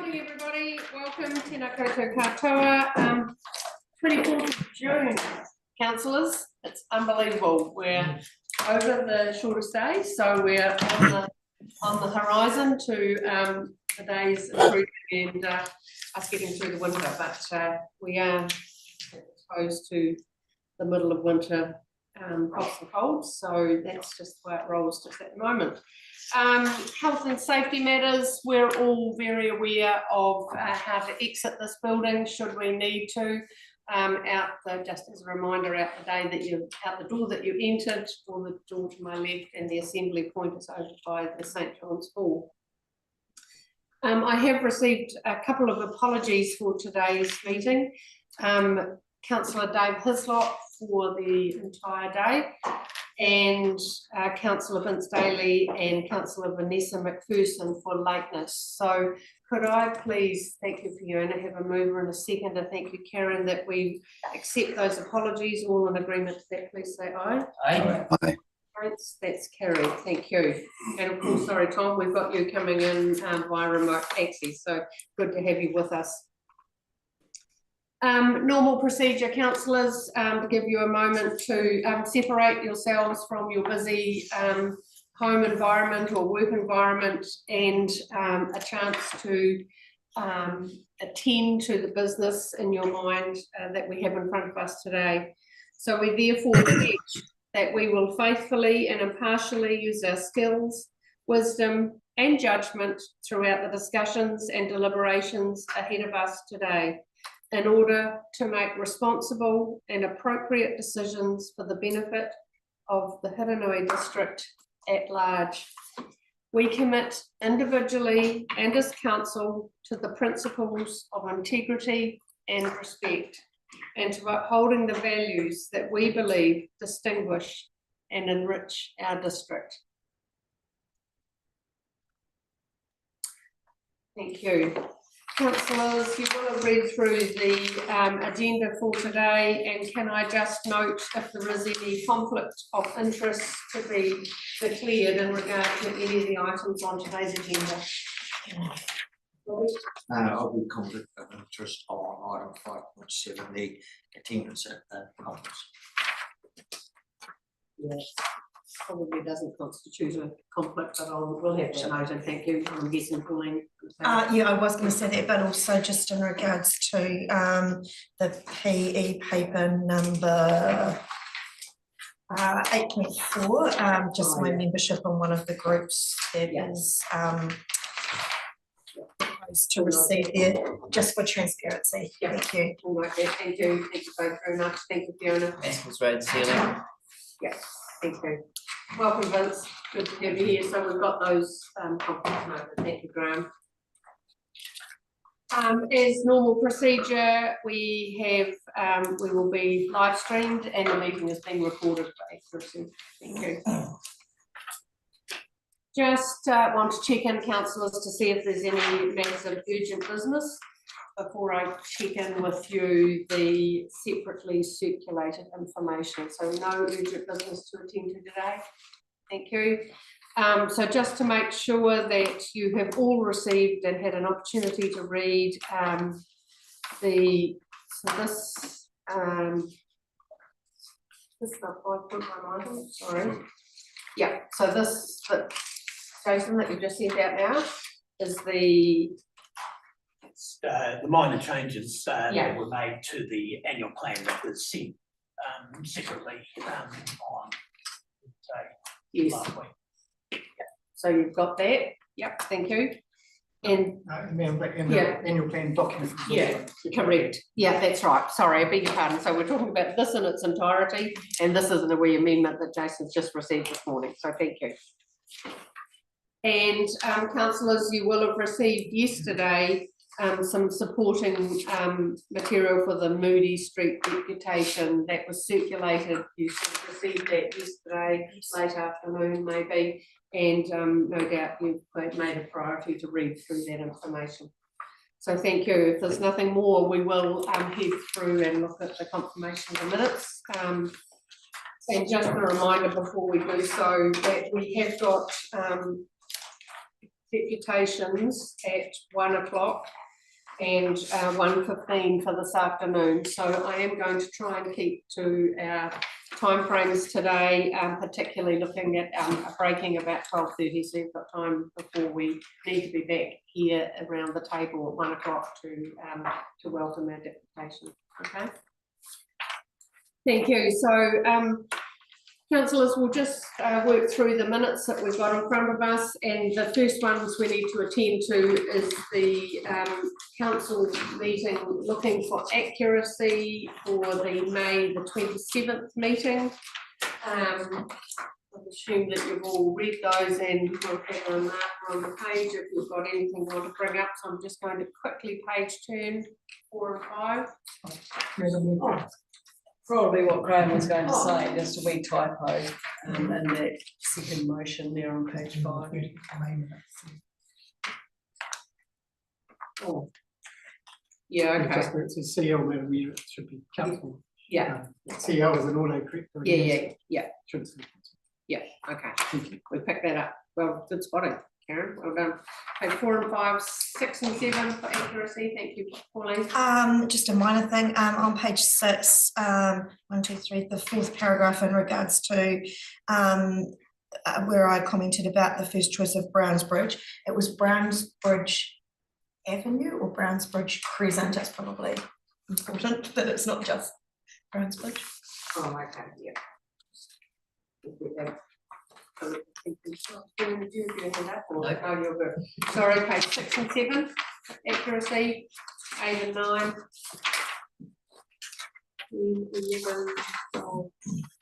morning, everybody. Welcome to Tēnā koutou katoa. 24th of June, councillors. It's unbelievable. We're over the shortest day, so we're on the horizon to the days improving and us getting through the winter. But we are exposed to the middle of winter coughs and colds, so that's just the way it rolls just at the moment. Health and safety matters, we're all very aware of how to exit this building should we need to. Just as a reminder, out the door that you entered, or the door to my left, and the assembly point is over by the St John's Hall. I have received a couple of apologies for today's meeting. Councillor Dave Hislop for the entire day, and Councillor Vince Daly and Councillor Vanessa McPherson for lateness. So could I please, thank you Fiona, have a mover and a seconder, thank you Karen, that we accept those apologies, all in agreement to that, please say aye. Aye. Aye. That's carried, thank you. And of course, sorry Tom, we've got you coming in via remote access, so good to have you with us. Normal procedure, councillors, to give you a moment to separate yourselves from your busy home environment or work environment, and a chance to attend to the business in your mind that we have in front of us today. So we therefore pledge that we will faithfully and impartially use our skills, wisdom and judgment throughout the discussions and deliberations ahead of us today, in order to make responsible and appropriate decisions for the benefit of the Hiranui district at large. We commit individually and as council to the principles of integrity and respect, and to upholding the values that we believe distinguish and enrich our district. Thank you. Councillors, you will have read through the agenda for today, and can I just note if there is any conflict of interest to be declared in regard to any of the items on today's agenda? I'll be conflict of interest on item 5.7, the attendance at the conference. Yes, probably doesn't constitute a conflict, but we'll have to note, and thank you. I'm guessing Pauline. Yeah, I was going to say that, but also just in regards to the PE paper number 8.4, just my membership on one of the groups that is proposed to receive there, just for transparency. Thank you. All right, thank you. Thank you both very much. Thank you, Fiona. Aspens Road ceiling. Yeah, thank you. Welcome, Vince. Good to have you here. So we've got those conflicts noted. Thank you, Graham. As normal procedure, we will be live streamed, and the meeting is being recorded for accuracy. Thank you. Just want to check in, councillors, to see if there's any matters of urgent business before I check in with you the separately circulated information. So no urgent business to attend to today. Thank you. So just to make sure that you have all received and had an opportunity to read this is not 5.1 item, sorry. Yeah, so this, Jason, that you've just sent out now is the minor changes that were made to the annual plan that was sent separately on last week. So you've got that. Yep, thank you. And the annual plan document. Yeah, correct. Yeah, that's right. Sorry, I beg your pardon. So we're talking about this in its entirety, and this is the wee amendment that Jason's just received this morning. So thank you. And councillors, you will have received yesterday some supporting material for the Moody Street deputation that was circulated. You should have received that yesterday, late afternoon maybe, and no doubt you've made a priority to read through that information. So thank you. If there's nothing more, we will head through and look at the confirmation of the minutes. And just a reminder before we do so that we have got deputations at 1 o'clock and 1:15 for this afternoon. So I am going to try and keep to our timeframes today, particularly looking at breaking about 12:30, so you've got time before we need to be back here around the table at 1 o'clock to welcome our deputation. Okay. Thank you. So, councillors, we'll just work through the minutes that we've got in front of us, and the first ones we need to attend to is the council meeting looking for accuracy for the May the 27th meeting. I assume that you've all read those and you'll have a marker on the page if you've got anything you want to bring up. So I'm just going to quickly page turn 4 and 5. Probably what Graham was going to say, just a wee typo in that second motion there on page 5. Oh. Yeah, okay. Just where it says CL, Madam Mayor, it should be council. Yeah. CL is an autocorrect. Yeah. Should say. Yeah, okay. We picked that up. Well, good spotting, Karen. Well done. Page 4 and 5, 6 and 7 for accuracy. Thank you, Pauline. Just a minor thing, on page 6, 1, 2, 3, the fourth paragraph in regards to where I commented about the first choice of Brownsbridge. It was Brownsbridge Avenue or Brownsbridge Crescent. It's probably important that it's not just Brownsbridge. Oh, okay, yeah. Oh, you're good. Sorry, page 6 and 7, accuracy, 8 and 9. 11, 12,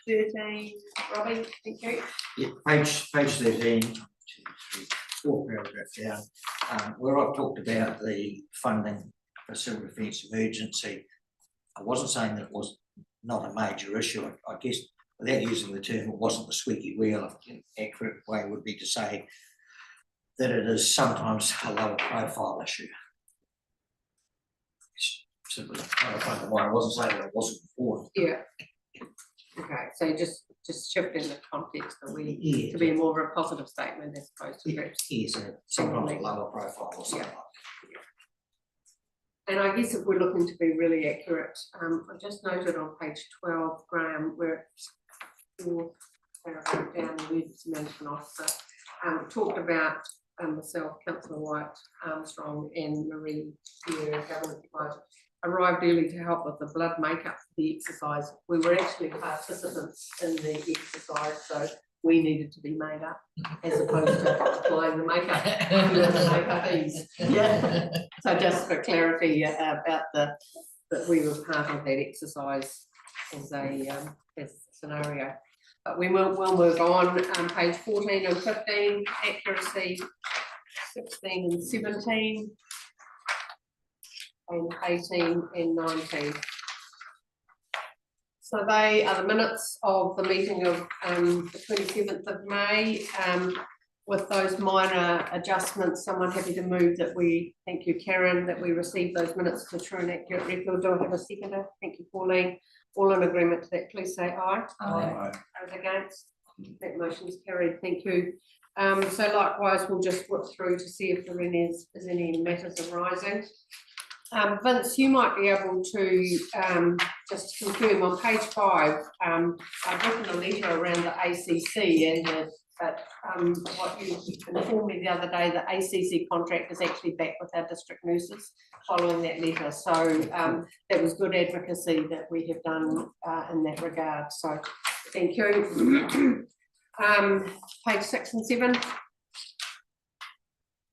13, Robbie, thank you. Yeah, page 13, 2, 3, 4 paragraph down, where I've talked about the funding for civil defence emergency. I wasn't saying that it was not a major issue. I guess without using the term, it wasn't the squeaky wheel. I think an accurate way would be to say that it is sometimes a lower profile issue. Simply clarifying the why. I wasn't saying that it wasn't important. Yeah. Okay, so just shifting the context that we Yeah, to be more of a positive statement as opposed to perhaps. Yes, sometimes a lower profile or something like that. And I guess if we're looking to be really accurate, I just noted on page 12, Graham, where it's 4 paragraph down, the emergency management officer, talked about myself, Councillor White, Armstrong, and Marie Pierre, government advisor, arrived early to help with the blood makeup for the exercise. We were actually participants in the exercise, so we needed to be made up as opposed to applying the makeup. Yeah. So just for clarity about that we were part of that exercise as a scenario. But we will move on. Page 14 and 15, accuracy, 16 and 17, and 18 and 19. So they are the minutes of the meeting of the 27th of May. With those minor adjustments, someone happy to move that we, thank you Karen, that we receive those minutes to true and accurate record. Do I have a seconder? Thank you Pauline. All in agreement to that, please say aye. Aye. Those against? That motion is carried, thank you. So likewise, we'll just work through to see if there is any matters arising. Vince, you might be able to just confirm on page 5, I've written a letter around the ACC and what you informed me the other day, the ACC contract is actually back with our district nurses following that letter. So that was good advocacy that we have done in that regard. So thank you. Page 6 and 7.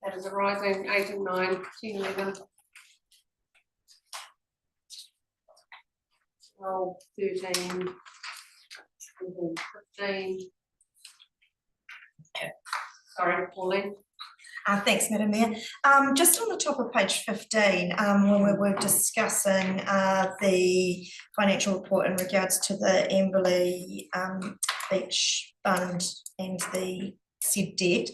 That is arising 8 and 9, 10, 11. 12, 13, 14, 15. Sorry, Pauline. Thanks, Madam Mayor. Just on the top of page 15, when we were discussing the financial report in regards to the Amberley Beach Fund and the said debt,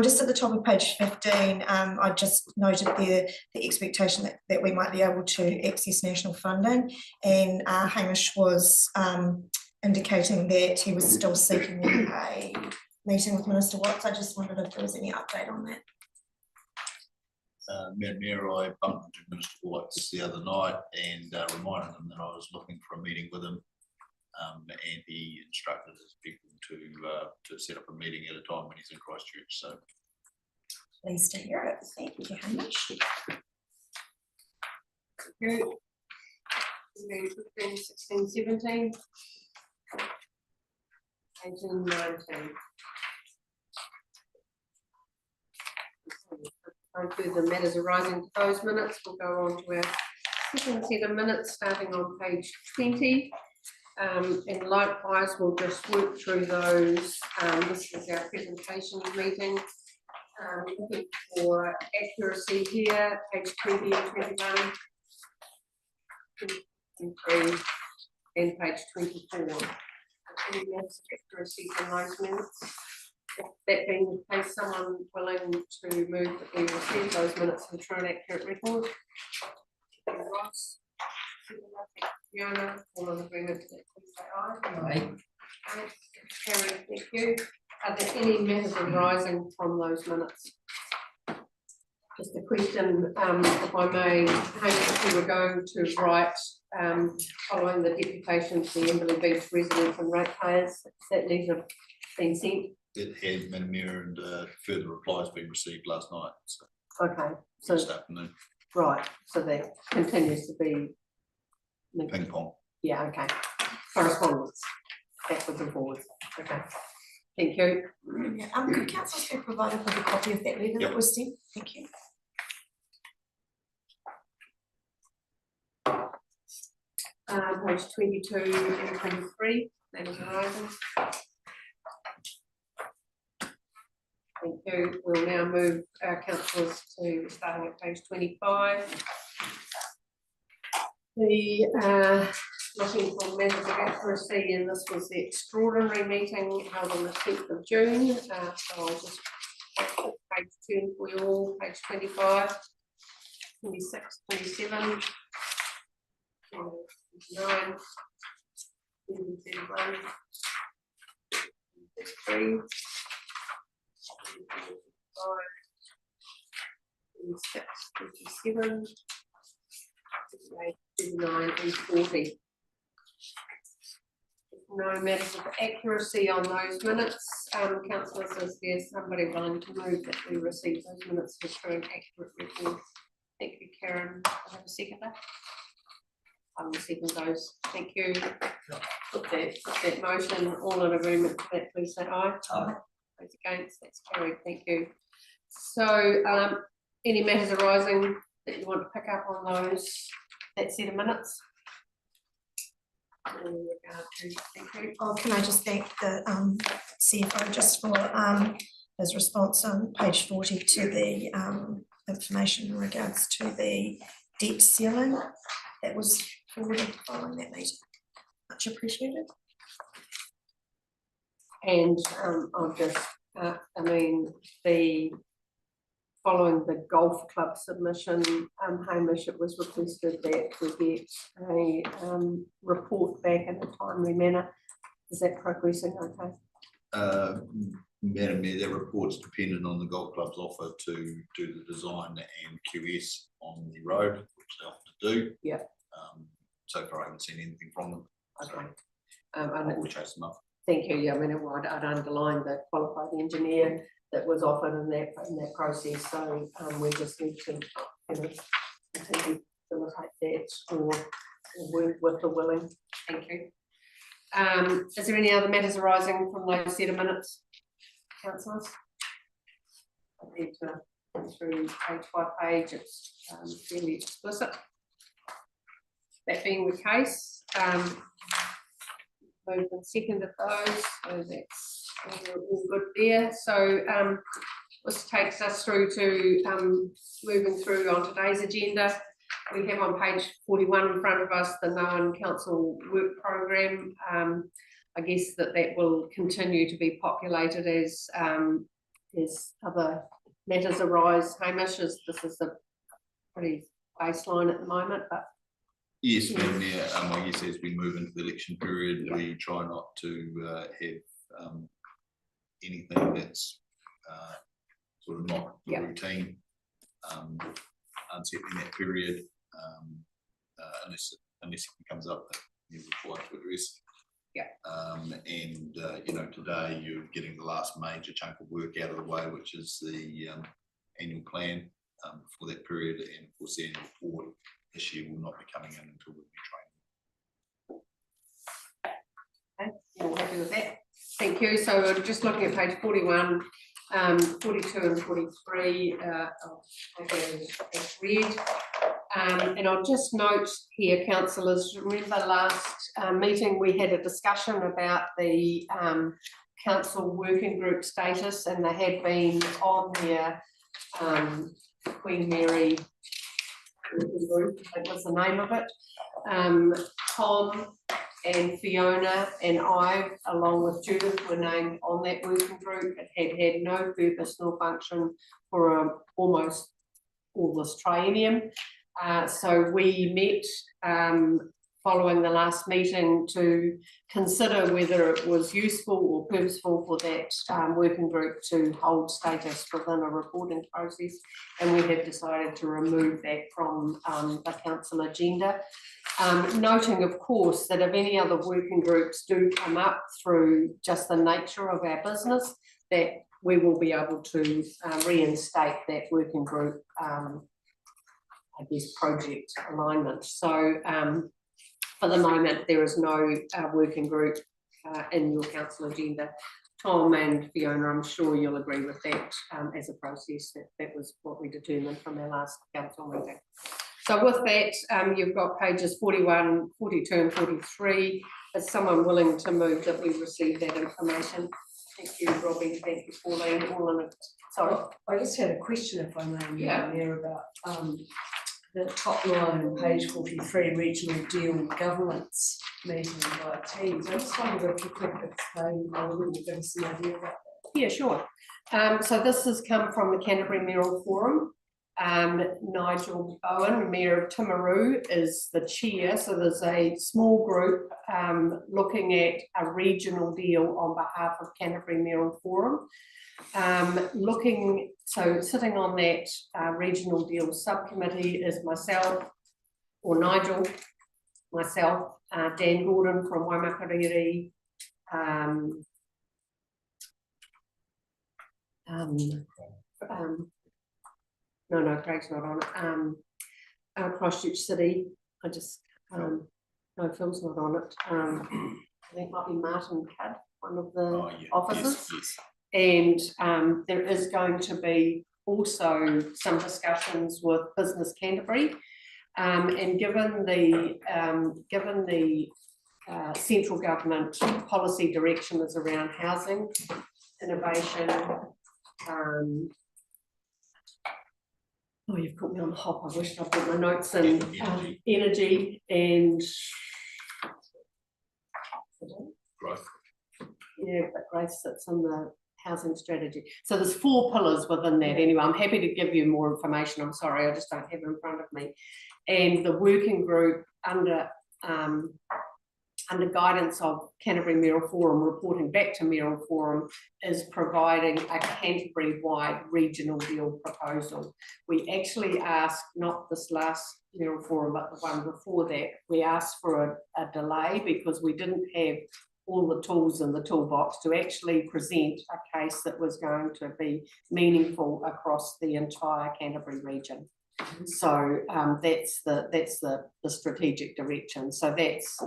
just at the top of page 15, I just noted there the expectation that we might be able to access national funding, and Hamish was indicating that he was still seeking a meeting with Minister Watts. I just wondered if there was any update on that. Madam Mayor, I bumped into Minister Whites the other night and reminded him that I was looking for a meeting with him. And he instructed his people to set up a meeting at a time when he's in Christchurch, so. Pleased to hear it. Thank you, Hamish. Good. 15, 16, 17. 18, 19. Go through the matters arising to those minutes. We'll go on to our second set of minutes, starting on page 20. And likewise, we'll just work through those. This is our presentation meeting. Looking for accuracy here, page 20 and 21. 23 and page 24. Any matters of accuracy from those minutes? That being the case, someone willing to move that we receive those minutes and true and accurate record? Ross, Fiona, all in agreement, please say aye. Aye. Aye. Carried, thank you. Are there any matters arising from those minutes? Just a question, if I may, Hamish, we were going to write, following the deputation to the Emberley Beach residents and ratepayers, that letter been sent? It has, Madam Mayor, and further replies been received last night, so Okay, so, this afternoon, right, so that continues to be. ping pong. Yeah, okay, correspondence, backwards and forwards, okay, thank you. Could councillors be provided with a copy of that letter that was sent? Thank you. Page 22 and 23, that is arising. Thank you. We'll now move our councillors to starting at page 25. The looking for measures of accuracy, and this was the extraordinary meeting held on the 10th of June. So I'll just page 2 for you all, page 25, 26, 27. 9, 21, 23, 26, 27, 29 and 40. No matters of accuracy on those minutes. Councillors, is there somebody willing to move that we receive those minutes for true and accurate record? Thank you, Karen. I have a seconder. I will second those. Thank you. Put that motion, all in agreement with that, please say aye. Aye. Those against, that's carried. Thank you. So, any matters arising that you want to pick up on those, that set of minutes? In regard to, thank you. Oh, can I just thank the CFO just for his response on page 40 to the information in regards to the debt ceiling that was forwarded following that meeting. Much appreciated. And I'll just, I mean, following the golf club submission, Hamish, it was requested that we get a report back in a timely manner. Is that progressing okay? Madam Mayor, that report's dependent on the golf club's offer to do the design and QS on the road, which they often do. Yeah. So far I haven't seen anything from them. Okay. I will chase them up. Thank you. Yeah, I mean, I'd underline the qualified engineer that was offered in that process. So we just need to, continue to facilitate that or work with the willing. Thank you. Is there any other matters arising from those set of minutes, councillors? I need to go through page by page. It's fairly explicit. That being the case, moved and seconded those, so that's all good there. So this takes us through to moving through on today's agenda. We have on page 41 in front of us the Known Council Work Programme. I guess that will continue to be populated as other matters arise. Hamish, this is a pretty baseline at the moment, but yes, Madam Mayor, I guess as we move into the election period, yeah, we try not to have anything that's sort of not yeah, routine. unset in that period, unless it comes up that you're required to address. You know, today you're getting the last major chunk of work out of the way, which is the annual plan for that period, and of course the annual report this year will not be coming in until we'll be training. Okay, all happy with that? Thank you. So we're just looking at page 41, 42 and 43 as read. And I'll just note here, councillors, remember last meeting we had a discussion about the council working group status, and they had been on their Queen Mary working group, that was the name of it. Tom and Fiona and I, along with Judith, were named on that working group. It had no purpose nor function for almost all this triennium. So we met following the last meeting to consider whether it was useful or purposeful for that working group to hold status within a reporting process, and we have decided to remove that from the council agenda. Noting, of course, that if any other working groups do come up through just the nature of our business, that we will be able to reinstate that working group, I guess, project alignment. So for the moment, there is no working group in your council agenda. Tom and Fiona, I'm sure you'll agree with that as a process. That was what we determined from our last council meeting. So with that, you've got pages 41, 42 and 43. Is someone willing to move that we receive that information? Thank you, Robbie. Thank you, Pauline. All in it. Sorry. I just had a question, if I may, Yeah. there about the top line on page 43, regional deal governance meeting by teams. I just wondered if you could explain a little bit, give us an idea about that. Yeah, sure. So this has come from the Canterbury Mayoral Forum. Nigel Bowen, Mayor of Timaru, is the chair. So there's a small group looking at a regional deal on behalf of Canterbury Mayoral Forum. So sitting on that regional deal subcommittee is myself, or Nigel, myself, Dan Gordon from Waimakariri, no, Craig's not on it. Christchurch City, no, Phil's not on it. I think it might be Martin Cudd, one of the officers. Yes. And there is going to be also some discussions with Business Canterbury. And given the central government policy direction is around housing, innovation, oh, you've put me on the hop. I wish I'd put my notes in. Energy and Growth. yeah, but Grace sits in the housing strategy. So there's 4 pillars within that. Anyway, I'm happy to give you more information. I'm sorry, I just don't have it in front of me. And the working group under guidance of Canterbury Mayoral Forum, reporting back to Mayoral Forum, is providing a Canterbury-wide regional deal proposal. We actually asked, not this last Mayoral Forum, but the one before that, we asked for a delay because we didn't have all the tools in the toolbox to actually present a case that was going to be meaningful across the entire Canterbury region. So that's the strategic direction. So that's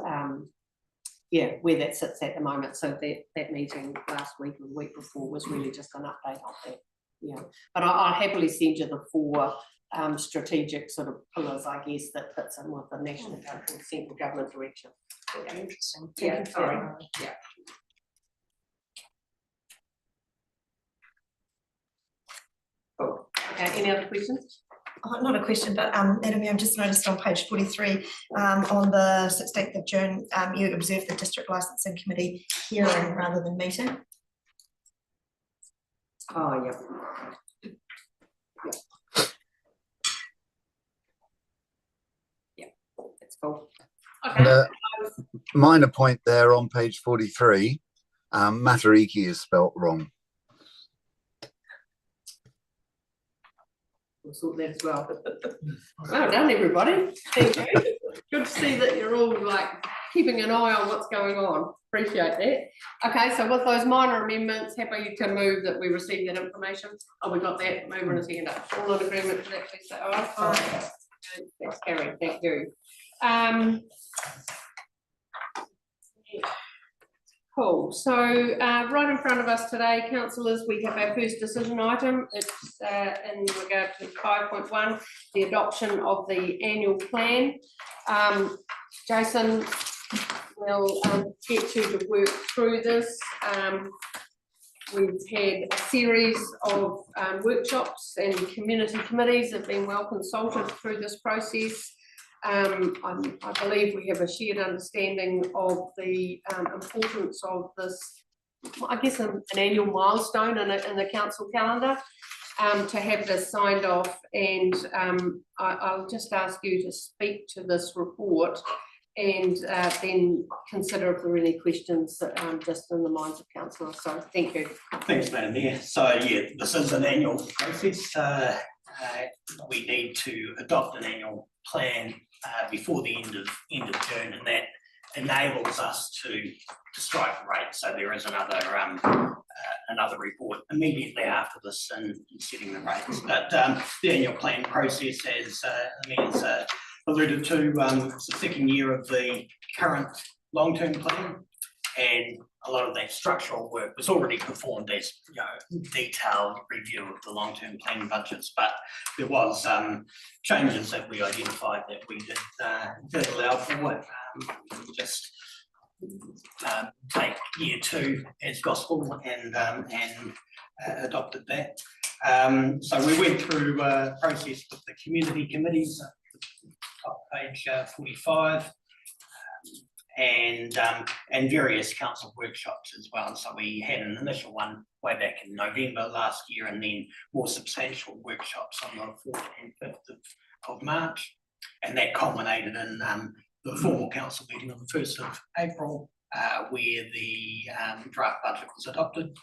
yeah, where that sits at the moment. So that meeting last week or the week before was really just an update on that. Yeah, but I'll happily send you the 4 strategic sort of pillars, I guess, that fits in with the national government, central government direction. Yeah, interesting. Yeah, sorry. Yeah. Cool. Okay, any other questions? Oh, not a question, but Madam Mayor, I've just noticed on page 43, on the 16th of June, you observed the District Licensing Committee hearing rather than meeting. Oh, yeah. Yeah, that's cool. Okay. Minor point there on page 43, Matariki is spelt wrong. we'll sort that as well. Well done, everybody. Thank you. Good to see that you're all like keeping an eye on what's going on. Appreciate that. Okay, so with those minor amendments, happy to move that we receive that information. Oh, we got that. Move on a second. All in agreement to actually say aye. That's carried. Thank you. Cool. So right in front of us today, councillors, we have our first decision item. It's in regard to 5.1, the adoption of the annual plan. Jason will get you to work through this. We've had a series of workshops and community committees have been well consulted through this process. I believe we have a shared understanding of the importance of this, I guess, an annual milestone in the council calendar, to have this signed off. And I'll just ask you to speak to this report and then consider if there are any questions just in the minds of councillors. So thank you. Thanks, Madam Mayor. So yeah, this is an annual process. We need to adopt an annual plan before the end of June, and that enables us to strike the rate. So there is another report immediately after this in setting the rates. But the annual plan process, as Leanne's alluded to, it's the second year of the current long-term plan, and a lot of that structural work was already performed as detailed review of the long-term plan budgets, but there was changes that we identified that we did allow for. Just take year 2 as gospel and adopted that. So we went through a process with the community committees, top page 45. And various council workshops as well. So we had an initial one way back in November last year, and then more substantial workshops on the 4th and 5th of March. And that culminated in the formal council meeting on the 1st of April, where the draft budget was adopted,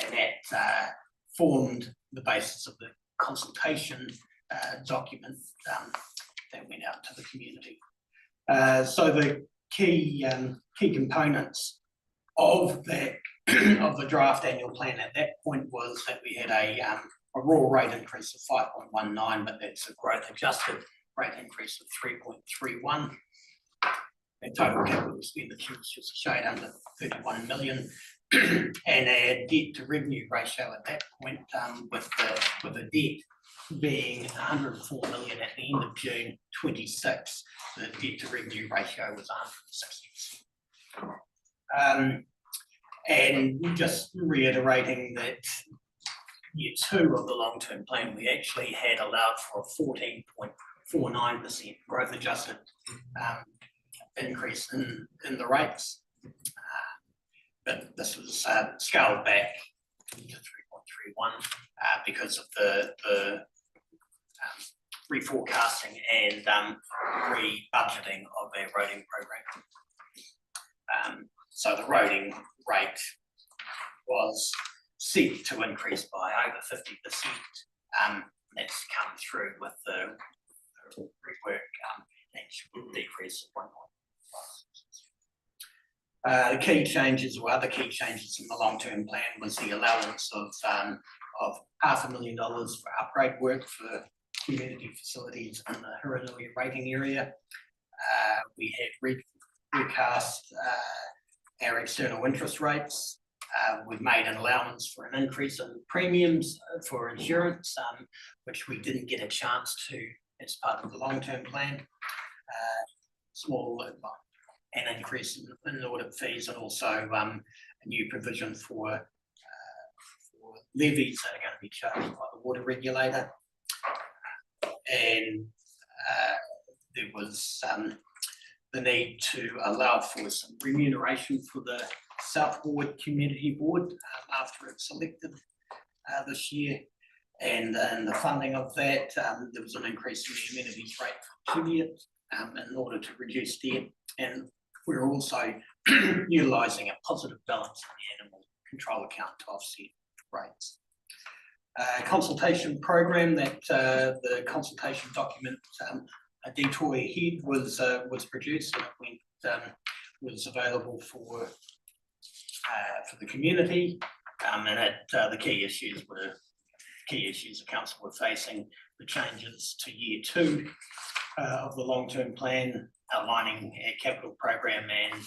and that formed the basis of the consultation document that went out to the community. So the key components of that of the draft annual plan at that point was that we had a raw rate increase of 5.19, but that's a growth adjusted rate increase of 3.31. And total capital expenditure was just a shade under 31 million, and our debt to revenue ratio at that point, with the debt being 104 million at the end of June 26, the debt to revenue ratio was 160%. And just reiterating that year 2 of the long-term plan, we actually had allowed for a 14.49% growth adjusted increase in the rates. But this was scaled back to 3.31 because of the reforecasting and re-budgeting of our roading program. So the roading rate was set to increase by over 50%. That's come through with the rework actual decrease of 1.5. The key changes, or other key changes in the long-term plan, was the allowance of $500,000 for upgrade work for community facilities in the Hurunui rating area. We had recast our external interest rates. We've made an allowance for an increase in premiums for insurance, which we didn't get a chance to as part of the long-term plan. An increase in audit fees, and also a new provision for levies that are going to be charged by the water regulator. And there was the need to allow for some remuneration for the South Ward Community Board after it's elected this year. And the funding of that, there was an increase in the amenities rate for Cheviot in order to reduce debt. And we're also utilising a positive balance in the animal control account to offset rates. consultation program that the consultation document, a detour ahead was produced and it went, was available for the community. And the key issues the council were facing, the changes to year 2 of the long-term plan, outlining a capital program and,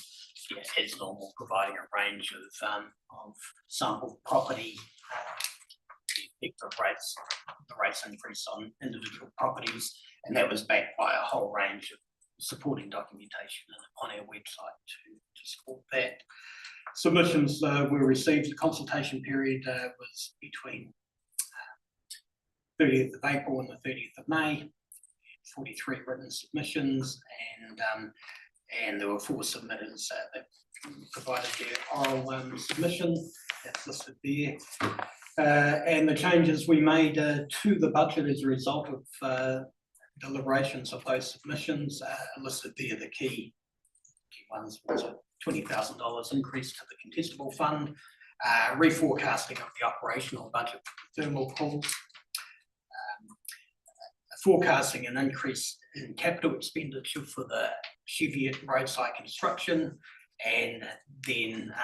as normal, providing a range of sample property, the effective rates, the rates increase on individual properties, and that was backed by a whole range of supporting documentation on our website to support that. Submissions were received. The consultation period was between 30th of April and the 30th of May. 43 written submissions, and there were 4 submitters that provided their oral submission. That's listed there. And the changes we made to the budget as a result of deliberations of those submissions listed there. The key ones was a $20,000 increase to the contestable fund, reforecasting of the operational budget for the thermal pool, forecasting an increase in capital expenditure for the Cheviot roadside construction, and then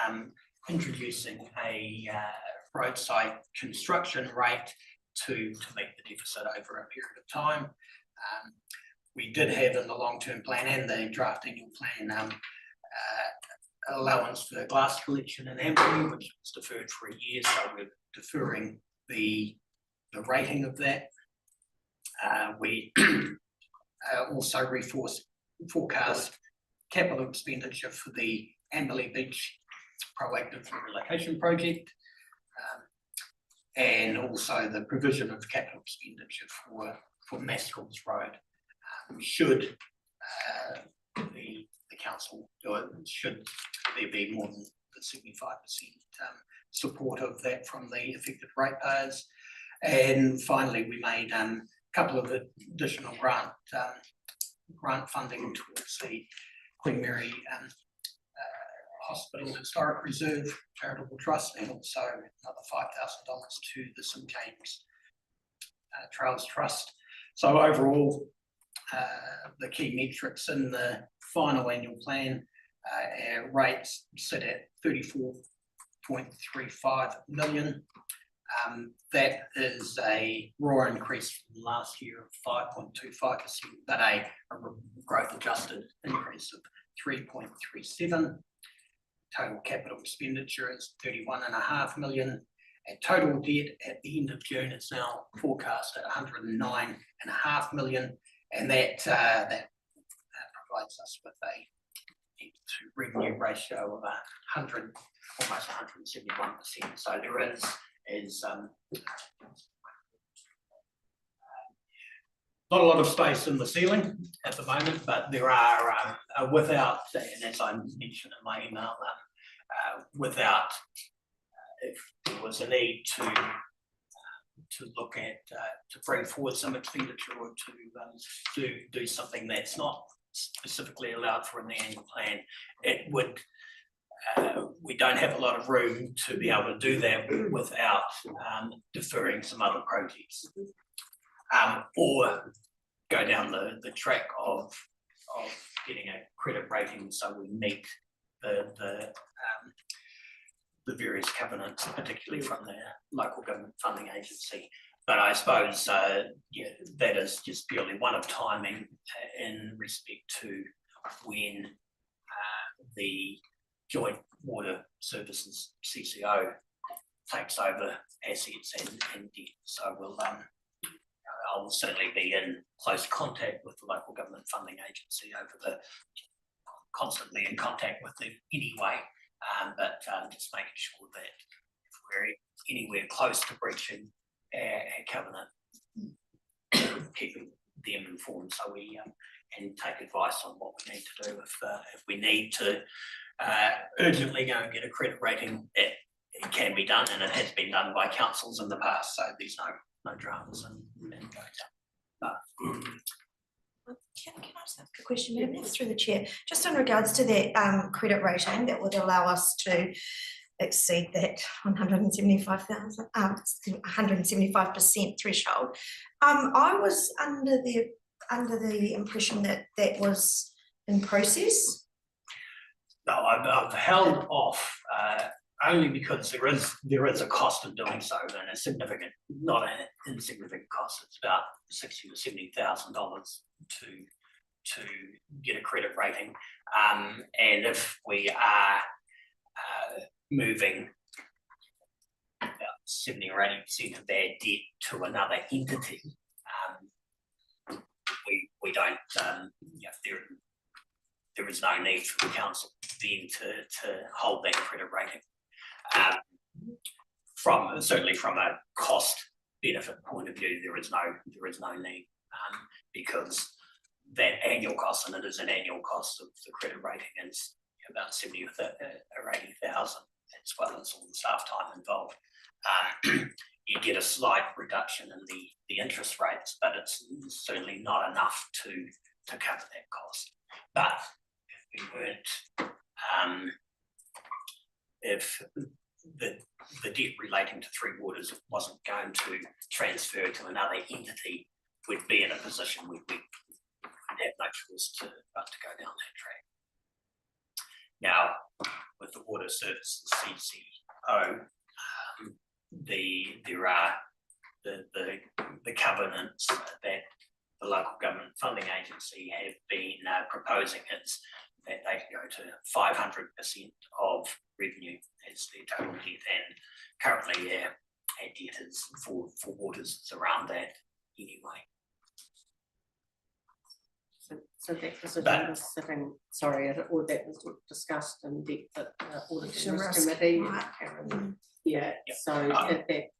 introducing a roadside construction rate to meet the deficit over a period of time. We did have in the long-term plan and the draft annual plan allowance for glass collection in Amberley, which was deferred for a year, so we're deferring the rating of that. We also forecast capital expenditure for the Amberley Beach proactive relocation project, and also the provision of capital expenditure for Maskell's Road. Should the council do it, should there be more than the 75% support of that from the affected ratepayers. And finally, we made a couple of additional grant funding towards the Queen Mary Hospital Historic Reserve Charitable Trust, and also another $5,000 to the St James Trails Trust. So overall, the key metrics in the final annual plan, our rates sit at 34.35 million. That is a raw increase from last year of 5.25%, but a growth adjusted increase of 3.37. Total capital expenditure is 31.5 million. And total debt at the end of June is now forecast at 109.5 million, and that provides us with a debt to revenue ratio of 100, almost 171%. So there is not a lot of space in the ceiling at the moment, but there are without, and as I mentioned in my email, without if there was a need to look at to bring forward some expenditure or to do something that's not specifically allowed for in the annual plan, it would. We don't have a lot of room to be able to do that without deferring some other projects, or go down the track of getting a credit rating so we meet the various covenants, particularly from the local government funding agency. But I suppose yeah, that is just purely one of timing in respect to when the Joint Water Services CCO takes over assets and debt. So we'll I'll certainly be in close contact with the local government funding agency constantly in contact with them anyway, but just making sure that if we're anywhere close to breaching our covenant, keeping them informed so we and take advice on what we need to do if we need to urgently go and get a credit rating. It can be done, and it has been done by councils in the past, so there's no dramas and Can I ask a question, Madam Mayor, through the chair, just in regards to that credit rating that would allow us to exceed that 175,000, 175% threshold. I was under the impression that that was in process. No, I've held off, only because there is a cost of doing so, and a significant, not an insignificant cost. It's about $60,000 to $70,000 to get a credit rating. And if we are moving about 70 or 80% of their debt to another entity, we don't, there is no need for the council then to hold that credit rating. Certainly from a cost benefit point of view, there is no need, because that annual cost, and it is an annual cost of the credit rating, is about 70 or 80,000, as well as all the staff time involved. You get a slight reduction in the interest rates, but it's certainly not enough to cover that cost. But if we weren't, if the debt relating to Three Waters wasn't going to transfer to another entity, we'd be in a position we'd have no choice but to go down that track. Now, with the Water Services CCO, there are the covenants that the local government funding agency have been proposing is that they can go to 500% of revenue as their total debt, and currently our debt is for Waters is around that anyway. So that decision was sitting, or that was discussed in depth at the Audit and Risk Committee. Right. Yeah, Yep. So I think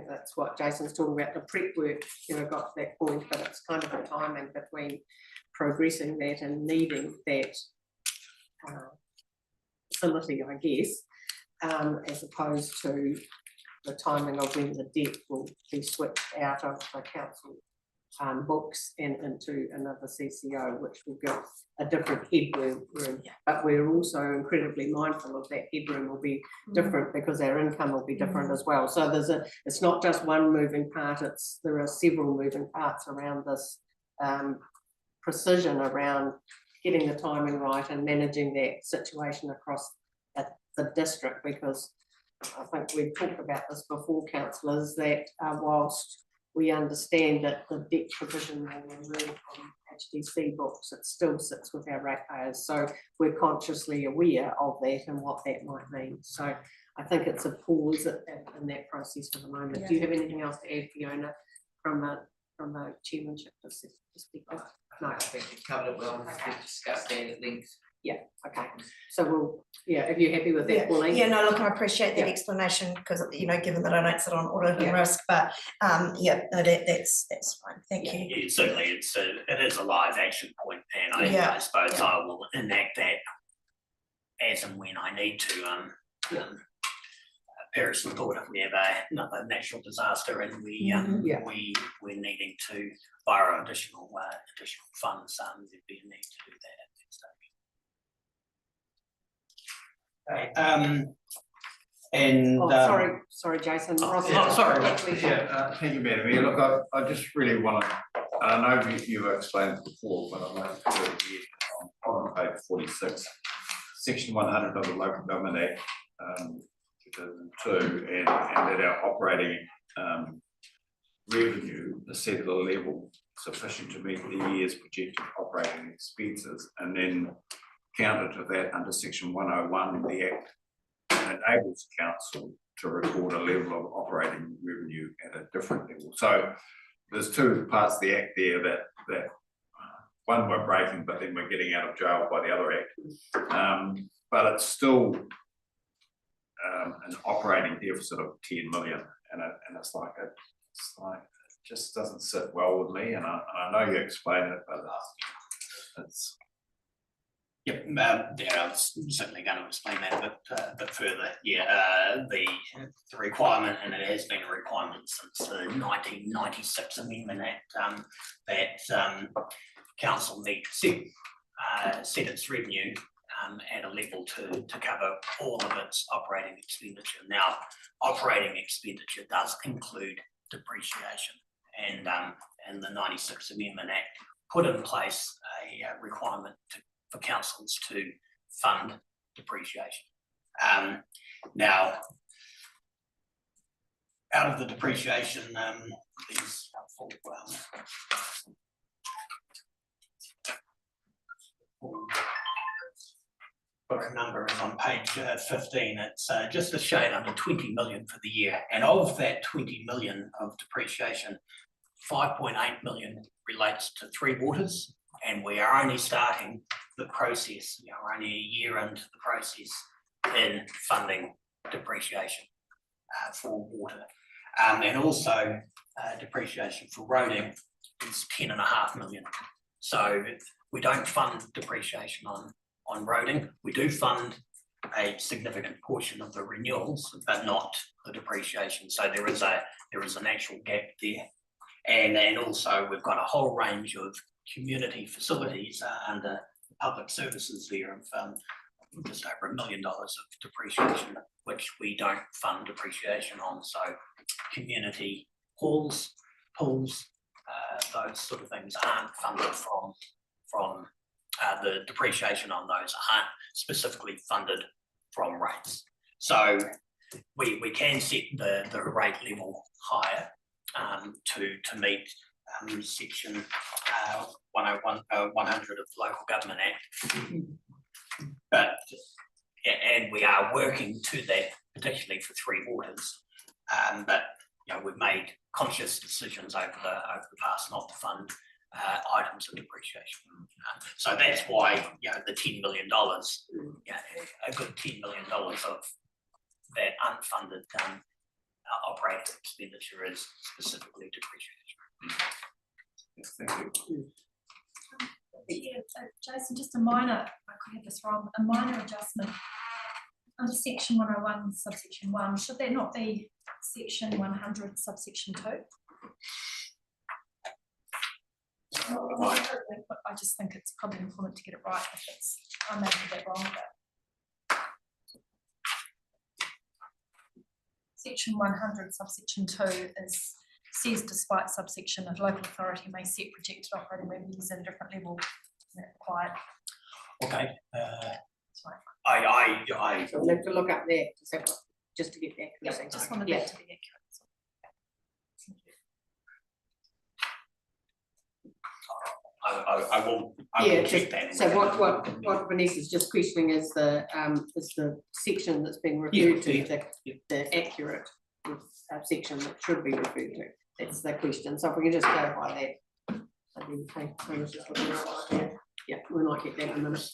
that's what Jason's talking about, the prep work, got to that point, but it's kind of the timing between progressing that and needing that facility, I guess, as opposed to the timing of when the debt will be switched out of the council books and into another CCO, which will give a different headroom. But we're also incredibly mindful of that headroom will be different because our income will be different as well. So it's not just one moving part, there are several moving parts around this precision around getting the timing right and managing that situation across the district, because I think we've talked about this before, councillors, that whilst we understand that the debt provision will remove from HDC books, it still sits with our ratepayers. So we're consciously aware of that and what that might mean. So I think it's a pause in that process for the moment. Yeah. Do you have anything else to add, Fiona, from a chairmanship perspective? No. I think you covered it well, we've discussed that at length. Yeah, okay. So if you're happy with that, Pauline? Yeah, no, look, I appreciate that Yeah. explanation, because, given that I don't sit on audit and Yeah. risk, but, that's fine, thank you. Yeah, certainly it is a live action point, and Yeah. I suppose I will enact that as and when I need to. Paris and thought if we have another natural disaster and we're needing to borrow additional funds, there'd be a need to do that at that stage. Sorry, Jason. Oh, Ross, yeah, sorry. Thank you, Madam Mayor. Look, I just really want to, I know you explained it before, but I'd like to do it again on page 46, section 100 of the Local Government Act 2002, and that our operating revenue is set at a level sufficient to meet the year's projected operating expenses, and then counter to that under section 101 of the Act enables council to record a level of operating revenue at a different level. So there's two parts of the Act there that one we're breaking, but then we're getting out of jail by the other Act. But it's still an operating deficit of 10 million, and it's like it just doesn't sit well with me. And I know you explained it, but it's. Yep, I was certainly going to explain that a bit further. Yeah, the requirement, and it has been a requirement since the 1996 Amendment Act, that council need to set its revenue at a level to cover all of its operating expenditure. Now, operating expenditure does include depreciation, and the 96 Amendment Act put in place a requirement for councils to fund depreciation. Now, out of the depreciation, these for number is on page 15. It's just a shade under 20 million for the year, and of that 20 million of depreciation, 5.8 million relates to Three Waters, and we are only starting the process. We're only a year into the process in funding depreciation for water, and also depreciation for roading is 10.5 million. So we don't fund depreciation on roading. We do fund a significant portion of the renewals, but not the depreciation. So there is an actual gap there. And also we've got a whole range of community facilities under public services there of just over $1 million of depreciation, which we don't fund depreciation on. So community halls, pools, those sort of things aren't funded from the depreciation on those aren't specifically funded from rates. So we can set the rate level higher to meet section 100 of the Local Government Act. But, and we are working to that, particularly for Three Waters. But we've made conscious decisions over the past not to fund items of depreciation. So that's why the $10 million, a good $10 million of that unfunded operating expenditure is specifically depreciation. Yes, thank you. Yeah, Jason, just a minor, I could have this wrong, a minor adjustment under section 101 subsection 1. Should that not be section 100 subsection 2? I just think it's probably important to get it right if it's, I may have that wrong, but section 100 subsection 2 says despite subsection, a local authority may set projected operating revenues at a different level than required. Okay. So we'll have to look up there just to get that. Yeah, just wanted that to be accurate. I will check that. So what Vanessa's just questioning is the section that's been referred to, the accurate section that should be referred to. That's the question. So if we can just clarify that. Yeah, we might get that in a minute.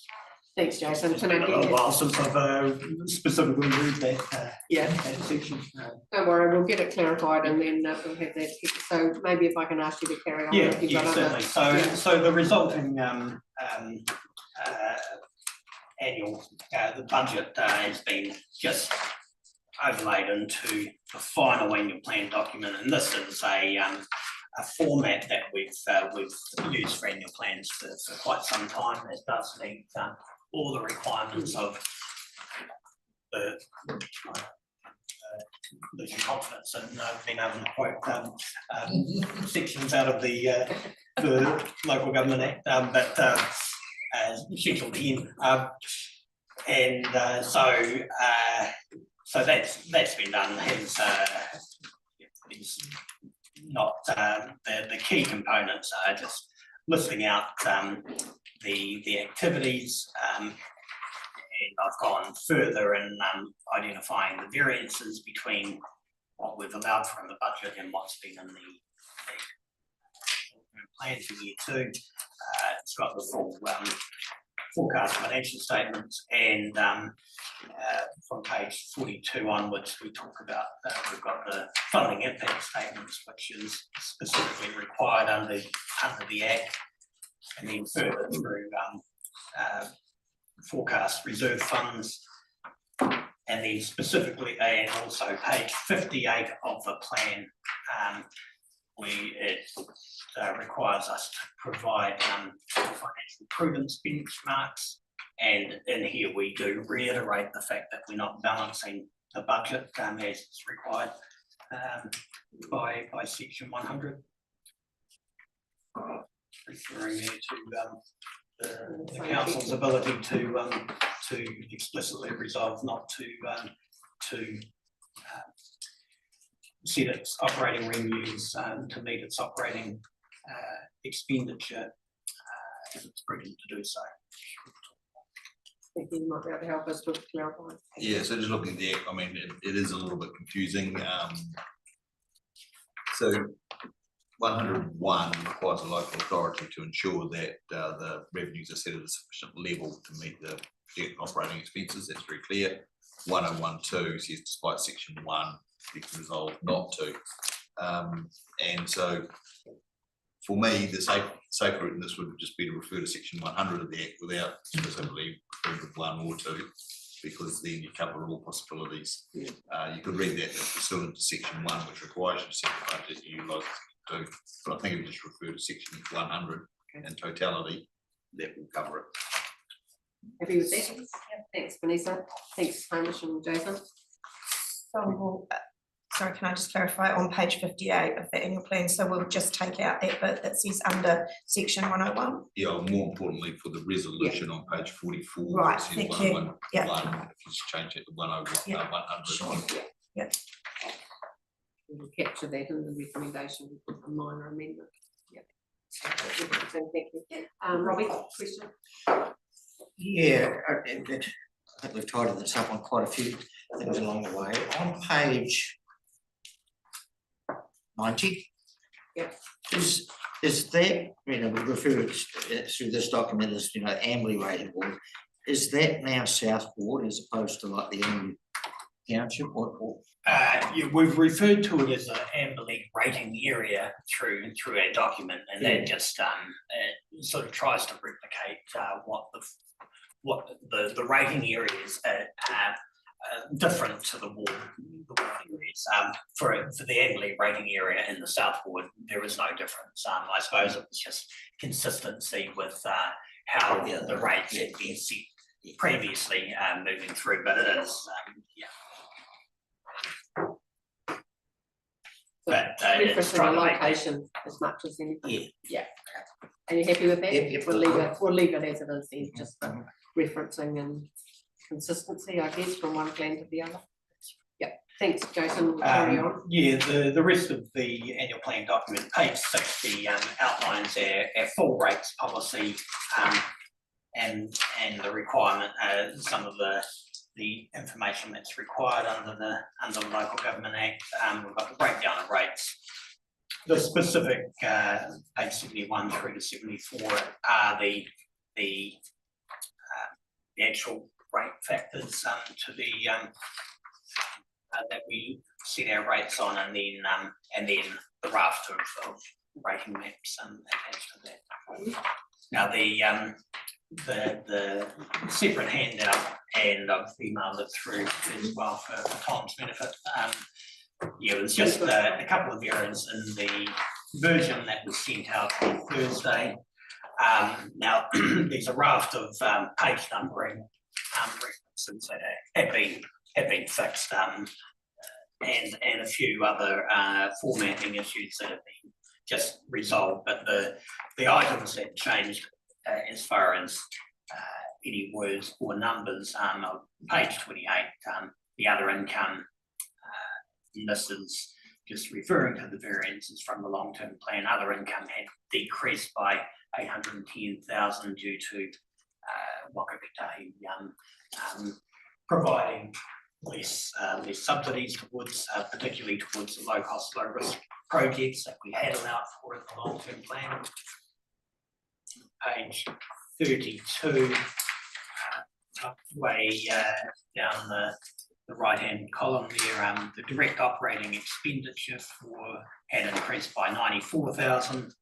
Thanks, Jason. It's been a little while since I've specifically read that. That section. Don't worry, we'll get it clarified and then we'll have that. So maybe if I can ask you to carry on. Yeah, certainly. So the resulting annual, the budget has been just overlaid into the final annual plan document, and this is a format that we've used for annual plans for quite some time. It does meet all the requirements of losing confidence and being able to quote sections out of the Local Government Act, but Schedule 10, and so that's been done. Is not the key components are just listing out the activities, and I've gone further in identifying the variances between what we've allowed for in the budget and what's been in the plan for year 2. It's got the full forecast financial statements, and from page 42 onwards we talk about we've got the funding impact statements, which is specifically required under the Act, and then further through forecast reserve funds, and then specifically, and also page 58 of the plan, it requires us to provide financial prudence benchmarks And in here, we do reiterate the fact that we're not balancing the budget as is required by section 100. Referring there to the council's ability to explicitly resolve not to set its operating revenues to meet its operating expenditure if it's prudent to do so. I think you might be able to help us with clarifying. Yeah, so just looking there, I mean, it is a little bit confusing. So 101 requires a local authority to ensure that the revenues are set at a sufficient level to meet the operating expenses. That's very clear. 1012 says despite section 1, it can resolve not to. And so for me, the safer route in this would just be to refer to section 100 of the Act without specifically referring to 1 or 2, because then you cover all possibilities. You could read that as pursuant to section 1, which requires you to set the budget you utilise to, but I think if you just refer to section 100 in totality, that will cover it. Happy with that? Thanks, Vanessa. Thanks, Hamish and Jason. So, sorry, can I just clarify on page 58 of the annual plan? So we'll just take out that bit that says under section 101. Yeah, or more importantly, for the resolution on page 44. Right, it says thank 101, you. Yeah. if you just change it to 101, Yeah. 100. Sure. Yeah. We'll capture that in the recommendation with a minor amendment. Yep. Thank you. Robbie, question? Yeah, I think we've tidied this up on quite a few things along the way. On page 90. Yep. Is that, we refer through this document as, Amberley rating board. Is that now Southport as opposed to like the Amberley Township or? Yeah, we've referred to it as an Amberley rating area through our document, and that just sort of tries to replicate what the rating areas are different to the ward areas. For the Amberley rating area in the South Ward, there is no difference. I suppose it was just consistency with how the rates had been set previously moving through, but it is, But it's referencing trying the to make location as much as anything. Yeah. Yeah. Are you happy with that? Yep, We'll leave it as it is then, just for referencing and consistency, I guess, from one plan to the other. Yep, thanks, Jason. We'll carry on. Yeah, the rest of the annual plan document, page 60, outlines our full rates policy and the requirement, some of the information that's required under the Local Government Act. We've got the breakdown of rates. The specific page 71 through to 74 are the actual rate factors to the that we set our rates on, and then the raft of rating maps attached to that. Now the separate handout, and I've emailed it through as well for Tom's benefit. Yeah, it was just a couple of errors in the version that was sent out on Thursday. Now there's a raft of page numbering references that have been fixed, and a few other formatting issues that have been just resolved. But the items that changed as far as any words or numbers on page 28, the other income, this is just referring to the variances from the long-term plan. Other income had decreased by 810,000 due to Wakakatahi providing less subsidies towards, particularly towards the low-cost, low-risk projects that we had allowed for in the long-term plan. Page 32, way down the right-hand column there, the direct operating expenditure had increased by 94,000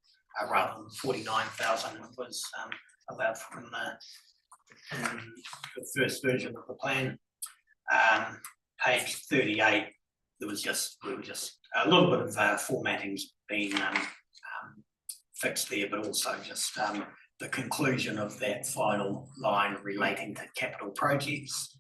rather than 49,000 was allowed for in the first version of the plan. Page 38, there was just a little bit of formatting's been fixed there, but also just the conclusion of that final line relating to capital projects.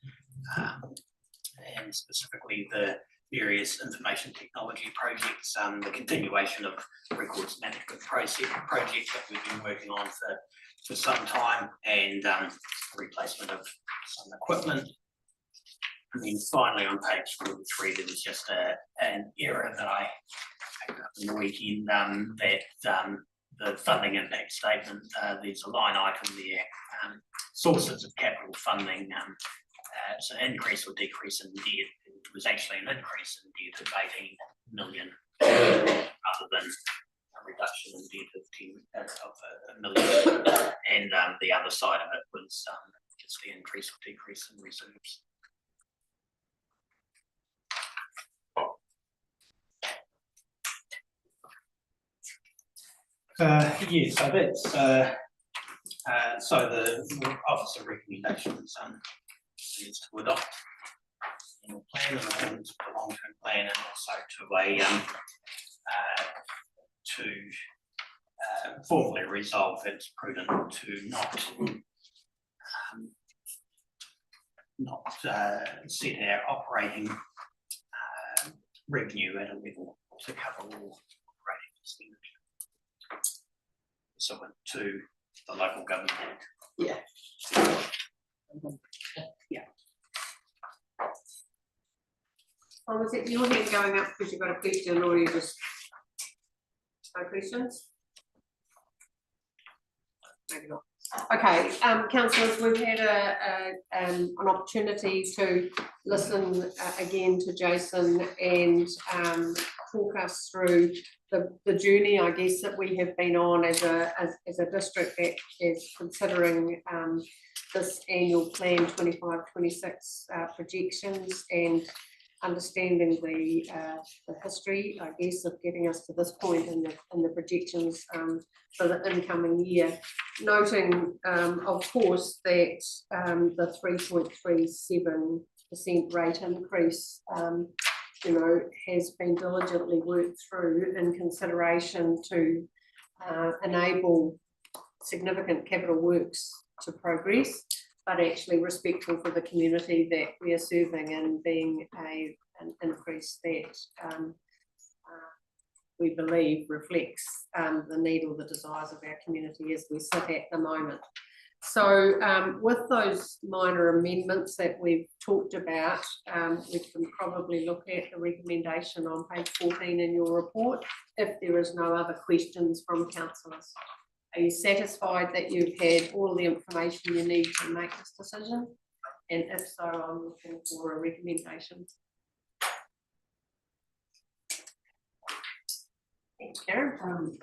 And specifically the various information technology projects, the continuation of records management projects that we've been working on for some time, and replacement of some equipment. And then finally on page 43, there was just an error that I picked up in the weekend, that the funding impact statement, there's a line item there, sources of capital funding, it's an increase or decrease in debt. It was actually an increase in debt of 18 million, rather than a reduction in debt of 1 million. And the other side of it was just the increase or decrease in reserves. Yeah, so that's so the Office of Recommendations is to adopt a plan in accordance with the long-term plan, and also to formally resolve that it's prudent to not set our operating revenue at a level to cover all operating expenditure. So to the local government act. Yeah. Yeah. Oh, was it your hand going up because you've got a question, or you just no questions? Maybe not. Okay, councillors, we've had an opportunity to listen again to Jason and talk us through the journey, I guess, that we have been on as a district that is considering this annual plan 25-26 projections, and understanding the history, I guess, of getting us to this point in the projections for the incoming year. Noting, of course, that the 3.37% rate increase, has been diligently worked through in consideration to enable significant capital works to progress, but actually respectful for the community that we are serving, and being an increase that we believe reflects the need or the desires of our community as we sit at the moment. So with those minor amendments that we've talked about, we can probably look at the recommendation on page 14 in your report, if there is no other questions from councillors. Are you satisfied that you've had all the information you need to make this decision? And if so, I'm looking for a recommendation. Thanks, Karen.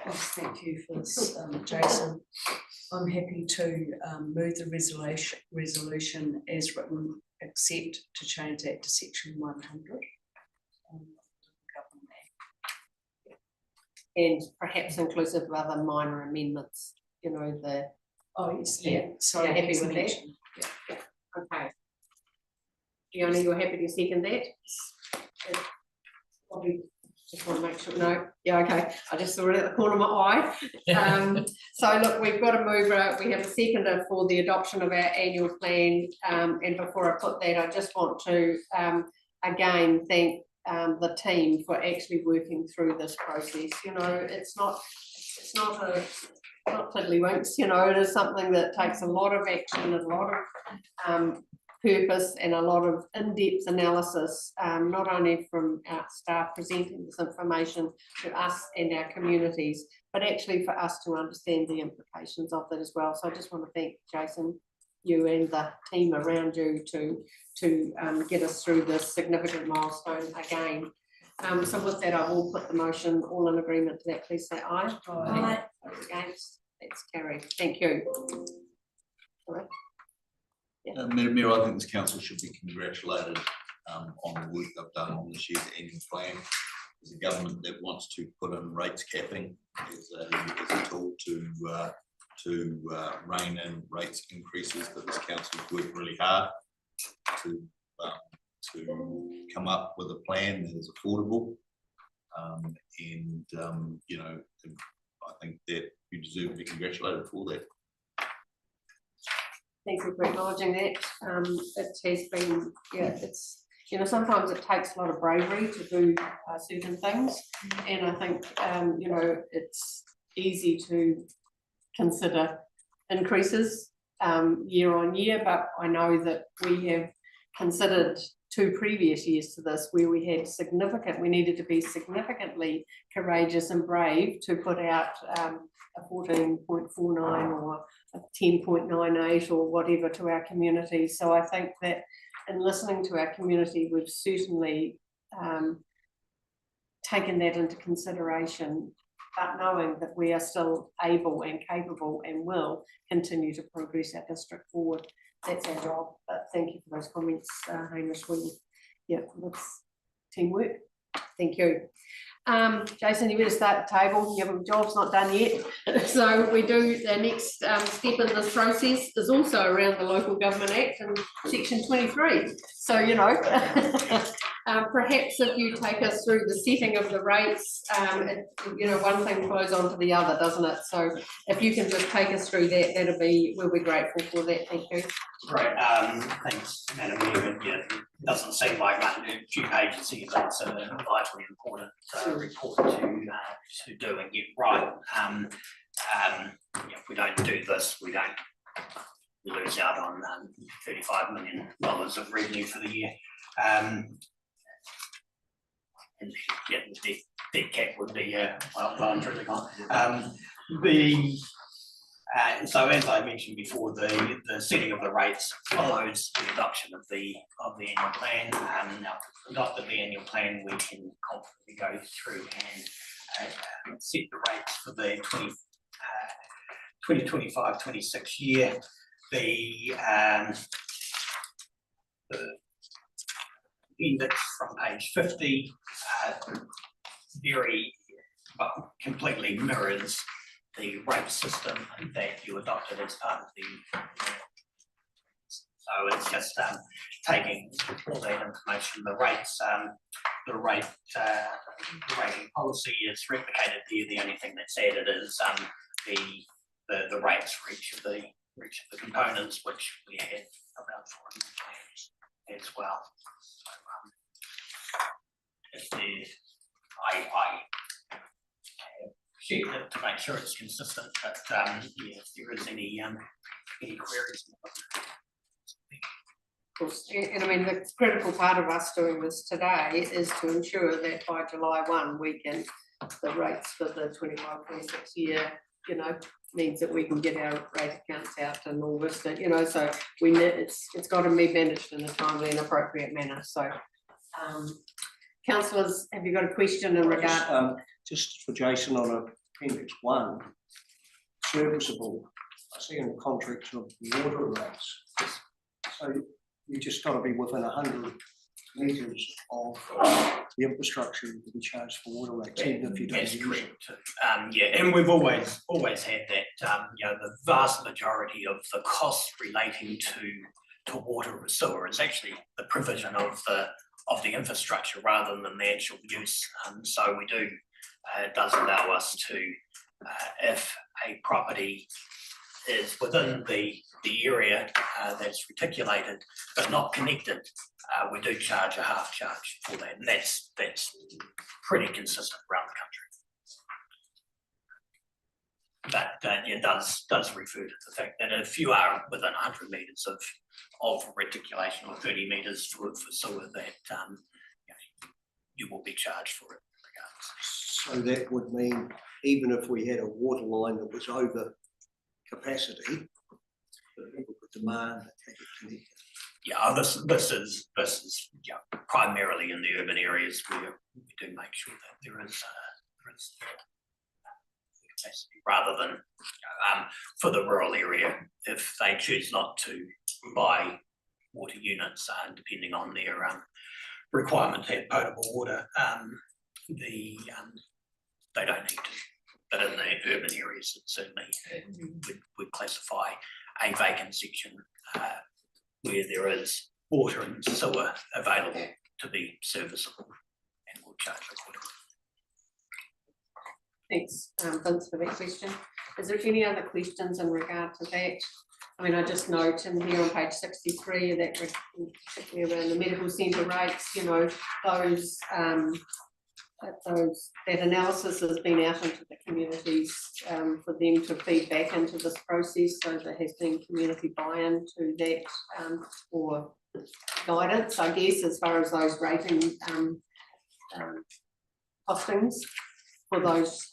Thank you for this, Jason. I'm happy to move the resolution as written, except to change that to section 100. And perhaps inclusive of other minor amendments, the. Oh, yes, yeah. Sorry, happy with that? Yeah. Okay. Fiona, you're happy to second that? Probably just want to make sure. No, yeah, okay. I just saw it at the corner of my eye. So look, we've got a mover. We have a seconder for the adoption of our annual plan. And before I put that, I just want to again thank the team for actually working through this process. It's not tiddlywinks, it is something that takes a lot of action and a lot of purpose and a lot of in-depth analysis, not only from our staff presenting this information to us and our communities, but actually for us to understand the implications of that as well. So I just want to thank Jason, you and the team around you to get us through this significant milestone again. So with that, I will put the motion. All in agreement to that, please say aye. Aye. Those against, that's carried. Thank you. All right. Yeah. Madam Mayor, I think this council should be congratulated on the work they've done on this year's annual plan. As a government that wants to put in rates capping as a tool to rein in rates increases, but this council's worked really hard to come up with a plan that is affordable, and I think that you deserve to be congratulated for that. Thank you for acknowledging that. It has been, yeah, it's, you know, sometimes it takes a lot of bravery to do certain things. And I think, you know, it's easy to consider increases year on year, but I know that we have considered 2 previous years to this where we had we needed to be significantly courageous and brave to put out a 14.49 or a 10.98 or whatever to our community. So I think that in listening to our community, we've certainly taken that into consideration, but knowing that we are still able and capable and will continue to progress our district forward. That's our job. But thank you for those comments, Hamish. Yeah, that's teamwork. Thank you. Jason, you better start the table. Your job's not done yet. So we do, the next step in this process is also around the Local Government Act and section 23. So, you know, perhaps if you take us through the setting of the rates, you know, one thing flows on to the other, doesn't it? So if you can just take us through that, we'll be grateful for that. Thank you. Right, thanks, Madam Mayor. Yeah, it doesn't seem like a few pages here, but it's a vitally important report to do and get right. If we don't do this, we lose out on $35 million of revenue for the year. And yeah, the dead cat would be well, I'm really gone. So as I mentioned before, the setting of the rates follows the adoption of the annual plan. Now, adopted the annual plan, we can confidently go through and set the rates for the 2025-26 year. The index from page 50 completely mirrors the rate system that you adopted as part of the. So it's just taking all that information, the rates, the rating policy is replicated here. The only thing that's added is the rates for each of the components, which we had about 400 plans as well. So, I checked it to make sure it's consistent, but yeah, if there is any queries. Of course, and I mean, the critical part of us doing this today is to ensure that by July 1, the rates for the 25-26 year, you know, means that we can get our rate accounts out in August, you know, so it's got to be managed in a timely and appropriate manner. So, councillors, have you got a question in regard? Just for Jason on appendix 1, serviceable, I see in the contracts of water rates. So you just got to be within 100 metres of the infrastructure to be charged for water rates, even if you don't use it. Yeah, and we've always had that. You know, the vast majority of the costs relating to water or sewer is actually the provision of the infrastructure rather than the actual use. So we do. It does allow us to, if a property is within the area that's reticulated but not connected, we do charge a half charge for that, and that's pretty consistent around the country. But it does refer to the fact that if you are within 100 metres of reticulation or 30 metres for sewer, that you will be charged for it. So that would mean even if we had a water line that was over capacity, that people could demand that they get connected. Yeah, this is yeah, primarily in the urban areas where we do make sure that there is capacity, rather than for the rural area, if they choose not to buy water units, depending on their requirement to have potable water, they don't need to. But in the urban areas, it certainly would classify a vacant section where there is water and sewer available to be serviceable, and we'll charge accordingly. Thanks, Vince, for that question. Is there any other questions in regard to that? I mean, I just note in here on page 63 that particularly around the medical centre rates, you know, that analysis has been out into the communities for them to feed back into this process. So there has been community buy-in to that or guidance, I guess, as far as those rating costings for those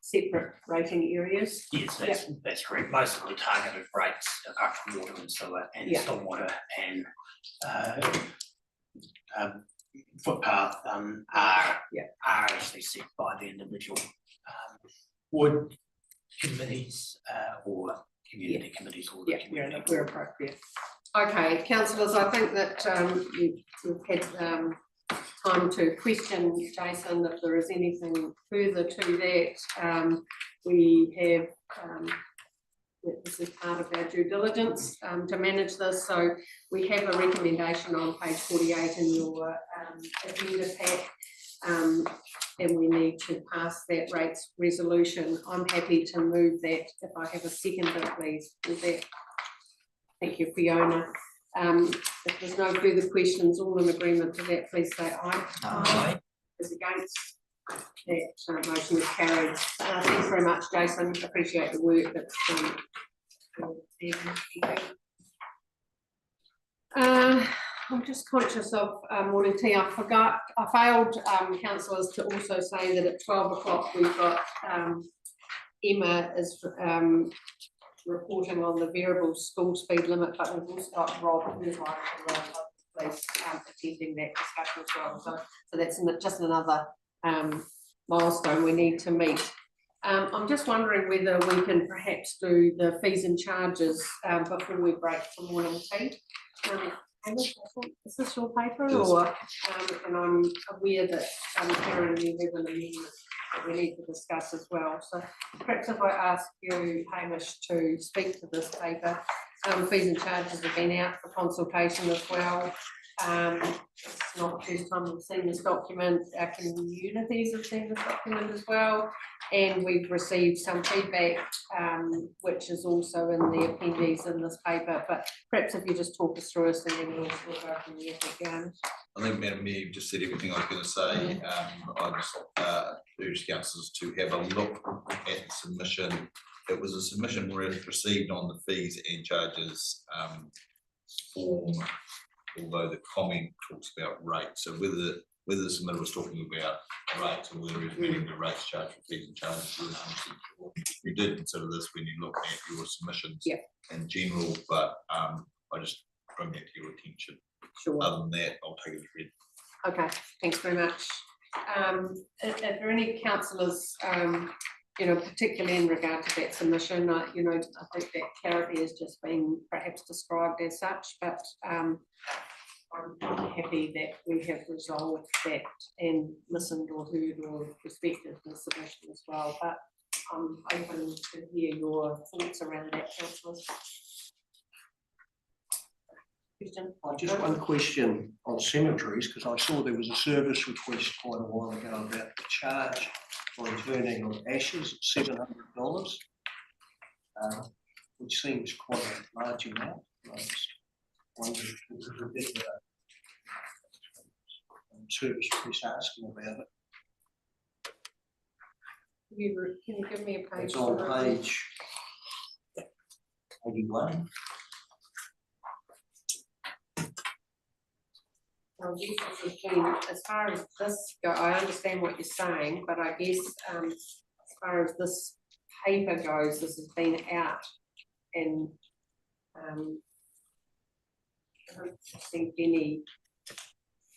separate rating areas. Yes, that's correct. Most of the targeted rates are for water and sewer and Yeah. stormwater and footpath are actually set by the individual ward committees or community committees or the community. We're appropriate. Okay, councillors, I think that you've had time to question Jason if there is anything further to that. We have this is part of our due diligence to manage this. So we have a recommendation on page 48 in your agenda pack, and we need to pass that rates resolution. I'm happy to move that if I have a seconder, please. Is that? Thank you, Fiona. If there's no further questions, all in agreement to that, please say aye. Aye. Is against? That motion is carried. Thanks very much, Jason. Appreciate the work that's I'm just conscious of morning tea. I failed councillors to also say that at 12 o'clock we've got Emma is reporting on the variable school speed limit, but we've also got Rob who's right at the place attending that discussion as well. So that's just another milestone we need to meet. I'm just wondering whether we can perhaps do the fees and charges before we break for morning tea. Is this your paper, or and I'm aware that Karen, you have an amendment that we need to discuss as well. So perhaps if I ask you, Hamish, to speak to this paper. Fees and charges have been out for consultation as well. It's not the first time we've seen this document. Our communities have seen this document as well, and we've received some feedback, which is also in the appendix in this paper. But perhaps if you just talk us through us, and then we'll go from there again. I think Madam Mayor, you've just said everything I was going to say. I just urge councillors to have a look at the submission. It was a submission received on the fees and charges form, although the comment talks about rates. So whether the submitter was talking about rates or whether he was meaning the rates charged for fees and charges, we did consider this when you look at your submissions in general, but I just bring that to your attention. Sure. Other than that, I'll take it as read. Okay, thanks very much. Are there any councillors, you know, particularly in regard to that submission? You know, I think that clarity has just been perhaps described as such, but I'm happy that we have resolved that and listened or heard or respected the submission as well. But I'm open to hear your thoughts around that, councillors. Just one question on cemeteries, because I saw there was a service request quite a while ago about the charge for returning of ashes at $700, which seems quite a large amount. I just wondered if there was a bit of a service request asking about it. Can you give me a page? It's on page 81. Well, this has been, as far as this go, I understand what you're saying, but I guess as far as this paper goes, this has been out and I haven't received any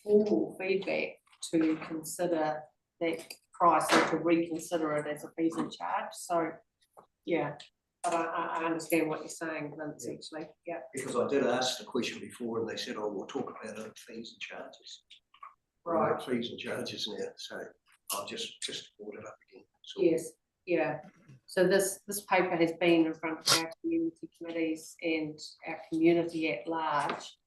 formal feedback to consider that price or to reconsider it as a fees and charge. So yeah, but I understand what you're saying, Vince, actually. Yeah. Because I did ask the question before and they said, oh, we'll talk about it, fees and charges. Right. Fees and charges now, so I'll just brought it up again. So, yes, yeah. So this paper has been in front of our community committees and our community at large.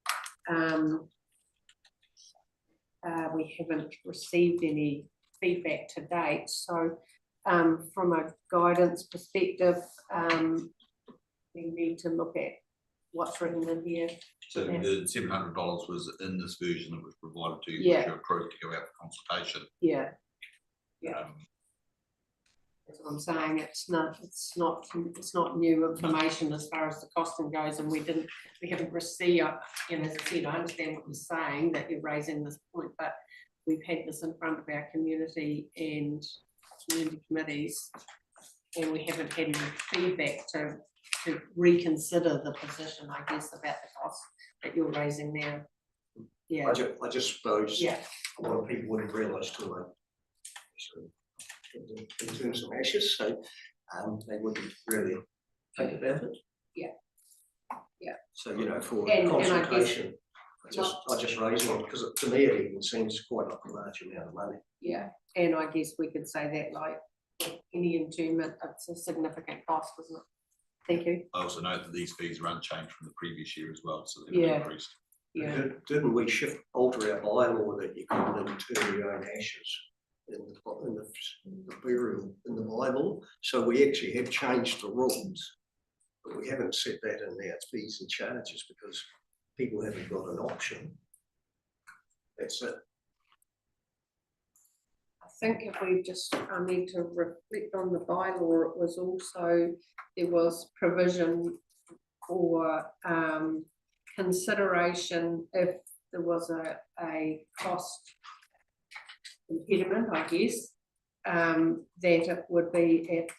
We haven't received any feedback to date. So from a guidance perspective, we need to look at what's written in here. So Yeah. the $700 was in this version that was provided to you, Yeah. which you approved to go out for consultation. Yeah, Yeah. Um, that's what I'm saying, it's not new information as far as the costing goes, and we haven't received, you know, as I said, I understand what you're saying, that you're raising this point, but we've had this in front of our community and community committees, and we haven't had any feedback to reconsider the position, I guess, about the cost that you're raising now. Yeah, I just suppose yeah, a lot of people wouldn't realise till they. In terms of ashes, so they wouldn't really think about it. Yeah. Yeah. So, you know, for And I guess- consultation, I just raise it because to me it even seems quite like a large amount of money. yeah, and I guess we could say that like with any internment, it's a significant cost, isn't it? Thank you, I also note that these fees are unchanged from the previous year as well, so they've Yeah. increased. yeah, Didn't we alter our bylaw that you couldn't inter your own ashes in the burial in the Bible? So we actually have changed the rules, but we haven't set that in our fees and charges because people haven't got an option. That's it. I think if we just, I need to reflect on the bylaw, it was also, there was provision for consideration if there was a cost impediment, I guess, that it would be at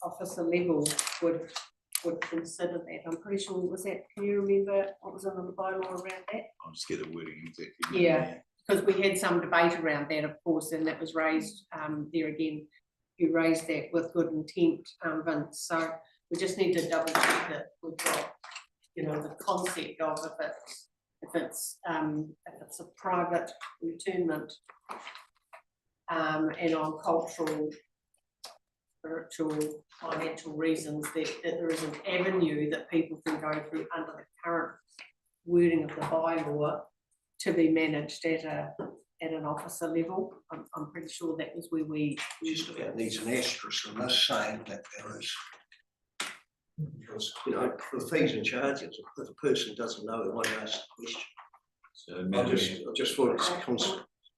officer level would consider that. I'm pretty sure, was that, can you remember what was in the bylaw around that? I'll just get the wording exactly. Yeah, because we had some debate around that, of course, and that was raised, there again, you raised that with good intent, Vince, so we just need to double check that we've got, you know, the concept of if it's a private internment, and on cultural, spiritual, financial reasons, that there is an avenue that people can go through under the current wording of the bylaw to be managed at an officer level. I'm pretty sure that was where we. Just about needs an asterisk in this saying that there is. Because, you know, for fees and charges, if a person doesn't know, they won't ask the question. So, I Madam, just thought it's Can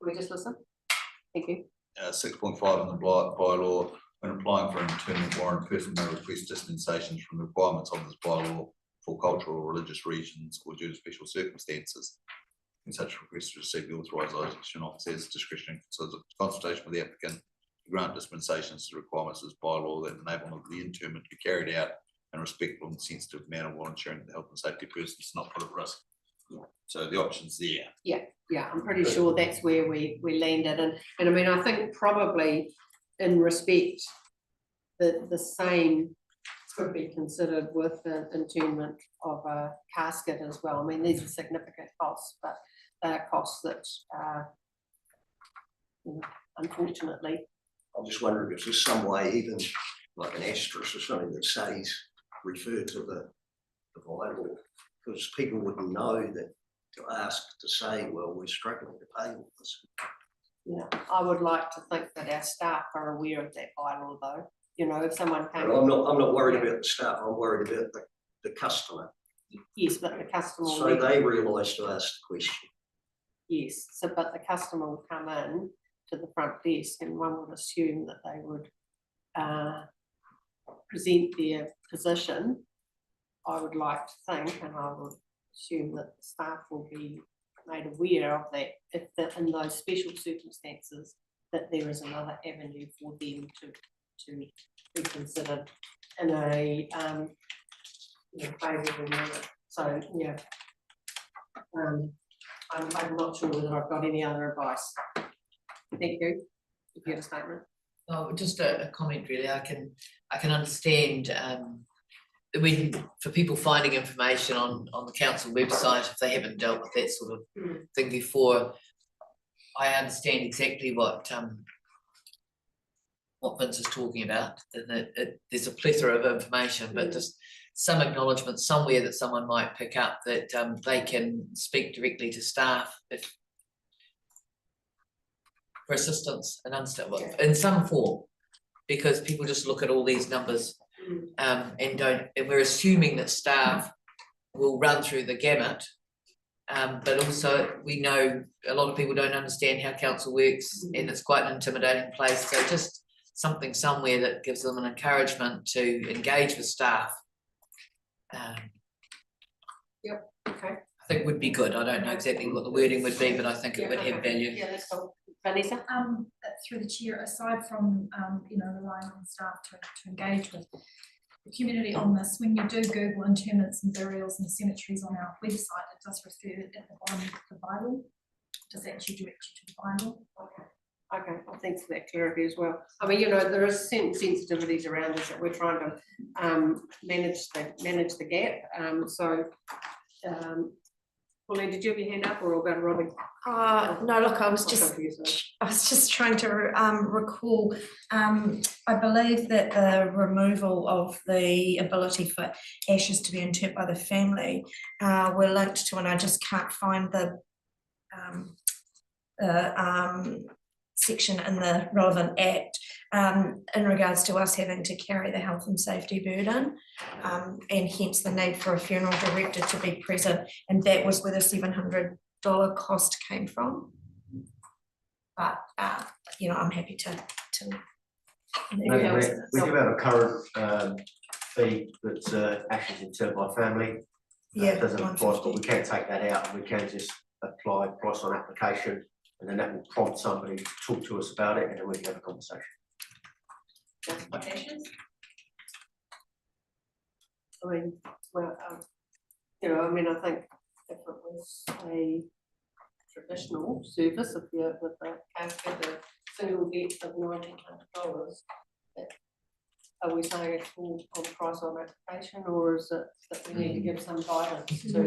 we just listen? Thank you. 6.5 in the bylaw, when applying for an internment warrant, a person may request dispensations from the requirements of this bylaw for cultural or religious reasons or due to special circumstances. In such request to receive the authorisation officer's discretion in consultation with the applicant to grant dispensations to requirements of this bylaw that enable the internment to be carried out in a respectful and sensitive manner while ensuring the health and safety of persons is not put at risk. So the option's there. Yeah, I'm pretty sure that's where we landed, and I mean, I think probably in respect, the same could be considered with the internment of a casket as well. I mean, these are significant costs, but they're costs that you know, unfortunately. I'm just wondering if there's some way, even like an asterisk or something that says refer to the bylaw, because people wouldn't know that to ask to say, well, we're struggling to pay all this. Yeah, I would like to think that our staff are aware of that bylaw though. You know, if someone came. But I'm not worried about the staff, I'm worried about the customer. Yes, but the customer. So they realise to ask the question. Yes, so but the customer will come in to the front desk and one would assume that they would present their position. I would like to think, and I would assume that the staff will be made aware of that if in those special circumstances that there is another avenue for them to be considered in a favourable manner. So yeah, I'm not sure whether I've got any other advice. Thank you. If you have a statement. Oh, just a comment really. I can understand when for people finding information on the council website, if they haven't dealt with that sort of thing before, I understand exactly what Vince is talking about, and that there's a plethora of information, but just some acknowledgement somewhere that someone might pick up that they can speak directly to staff if for assistance and understand in some form, because people just look at all these numbers And we're assuming that staff will run through the gamut. But also we know a lot of people don't understand how council works and it's quite an intimidating place. So just something somewhere that gives them an encouragement to engage with staff. Okay. I think would be good. I don't know exactly what the wording would be, but I think it would have value. Yeah, that's cool. Vanessa? Through the chair, aside from, relying on staff to engage with the community on this, when you do Google interments and burials and cemeteries on our website, it does refer at the bottom to the Bible. Does that actually direct you to the Bible? Okay, well, thanks for that clarity as well. I mean, there is certain sensitivities around this that we're trying to manage the gap. Pauline, did you have your hand up or I'll go to Robbie? No, look, I was just trying to recall, I believe that the removal of the ability for ashes to be interred by the family were linked to, and I just can't find the section in the relevant act in regards to us having to carry the health and safety burden, and hence the need for a funeral director to be present, and that was where the $700 cost came from. But I'm happy to. We do have a current fee that's ashes interred by family. Yeah, Doesn't apply, but we can take that out and we can just apply price on application, and then that will prompt somebody to talk to us about it, and then we can have a conversation. Justifications? I mean, well, I think if it was a traditional service, if you're with a casket, a single death of $1,900, are we saying it's all on price on application, or is it that we need to give some guidance to,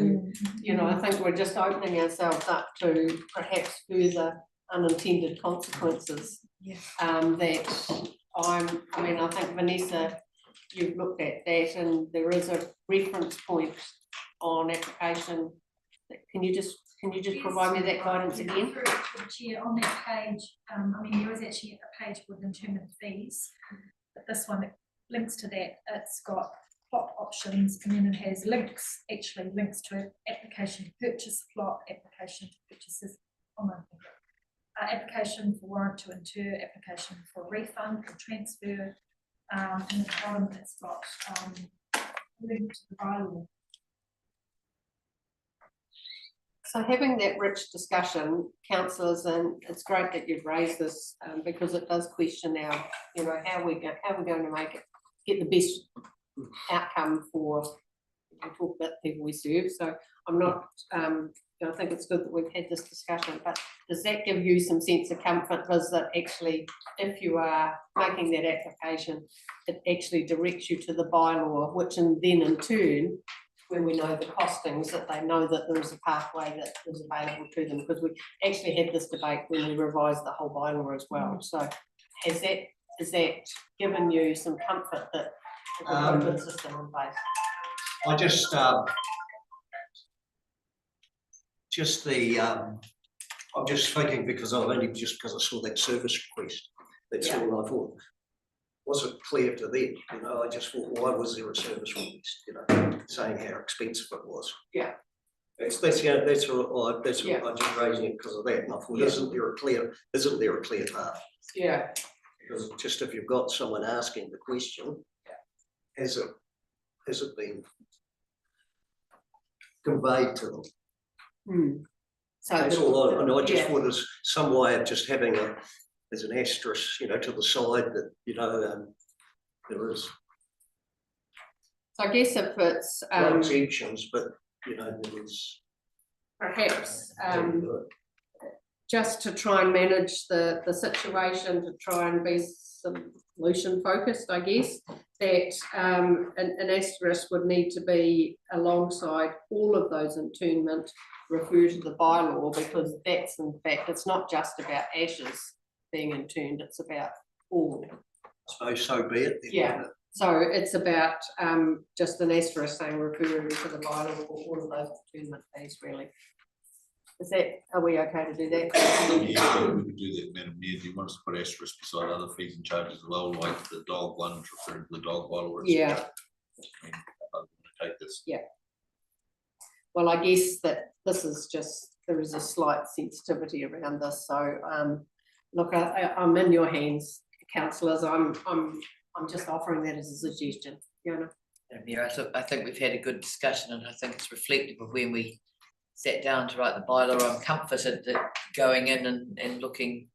I think we're just opening ourselves up to perhaps further unintended consequences. Yes. I think Vanessa, you've looked at that and there is a reference point on application. Can you just provide me that guidance again? Through the chair, on that page, there is actually a page with interment fees, but this one that links to that, it's got plot options, and then it has links to application to purchase plot, application to purchases, application for warrant to inter, application for refund or transfer, and at the bottom it's got link to the bylaw. So having that rich discussion, councillors, and it's great that you've raised this because it does question how we're going to get the best outcome for, we talk about the people we serve. So I'm not, I think it's good that we've had this discussion, but does that give you some sense of comfort? Does that actually, if you are making that application, it actually directs you to the bylaw, which then in turn, when we know the costings, that they know that there is a pathway that is available to them, because we actually had this debate when we revised the whole bylaw as well. So has that given you some comfort that we've got a good system in place? I just I'm just thinking because I saw that service request, that's all I thought. Wasn't clear to them, I just thought, why was there a service request, saying how expensive it was. Yeah. That's I'm just raising it because of that, and I thought, isn't there a clear path? Yeah. Because just if you've got someone asking the question, has it been conveyed to them? So that's all I just thought is some way of just having as an asterisk, to the side that, there is. So I guess if it's no exemptions, but there is. Perhaps just to try and manage the situation, to try and be solution focused, I guess, that an asterisk would need to be alongside all of those internment, refer to the bylaw, because that's in fact, it's not just about ashes being interned, it's about all. I suppose so be it. Yeah. So it's about just an asterisk saying referring to the bylaw or all of those internment fees, really. Are we okay to do that? Yeah, we could do that, Madam Mayor. Do you want us to put asterisk beside other fees and charges as well, like the dog one, referring to the dog bylaw? Yeah. I mean, I'm gonna take this. Well, I guess that this is just, there is a slight sensitivity around this, so, look, I'm in your hands, councillors, I'm just offering that as a suggestion, Fiona. Yeah, I think we've had a good discussion, and I think it's reflective of when we sat down to write the bylaw. I'm comforted that going in and looking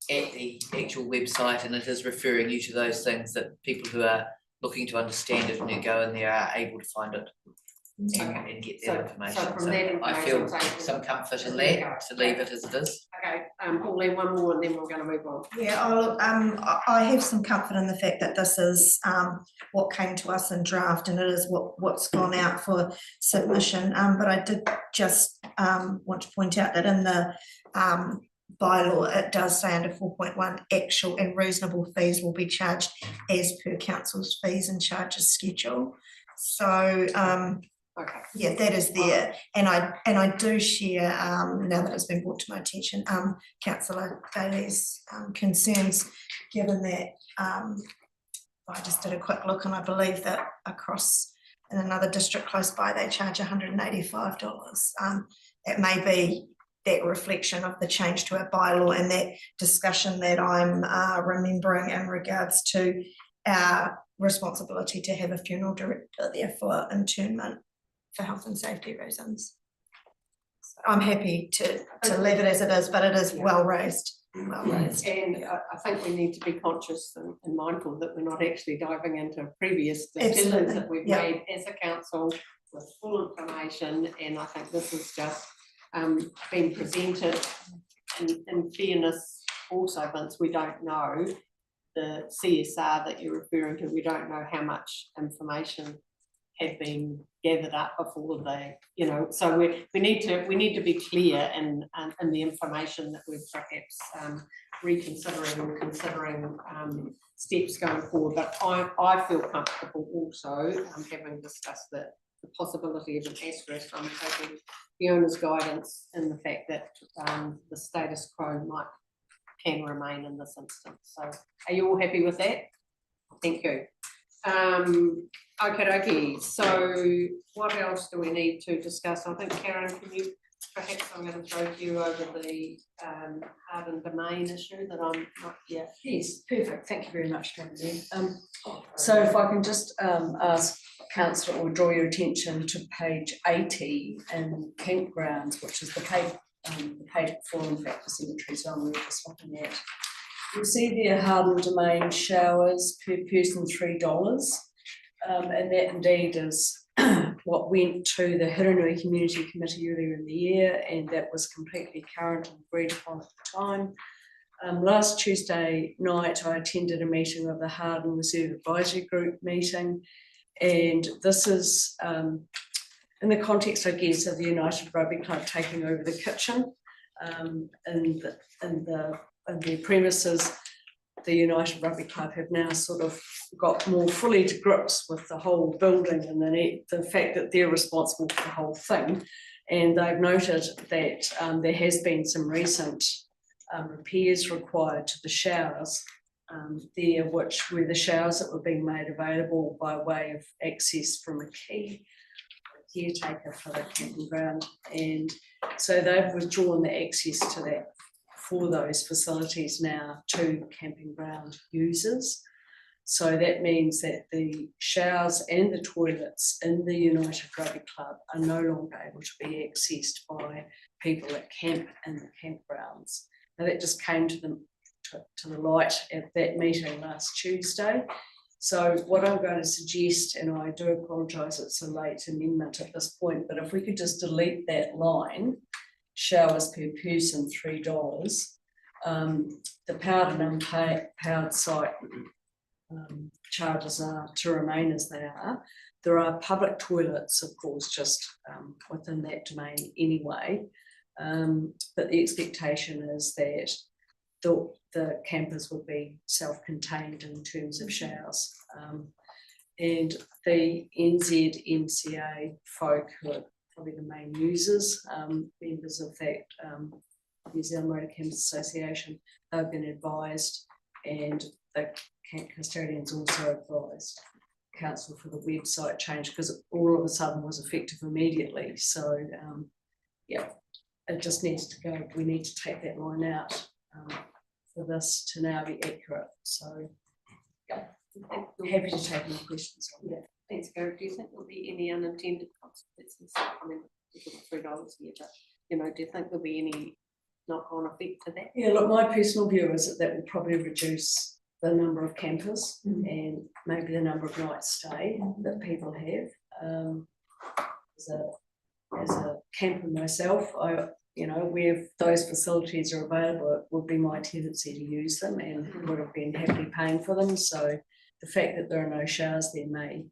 at the actual website, and it is referring you to those things, that people who are looking to understand it and who go in there are able to find it and get that information. So from So that I feel information, some comfort in that, to leave it as it is. Okay, Pauline, one more and then we're gonna move on. Yeah, I have some comfort in the fact that this is what came to us in draft, and it is what's gone out for submission. But I did just want to point out that in the bylaw, it does say under 4.1, actual and reasonable fees will be charged as per council's fees and charges schedule. So Okay. yeah, that is there, and I do share, now that it's been brought to my attention, councillor Daly's concerns, given that I just did a quick look, and I believe that across in another district close by they charge $185. It may be that reflection of the change to our bylaw and that discussion that I'm remembering in regards to our responsibility to have a funeral director there for internment for health and safety reasons. So I'm happy to leave it as it is, but it is well raised. Well raised. And I think we need to be conscious and mindful that we're not actually diving into previous decisions that we've made as a council with full information, and I think this is just been presented. In fairness, also, Vince, we don't know the CSR that you're referring to. We don't know how much information had been gathered up before they, so we need to be clear in the information that we're perhaps reconsidering or considering steps going forward. But I feel comfortable also, having discussed the possibility of an asterisk, I'm taking Fiona's guidance in the fact that the status quo can remain in this instance. So are you all happy with that? Thank you. Okay, so what else do we need to discuss? I think, Karen, perhaps I'm going to throw to you over the hardened domain issue that I'm not yet. Yes, perfect. Thank you very much, Tony. So if I can just ask Councillor, or draw your attention to page 80 in campgrounds, which is the paid for in fact for cemeteries on we were just looking at. You'll see there hardened domain showers per person $3. And that indeed is what went to the Hiranui Community Committee earlier in the year, and that was completely current and agreed upon at the time. Last Tuesday night, I attended a meeting of the Harden Reserve Advisory Group meeting, and this is in the context, I guess, of the United Rugby Club taking over the kitchen in the premises. The United Rugby Club have now sort of got more fully to grips with the whole building and the fact that they're responsible for the whole thing. And they've noted that there has been some recent repairs required to the showers there, which were the showers that were being made available by way of access from a key caretaker for the camping ground. And so they've withdrawn the access to that for those facilities now to camping ground users. So that means that the showers and the toilets in the United Rugby Club are no longer able to be accessed by people that camp in the campgrounds. Now that just came to the light at that meeting last Tuesday. So what I'm going to suggest, and I do apologise it's a late amendment at this point, but if we could just delete that line, showers per person $3, the powered and unpowered site charges are to remain as they are. There are public toilets, of course, just within that domain anyway, but the expectation is that the campers will be self-contained in terms of showers. And the NZMCA folk, who are probably the main users, members of that New Zealand Motor Camps Association. They've been advised, and the camp custodians also advised council for the website change, because all of a sudden was effective immediately. So yeah, it just needs to go. We need to take that line out for this to now be accurate. So yeah, happy to take any questions on that. Thanks, Gary. Do you think there'll be any unintended consequences? I mean, $3 a year, but do you think there'll be any knock-on effect to that? Yeah, look, my personal view is that will probably reduce the number of campers and maybe the number of nights stay that people have. As a camper myself, where those facilities are available, it would be my tendency to use them and would have been happily paying for them. So the fact that there are no showers there may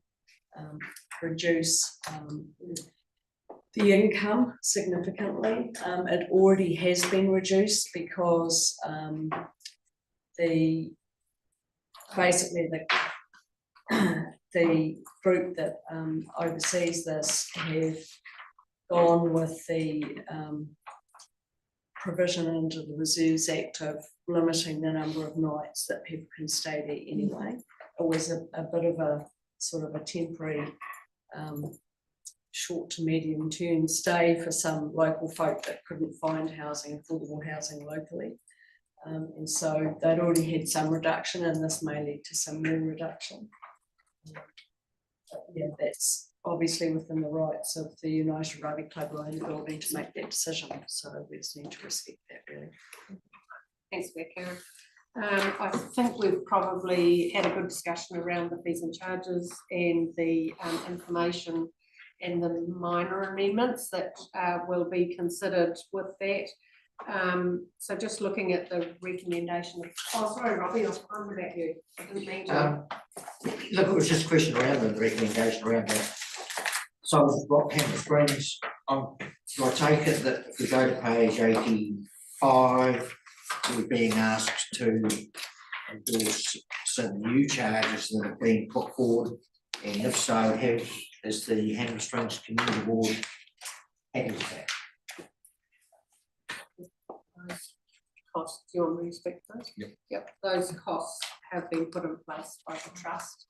reduce the income significantly. It already has been reduced because basically the group that oversees this have gone with the provision under the Reserves Act of limiting the number of nights that people can stay there anyway. It was a bit of a sort of a temporary short to medium term stay for some local folk that couldn't find housing, affordable housing locally. And so they'd already had some reduction, and this may lead to some more reduction. But yeah, that's obviously within the rights of the United Rugby Club or any building to make that decision. So we just need to respect that, really. Thanks, Karen. I think we've probably had a good discussion around the fees and charges and the information and the minor amendments that will be considered with that. So just looking at the recommendation of, sorry, Robbie, I'm about you. I didn't mean to. Look, it was just a question around the recommendation around that. So Rockhampton Springs, do I take it that if we go to page 85, we're being asked to endorse some new charges that have been put forward, and if so, is the Hammer Springs Community Board happy with that? Costs, do you want me to speak to those? Yep. Yep, those costs have been put in place by the trust,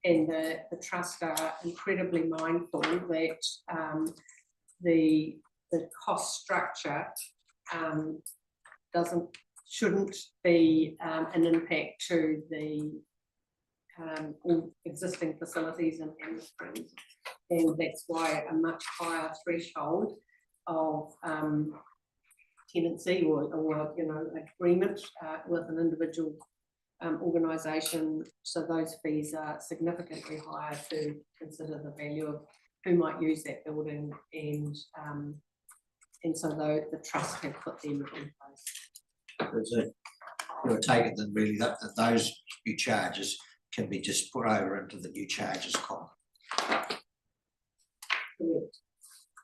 and the trust are incredibly mindful that the cost structure shouldn't be an impact to the all existing facilities in Hammer Springs, and that's why a much higher threshold of tenancy or agreement with an individual organisation. So those fees are significantly higher to consider the value of who might use that building, and so the trust have put them in place. We'll take it then really that those new charges can be just put over into the new charges column.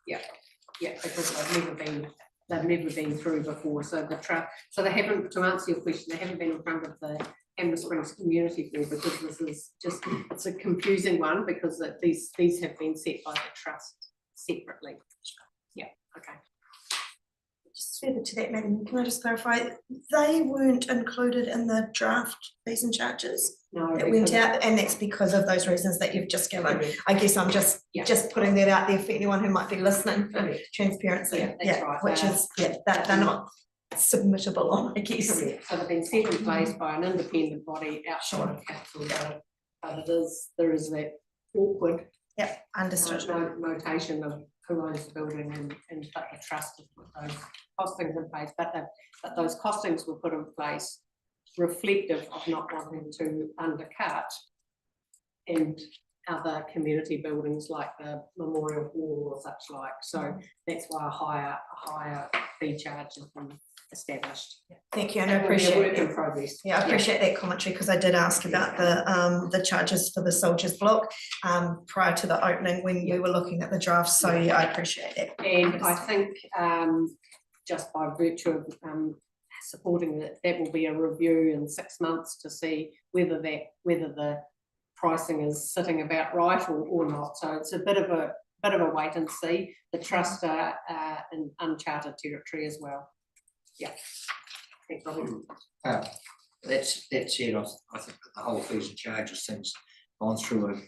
Yeah, because they've never been through before. So they haven't, to answer your question, they haven't been in front of the Hammer Springs Community Board, because this is just, it's a confusing one, because these have been set by the trust separately. Yeah, okay. Just further to that, Madam, can I just clarify, they weren't included in the draft fees and charges that went out, and that's because of those reasons that you've just given. I guess I'm just putting that out there for anyone who might be listening for transparency. That's right. Which is that they're not submittable on, I guess. Correct. So they've been set in place by an independent body outside of council, but there is that awkward understood notation of who owns the building, and but the trust has put those costings in place, but those costings were put in place reflective of not wanting to undercut and other community buildings like the Memorial Hall or such like. So that's why a higher fee charge has been established. Thank you, and I appreciate work in progress. Yeah, I appreciate that commentary, because I did ask about the charges for the Soldiers Block prior to the opening when we were looking at the draft. So yeah, I appreciate that. And I think just by virtue of supporting that will be a review in 6 months to see whether the pricing is sitting about right or not. So it's a bit of a bit of a wait and see. The trust are in uncharted territory as well. Yeah. Thanks, Robin. That's it. I think that the whole fees and charges thing's gone through a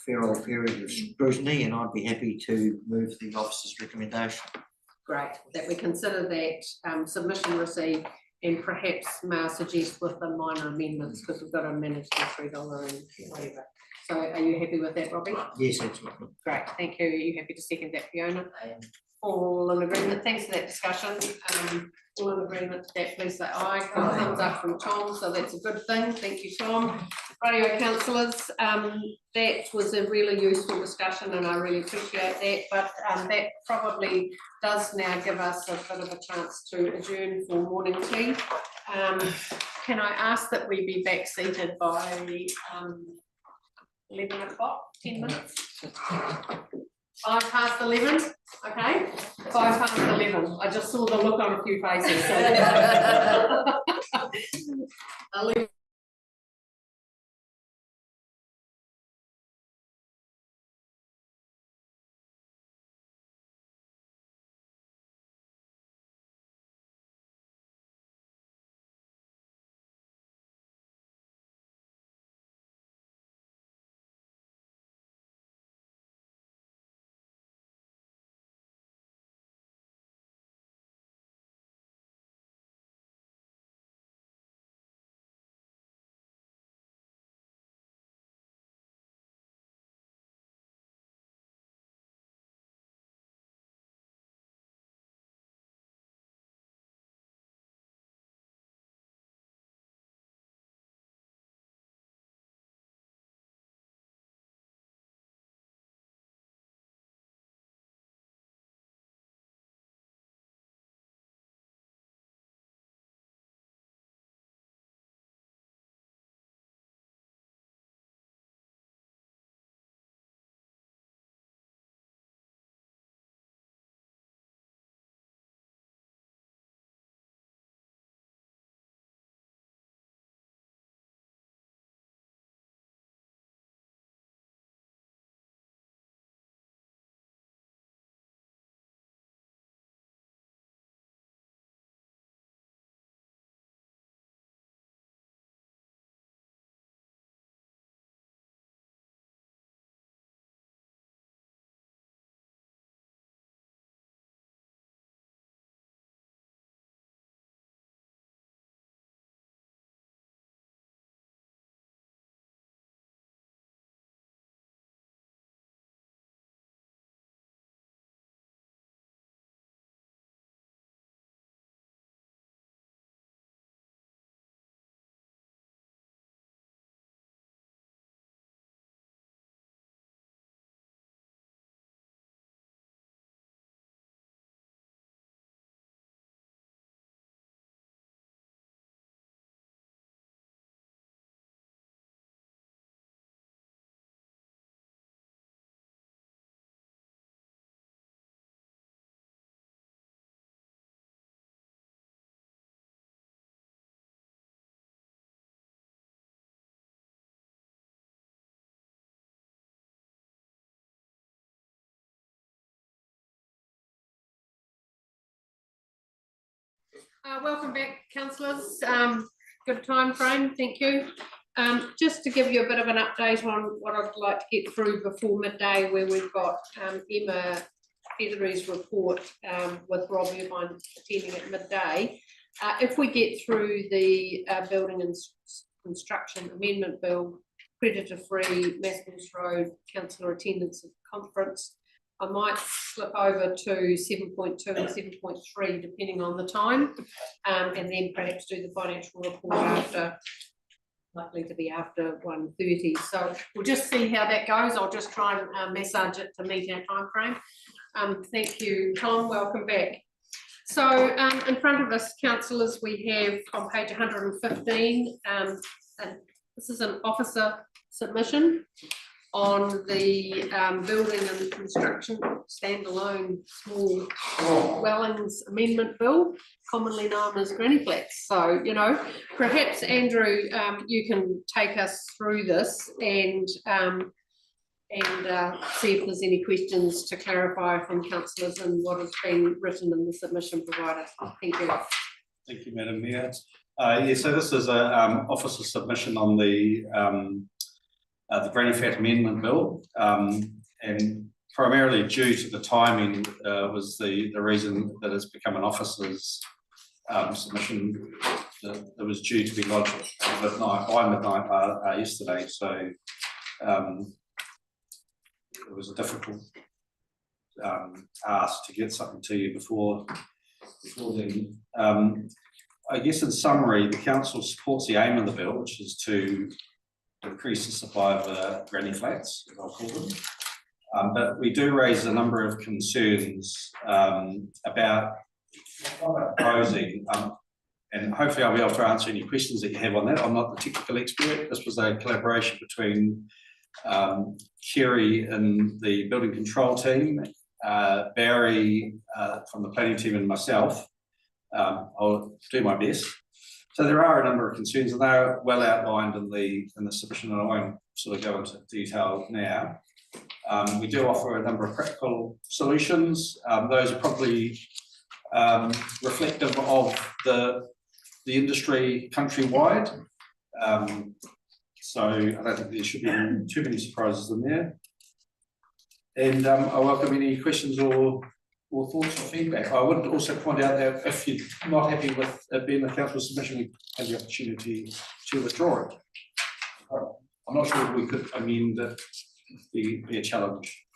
fair old period of scrutiny, and I'd be happy to move the officer's recommendation. Great, that we consider that submission received, and perhaps may I suggest with the minor amendments, because we've got to manage the $3 and whatever. So are you happy with that, Robbie? Yes, absolutely. Great, thank you. Are you happy to second that, Fiona? All in agreement, thanks for that discussion. All in agreement to that, please say aye. Thumbs up from Tom, so that's a good thing. Thank you, Tom. Radio councillors, that was a really useful discussion and I really appreciate that, but that probably does now give us a bit of a chance to adjourn for morning tea. Can I ask that we be back seated by 11 o'clock, 10 minutes? 5 past 11, okay? 5 past 11. I just saw the look on a few faces. So. Welcome back, councillors. Good time frame, thank you. Just to give you a bit of an update on what I'd like to get through before midday, where we've got Emma Feathery's report with Rob Irvine attending at midday. If we get through the building and construction amendment bill, predator-free, Massmores Road, councillor attendance at conference, I might slip over to 7.2 and 7.3 depending on the time, and then perhaps do the financial report after, likely to be after 1:30. So we'll just see how that goes. I'll just try and massage it to meet our time frame. Thank you, Tom. Welcome back. So in front of us, councillors, we have on page 115, and this is an officer submission on the building and construction standalone small dwellings amendment bill, commonly known as Granny Flats. So, you know, perhaps Andrew, you can take us through this and and see if there's any questions to clarify from councillors and what has been written in the submission provided. Thank you. Thank you, Madam Mayor. Yeah, so this is a officer submission on the Granny Fat Amendment Bill, and primarily due to the timing was the reason that it's become an officer's submission that was due to be lodged by midnight yesterday. So it was a difficult ask to get something to you before then. I guess in summary, the council supports the aim of the bill, which is to increase the supply of granny flats, as I'll call them. But we do raise a number of concerns about proposing, and hopefully I'll be able to answer any questions that you have on that. I'm not the technical expert. This was a collaboration between Kerry and the building control team, Barry from the planning team, and myself. I'll do my best. So there are a number of concerns, and they're well outlined in the submission, and I won't sort of go into detail now. We do offer a number of practical solutions. Those are probably reflective of the industry countrywide. So I don't think there should be too many surprises in there. And I welcome any questions or thoughts or feedback. I would also point out that if you're not happy with it being the council submission, we have the opportunity to withdraw it. I'm not sure if we could amend it, be a challenge.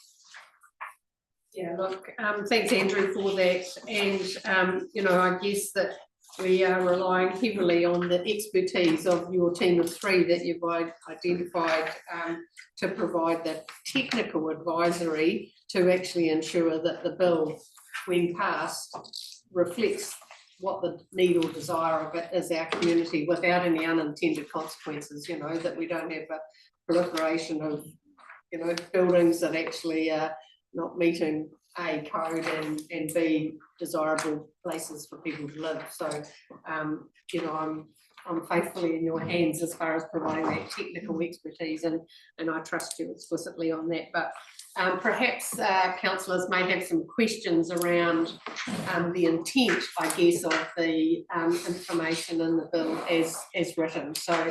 Yeah, look, thanks Andrew for that, and you know, I guess that we are relying heavily on the expertise of your team of 3 that you've identified to provide the technical advisory to actually ensure that the bill, when passed, reflects what the need or desire of it is our community without any unintended consequences, you know, that we don't have a proliferation of, you know, buildings that actually are not meeting A, code, and B, desirable places for people to live. So, you know, I'm faithfully in your hands as far as providing that technical expertise, and I trust you explicitly on that. But perhaps councillors may have some questions around the intent, I guess, of the information in the bill as written. So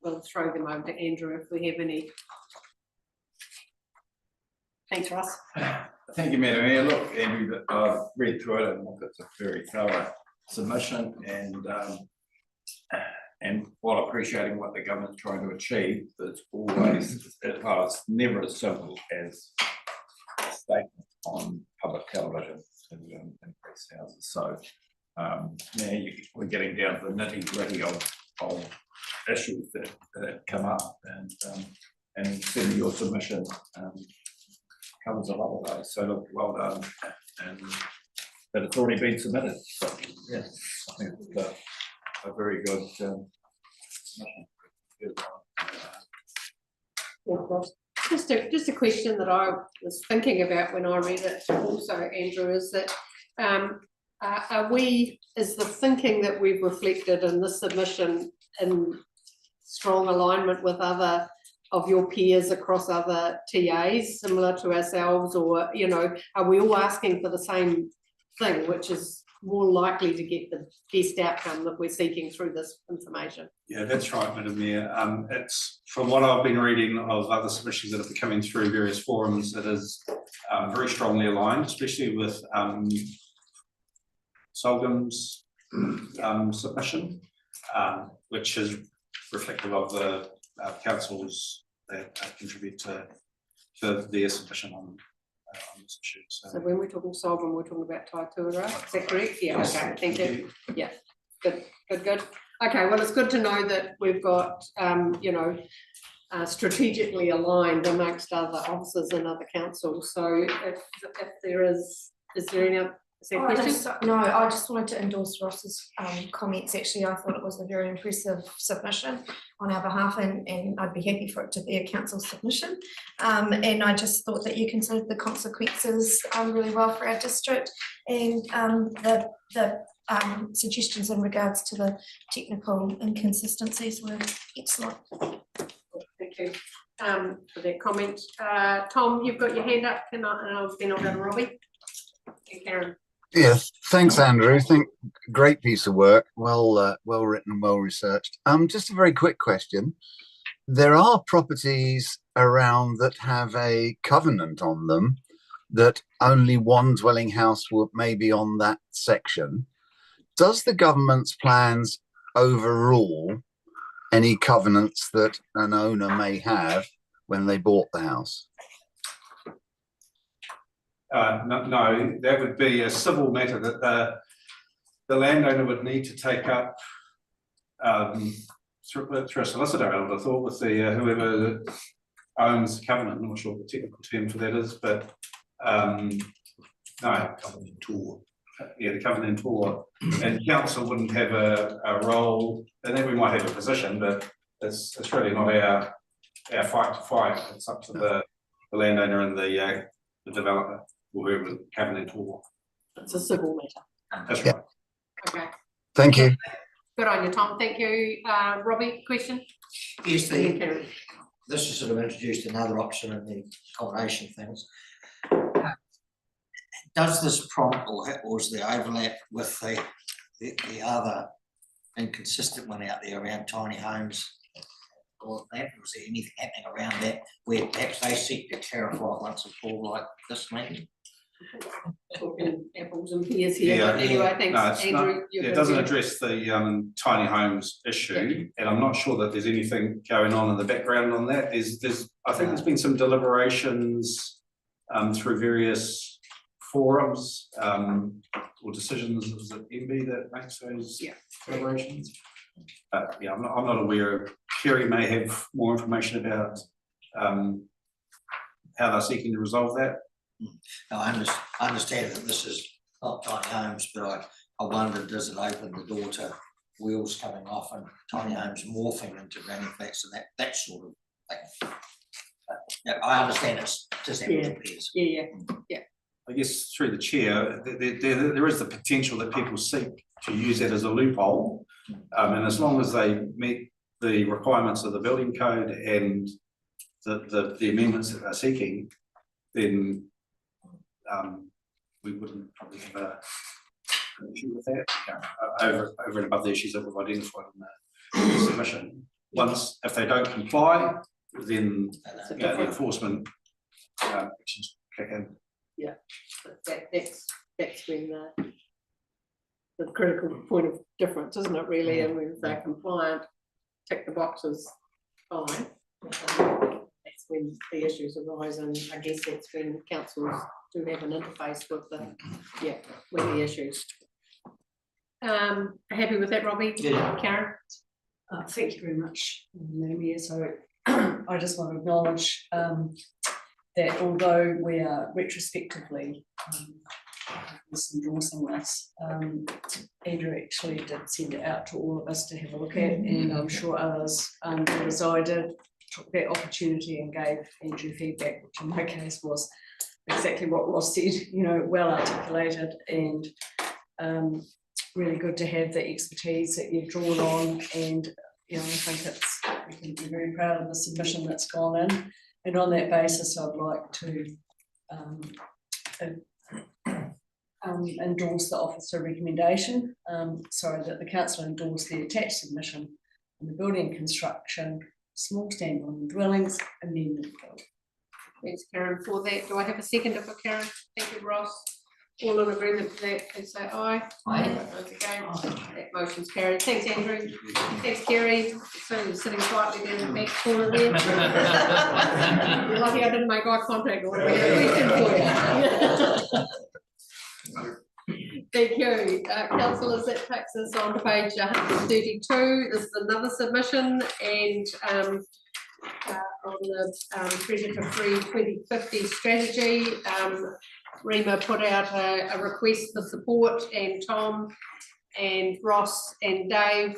we'll throw them over to Andrew if we have any. Thanks, Ross. Thank you, Madam Mayor. Look, Andrew, I've read through it, and look, it's a very thorough submission, and while appreciating what the government's trying to achieve, it's always, well, it's never as simple as a statement on public television in press houses. So now we're getting down to the nitty-gritty of issues that come up, and certainly your submission covers a lot of those. So look, well done, and that it's already been submitted. So yeah, I think it's a very good submission. Just a question that I was thinking about when I read it also, Andrew, is that is the thinking that we've reflected in this submission in strong alignment with other of your peers across other TAs similar to ourselves, or, you know, are we all asking for the same thing, which is more likely to get the best outcome that we're seeking through this information? Yeah, that's right, Madam Mayor. It's from what I've been reading of other submissions that have been coming through various forums, it is very strongly aligned, especially with Solgham's submission, which is reflective of the councils that contribute to their submission on this issue. So when we're talking Solvang, we're talking about Taituara, is that correct? Yeah, okay, thank you. Yeah, good. Okay, well, it's good to know that we've got, you know, strategically aligned amongst other officers and other councils. So if there is there any other questions? I just wanted to endorse Ross's comments. Actually, I thought it was a very impressive submission on our behalf, and I'd be happy for it to be a council submission. And I just thought that you considered the consequences really well for our district, and the suggestions in regards to the technical inconsistencies were excellent. Thank you. for that comment. Tom, you've got your hand up, and then I'll go to Robbie. And Karen. Yes, thanks, Andrew. Great piece of work. Well written, well researched. Just a very quick question. There are properties around that have a covenant on them that only one dwelling house may be on that section. Does the government's plans overrule any covenants that an owner may have when they bought the house? No, that would be a civil matter that the landowner would need to take up through a solicitor, I would have thought, with the whoever owns the covenant. I'm not sure what the technical term for that is, but no. Covenantor. Yeah, the covenantor, and council wouldn't have a role, and then we might have a position, but it's really not our fight to fight. It's up to the landowner and the developer, or whoever the covenantor. It's a civil matter. That's right. Okay. Thank you. Good on you, Tom. Thank you. Robbie, question? Yes, And Karen. this has sort of introduced another option in the accommodation things. Does this prompt or is there overlap with the other inconsistent one out there around tiny homes? Or that, was there anything happening around that where perhaps they seek to clarify once and for all like this maybe? Talking apples and pears here, but Yeah. anyway, thanks, No, it's Andrew. not, you're it gonna doesn't be- address the tiny homes issue, and I'm not sure that there's anything going on in the background on that. I think there's been some deliberations through various forums or decisions. Is it MB that makes those deliberations? Yeah, I'm not aware of. Kerry may have more information about how they're seeking to resolve that. No, I understand that this is not tiny homes, but I wondered, does it open the door to wheels coming off and tiny homes morphing into granny flats and that sort of thing? Yeah, I understand it's just apples and pears. Yeah. I guess through the chair, there is the potential that people seek to use that as a loophole. And as long as they meet the requirements of the building code and the amendments that they're seeking, then we wouldn't probably have an issue with that, over and above the issues that we've identified in the submission. Once, if they don't comply, then the enforcement actions kick in. Yeah, that's when the critical point of difference, isn't it, really? And when they're compliant, tick the boxes, fine. That's when the issues arise, and I guess that's when councils do have an interface with the issues. Happy with that, Robbie? Yeah. Karen? Thank you very much, Madam Mayor. So I just want to acknowledge that although we are retrospectively endorsing this, Andrew actually did send it out to all of us to have a look at, and I'm sure others did as I did, took that opportunity and gave Andrew feedback, which in my case was exactly what Ross said, well articulated, and really good to have the expertise that you've drawn on, and I think we can be very proud of the submission that's gone in. And on that basis, I'd like to endorse the officer recommendation, that the council endorse the attached submission on the building construction, small standalone dwellings, amendment bill. Thanks, Karen, for that. Do I have a seconder for Karen? Thank you, Ross. All in agreement with that, please say aye. Aye. Those against, that motion's carried. Thanks, Andrew. Thanks, Kerry. So you're sitting quietly down in the back corner there. You're lucky I didn't make eye contact or whatever. Thank you. Councillors, that takes us on to page 132. This is another submission, and on the Predator Free 2050 strategy, REMA put out a request for support, and Tom and Ross and Dave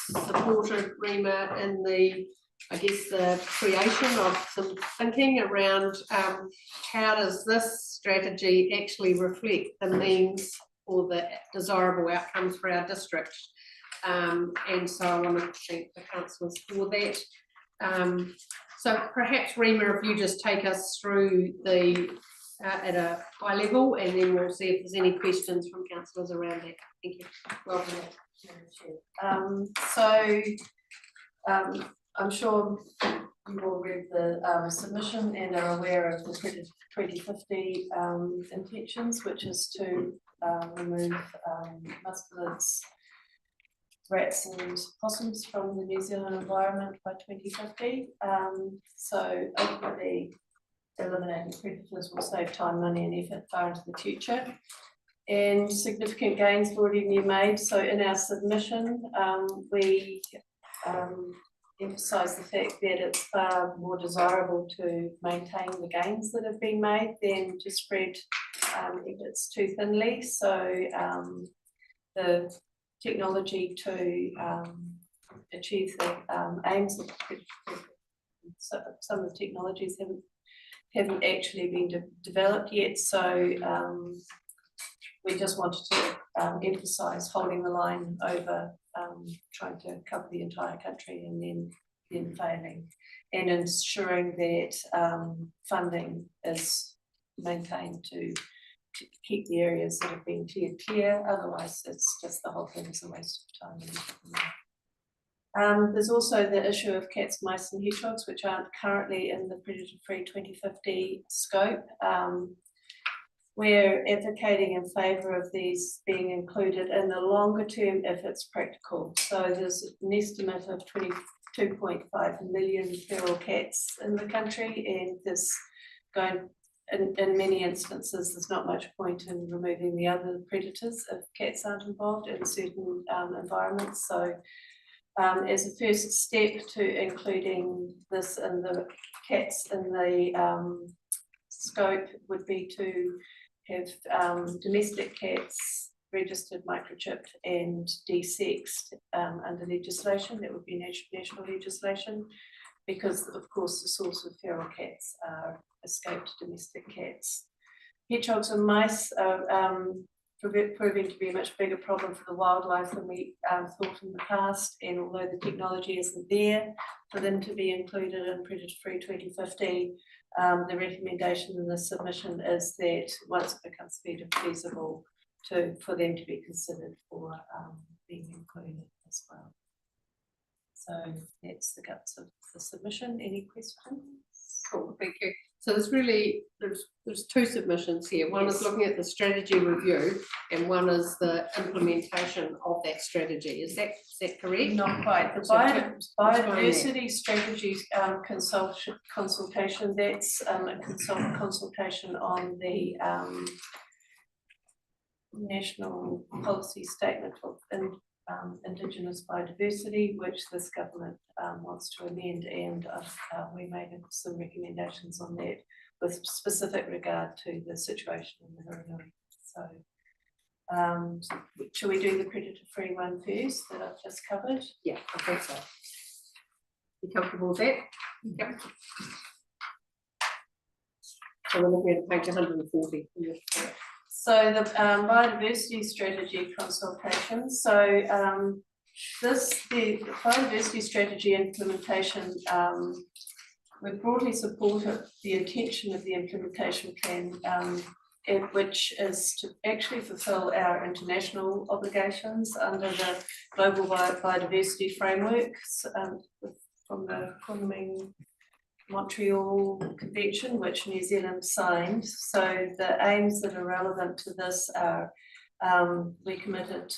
supported REMA in the creation of some thinking around how does this strategy actually reflect the means or the desirable outcomes for our district. And so I want to thank the councillors for that. So perhaps Rima, if you just take us through the, at a high level, and then we'll see if there's any questions from councillors around that. Thank you. Welcome. I'm sure you all read the submission and are aware of the Predator 2050 intentions, which is to remove mustelids, rats and possums from the New Zealand environment by 2050. So ultimately, eliminating predators will save time, money and effort far into the future. And significant gains have already been made. So in our submission, we emphasise the fact that it's far more desirable to maintain the gains that have been made than to spread efforts too thinly. So the technology to achieve the aims of some of the technologies haven't actually been developed yet. So we just wanted to emphasise holding the line over trying to cover the entire country and then failing, and ensuring that funding is maintained to keep the areas that have been clear. Otherwise, it's just the whole thing is a waste of time. There's also the issue of cats, mice and hedgehogs, which aren't currently in the Predator-Free 2050 scope. We're advocating in favour of these being included in the longer term if it's practical. So there's an estimate of 22.5 million feral cats in the country, and this going in many instances there's not much point in removing the other predators if cats aren't involved in certain environments. So as a first step to including this in the cats in the scope would be to have domestic cats registered, microchipped and desexed under legislation. That would be national legislation, because of course the source of feral cats are escaped domestic cats. Hedgehogs and mice are proving to be a much bigger problem for the wildlife than we thought in the past, and although the technology isn't there for them to be included in Predator-Free 2050, the recommendation in the submission is that once it becomes feasible for them to be considered for being included as well. So that's the guts of the submission. Any questions? Cool, thank you. So there's two submissions here. One is looking at the strategy review, and one is the implementation of that strategy. Is that correct? Not quite. The biodiversity strategy consultation, that's a consultation on the national policy statement of Indigenous biodiversity, which this government wants to amend, and we made some recommendations on that with specific regard to the situation in the Huronui. So shall we do the predator-free one first that I've just covered? Yeah, I think so. You comfortable with that? Yep. So we're looking at page 140. So the biodiversity strategy consultation. So the biodiversity strategy implementation, we broadly supported the intention of the implementation plan, which is to actually fulfil our international obligations under the Global Biodiversity Framework from the Kunming Montreal Convention, which New Zealand signed. So the aims that are relevant to this are we committed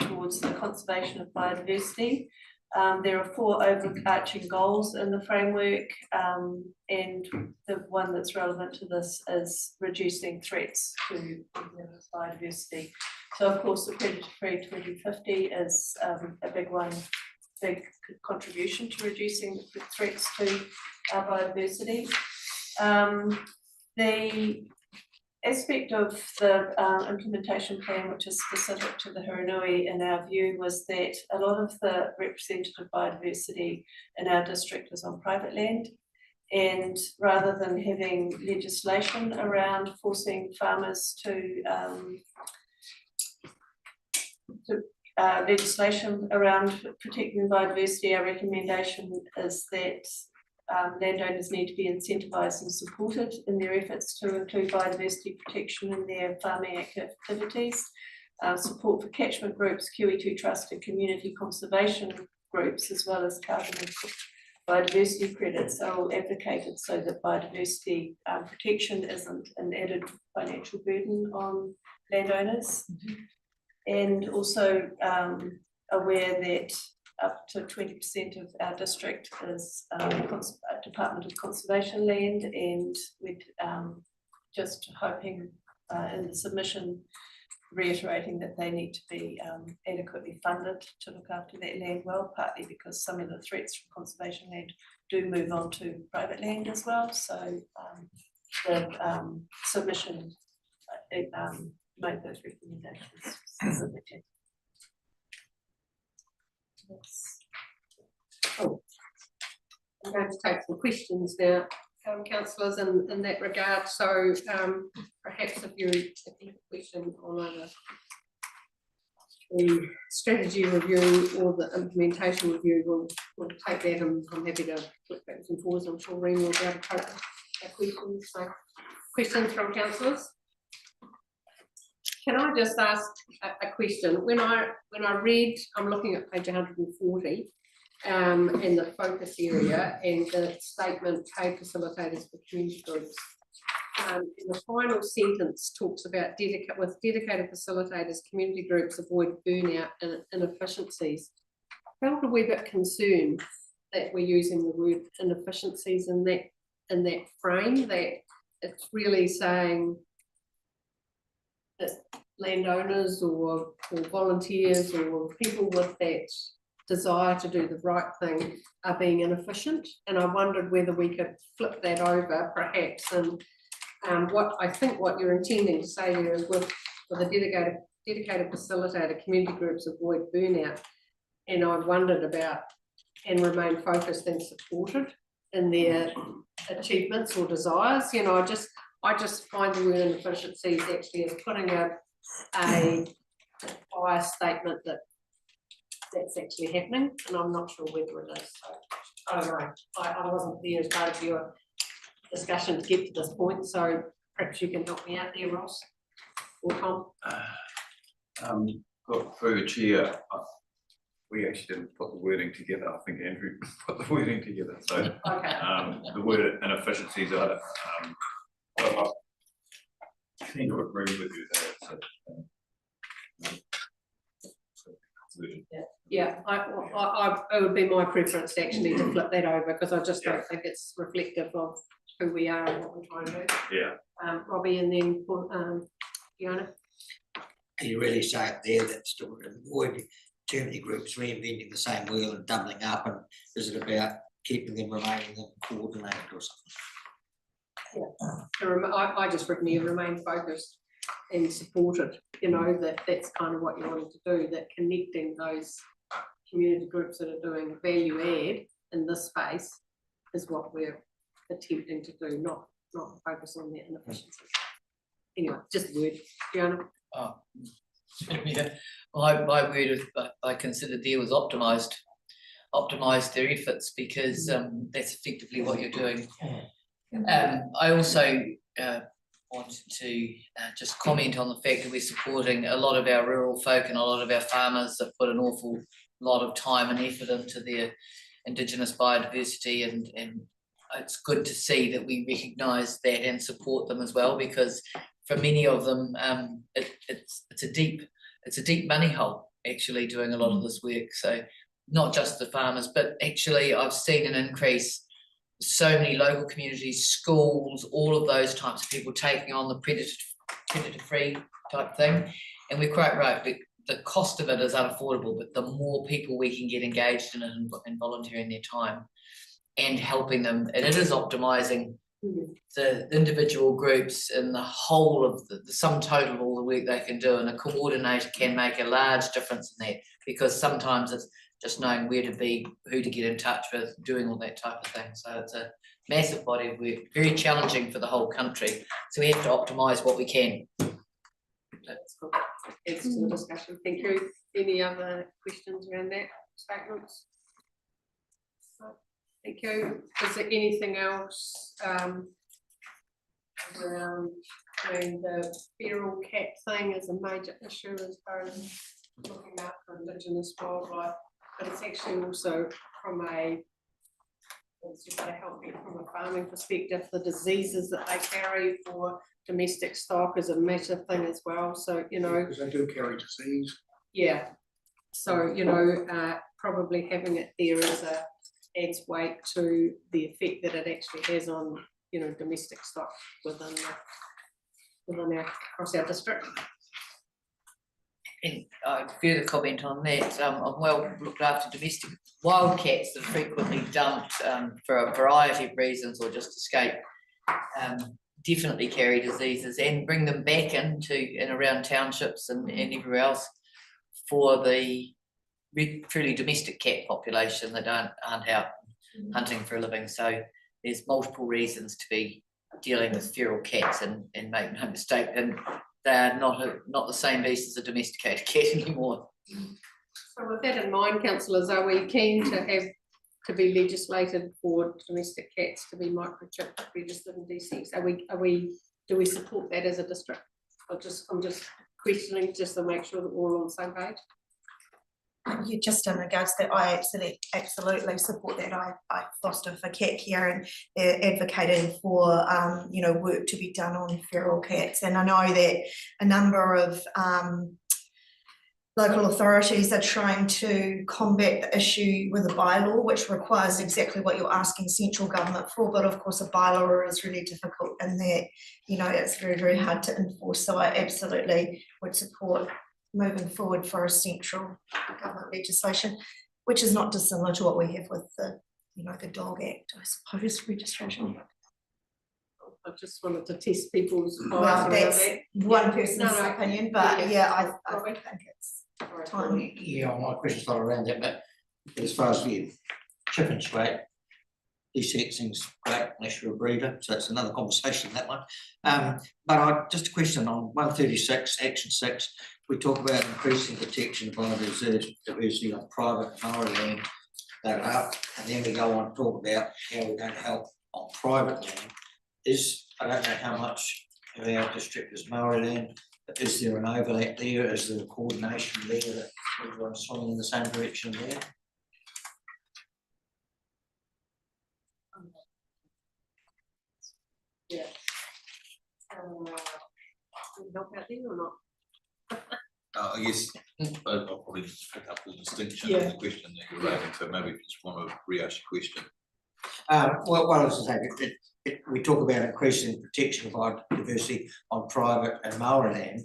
towards the conservation of biodiversity. There are 4 overarching goals in the framework, and the one that's relevant to this is reducing threats to biodiversity. So of course the Predator-Free 2050 is a big one, big contribution to reducing the threats to our biodiversity. The aspect of the implementation plan which is specific to the Huronui in our view was that a lot of the representative biodiversity in our district is on private land, and rather than having legislation around forcing farmers to legislation around protecting biodiversity, our recommendation is that landowners need to be incentivised and supported in their efforts to include biodiversity protection in their farming activities. Support for catchment groups, QE2 Trust and community conservation groups, as well as carbon and biodiversity credits are all advocated so that biodiversity protection isn't an added financial burden on landowners. And also aware that up to 20% of our district is Department of Conservation land, and we're just hoping in the submission reiterating that they need to be adequately funded to look after that land well, partly because some of the threats from conservation land do move on to private land as well. So the submission made those recommendations. Oh, I'm going to take some questions now, councillors, in that regard. So perhaps if you have a question on the strategy review or the implementation review, we'll take that, and I'm happy to flip backwards and forwards. I'm sure Reen will be able to take our questions. So questions from councillors? Can I just ask a question? When I read, I'm looking at page 140, in the focus area and the statement paid facilitators for community groups. And the final sentence talks about with dedicated facilitators, community groups avoid burnout and inefficiencies. I felt a wee bit concerned that we're using the word inefficiencies in that frame, that it's really saying that landowners or volunteers or people with that desire to do the right thing are being inefficient. And I wondered whether we could flip that over perhaps, and what you're intending to say here is with a dedicated facilitator, community groups avoid burnout. And I wondered about and remain focused and supported in their achievements or desires. You know, I just find the word inefficiencies actually as putting a bias statement that's actually happening, and I'm not sure whether it is. So I don't know. I wasn't there as part of your discussion to get to this point, so perhaps you can help me out there, Ross or Tom. Look, through the chair, we actually didn't put the wording together. I think Andrew put the wording together. So okay. The word inefficiencies are. I tend to agree with you there. Yeah, it would be my preference actually to flip that over, because I just don't think it's reflective of who we are and what we're trying to do. Yeah. Robbie, and then Fiona. You really say it there that still avoid too many groups reinventing the same wheel and doubling up, and is it about keeping them remaining coordinated or something? Yeah. I just reckon you remain focused and supported, you know, that's kind of what you wanted to do, that connecting those community groups that are doing value add in this space is what we're attempting to do, not focus on their inefficiencies. Anyway, just a word, Fiona. Yeah, my word of I consider there was optimised their efforts, because that's effectively what you're doing. I also wanted to just comment on the fact that we're supporting a lot of our rural folk and a lot of our farmers that put an awful lot of time and effort into their Indigenous biodiversity, and it's good to see that we recognise that and support them as well, because for many of them it's a deep money hole actually doing a lot of this work. So not just the farmers, but actually I've seen an increase. So many local communities, schools, all of those types of people taking on the predator-free type thing. And we're quite right, the cost of it is unaffordable, but the more people we can get engaged in it and volunteering their time and helping them, and it is optimising the individual groups and the whole of the sum total of all the work they can do, and a coordinator can make a large difference in that, because sometimes it's just knowing where to be, who to get in touch with, doing all that type of thing. So it's a massive body of work, very challenging for the whole country. So we have to optimise what we can. That's good. Thanks for the discussion. Thank you. Any other questions around that statements? Thank you. Is there anything else around, I mean, the feral cat thing is a major issue as far as looking after Indigenous wildlife, but it's actually also from a, it's just to help me from a farming perspective, the diseases that they carry for domestic stock is a massive thing as well, so, you know. Because they do carry disease. Yeah, so, you know, probably having it there as adds weight to the effect that it actually has on, you know, domestic stock within across our district. And I further comment on that, I'm well looked after domestic wildcats that are frequently dumped for a variety of reasons or just escape. Definitely carry diseases and bring them back into and around townships and everywhere else for the truly domestic cat population that aren't out hunting for a living. So there's multiple reasons to be dealing with feral cats and make no mistake, and they're not the same beast as a domesticated cat anymore. So with that in mind, councillors, are we keen to have to be legislated for domestic cats to be microchip registered in D6? Do we support that as a district? I'm just questioning just to make sure that we're all on the same page. You just in regards to that, I absolutely support that. I foster for cat care and advocating for you know, work to be done on feral cats, and I know that a number of local authorities are trying to combat the issue with a bylaw, which requires exactly what you're asking central government for, but of course a bylaw is really difficult in that, you know, it's very, very hard to enforce. So I absolutely would support moving forward for a central government legislation, which is not dissimilar to what we have with the, you know, the Dog Act, I suppose, registration. I just wanted to test people's Well, that's one person's opinion, but yeah, I think it's time. Yeah, my question's not around that, but as far as the chipping's great, de-sexing's great unless you're a breeder, so it's another conversation, that one. But just a question on 136, action 6, we talk about increasing protection of biodiversity on private Maori land, they're up, and then we go on to talk about how we're going to help on private land. I don't know how much of our district is Maori land, but is there an overlap there? Is there a coordination there that everyone's swimming in the same direction there? Yeah. Can you help out there or not? I guess I'll probably just pick up the distinction Yeah. of the question that you're raising, so maybe if you just want to re-ask your question. Well, I was saying, we talk about increasing protection of biodiversity on private and Maori land,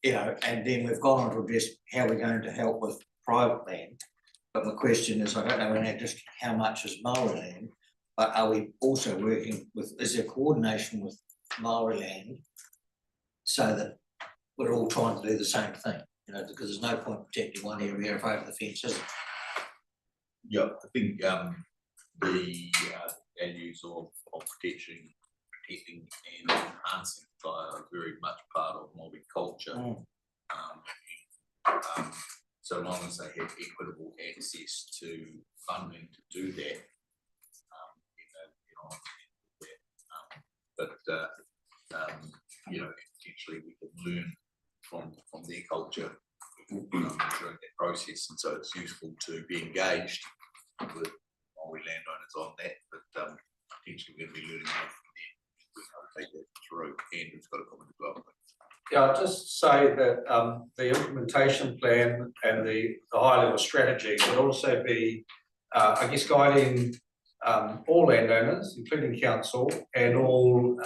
you know, and then we've gone on to address how we're going to help with private land. But my question is, I don't know in our district how much is Maori land, but are we also working with, is there coordination with Maori land so that we're all trying to do the same thing, you know, because there's no point protecting one area if over the fence isn't. Yeah, I think the values of protecting and enhancing are very much part of Māori culture. So long as they have equitable access to funding to do that, you know, potentially we can learn from their culture during that process, and so it's useful to be engaged with Māori landowners on that, but potentially we're going to be learning more from them. We're going to take that through. Andrew's got a comment as well. Yeah, I'll just say that the implementation plan and the high level strategy would also be, I guess, guiding all landowners, including council, and all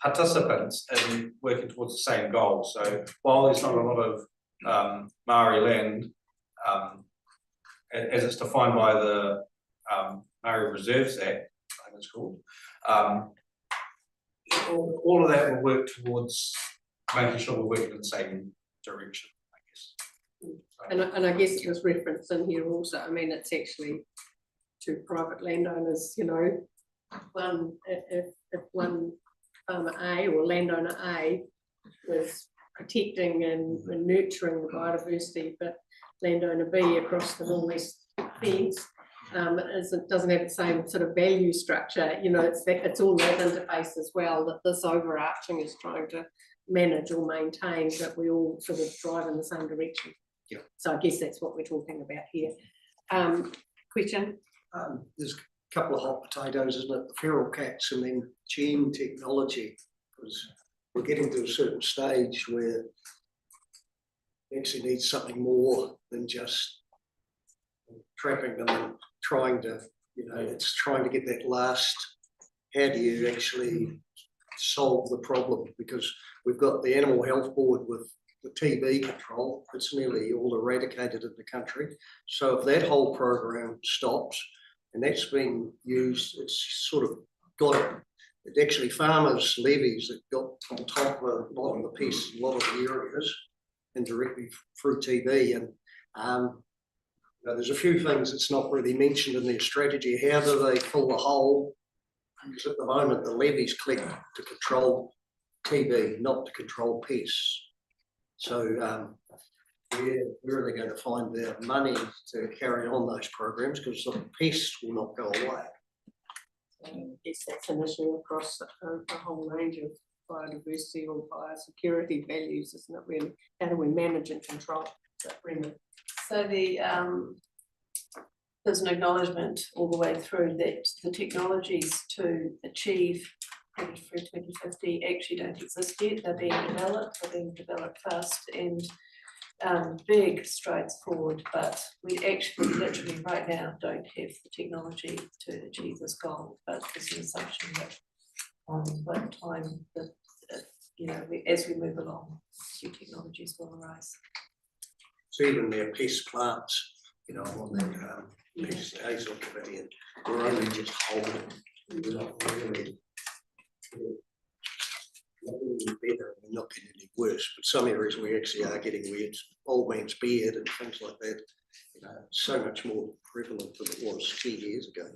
participants in working towards the same goal. So while there's not a lot of Maori land, as it's defined by the Maori Reserves Act, I think it's called, all of that will work towards making sure we're working in the same direction, I guess. And I guess there's reference in here also, I mean, it's actually to private landowners, you know, if one farmer A or landowner A was protecting and nurturing the biodiversity, but landowner B across the northwest fence doesn't have the same sort of value structure, you know, it's all that interface as well, that this overarching is trying to manage or maintain, that we all sort of drive in the same direction. Yeah. So I guess that's what we're talking about here. Question? There's a couple of hot potatoes, isn't it? The feral cats and then gene technology, because we're getting to a certain stage where we actually need something more than just trapping them and trying to, you know, it's trying to get that last, how do you actually solve the problem? Because we've got the Animal Health Board with the TB control, it's nearly all eradicated in the country. So if that whole program stops, and that's been used, it's sort of got it. It's actually farmers' levies that got on top of a lot of the pests, a lot of the areas, indirectly through TB. And you know, there's a few things that's not really mentioned in their strategy. How do they fill the hole? Because at the moment the levies collect to control TB, not to control pests. So where are they going to find the money to carry on those programs? Because the pests will not go away. I guess that's an issue across a whole range of biodiversity or biosecurity values, isn't it really? How do we manage and control that remit? So there's an acknowledgement all the way through that the technologies to achieve 2050 actually don't exist yet. They're being developed fast and big strides forward, but we actually literally right now don't have the technology to achieve this goal. But there's an assumption that by the time that you know, as we move along, new technologies will arise. So even their pest plants, you know, on that pest hazel committee, and we're only just holding. We're not really better, we're not getting any worse, but some areas we actually are getting weird, old man's beard and things like that. You know, so much more prevalent than it was 10 years ago.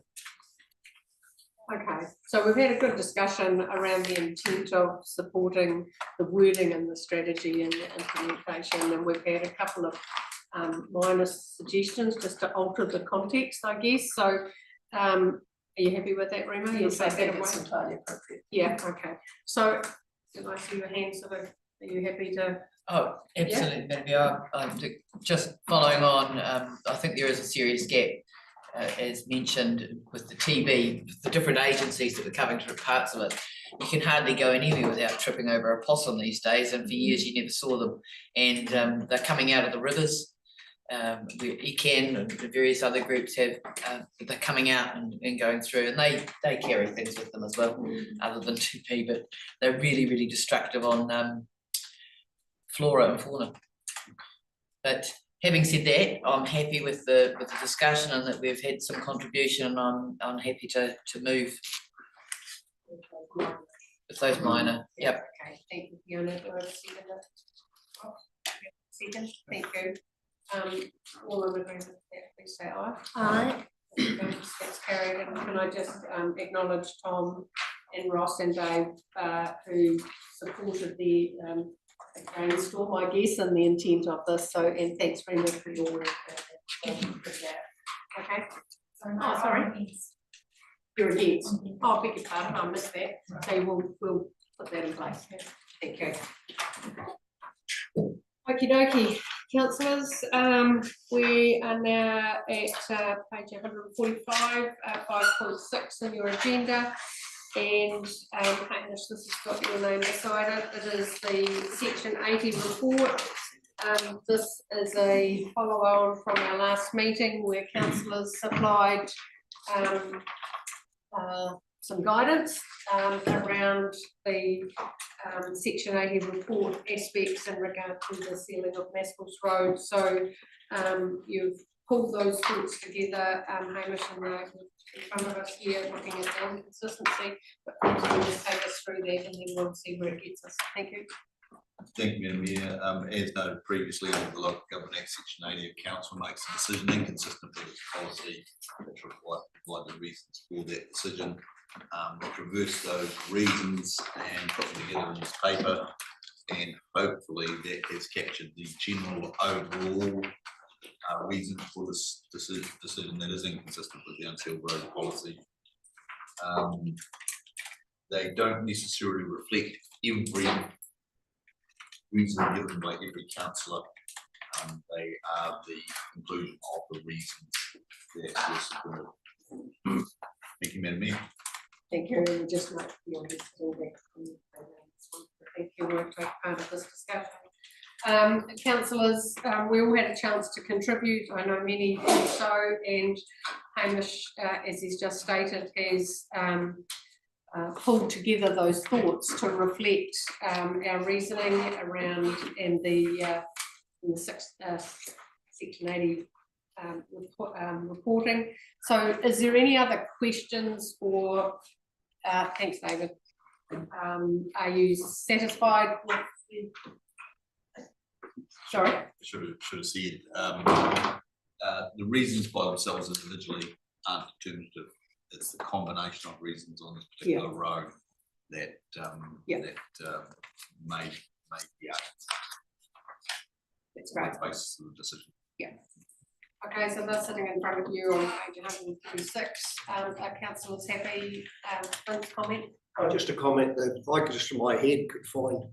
Okay, so we've had a good discussion around the intent of supporting the wording and the strategy and the implementation, and we've had a couple of minor suggestions just to alter the context, I guess. So are you happy with that, Rima? Yes, I think it's entirely appropriate. Yeah, okay. So can I see your hand sort of, are you happy to? Oh, absolutely, maybe just following on, I think there is a serious gap, as mentioned with the TB, the different agencies that are covering different parts of it. You can hardly go anywhere without tripping over a possum these days, and for years you never saw them. And they're coming out of the rivers. ECAN and various other groups have, they're coming out and going through, and they carry things with them as well, other than TB, but they're really, really destructive on flora and fauna. But having said that, I'm happy with the discussion and that we've had some contribution, and I'm happy to move with those minor. Yep. Okay, thank you, Fiona. Do I have a second? Second, thank you. All in agreement with that, please say aye. Aye. That's carried. And can I just acknowledge Tom and Ross and Dave who supported the brainstorm, I guess, and the intent of this. So, and thanks very much for your work. Okay. Oh, sorry. You're against. Oh, beg your pardon, I missed that. So we'll put that in place. Thank you. Okie dokie, councillors, we are now at page 145, 5.6 in your agenda, and Hamish, this has got your name beside it. It is the section 80 report. This is a follow-on from our last meeting where councillors supplied some guidance around the section 80 report aspects in regard to the sealing of Maskell's Road. So you've pulled those thoughts together, Hamish, and in front of us here, looking at the inconsistency, but please will just take us through that and then we'll see where it gets us. Thank you. Thank you, Madam Mayor. As noted previously, under the Local Government Act, Section 80, a council makes a decision inconsistent with its policy, which provide the reasons for that decision. Reverse those reasons and put them together in this paper, and hopefully that has captured the general overall reason for this decision that is inconsistent with the unsealed road policy. They don't necessarily reflect every reason given by every councillor. They are the conclusion of the reasons that were submitted. Thank you, Madam Mayor. Thank you, and just like your thank you, we'll take part of this discussion. Councillors, we all had a chance to contribute. I know many did so, and Hamish, as he's just stated, has pulled together those thoughts to reflect our reasoning around in the Section 80 reporting. So is there any other questions or thanks, David. Are you satisfied with the sorry? Should have said the reasons by themselves individually aren't determinative. It's the combination of reasons on this particular road that may be out. That's great. Basis of the decision. Yeah. Okay, so that's sitting in front of you on page 136. Are councillors happy? Comment? Just a comment that I could just in my head could find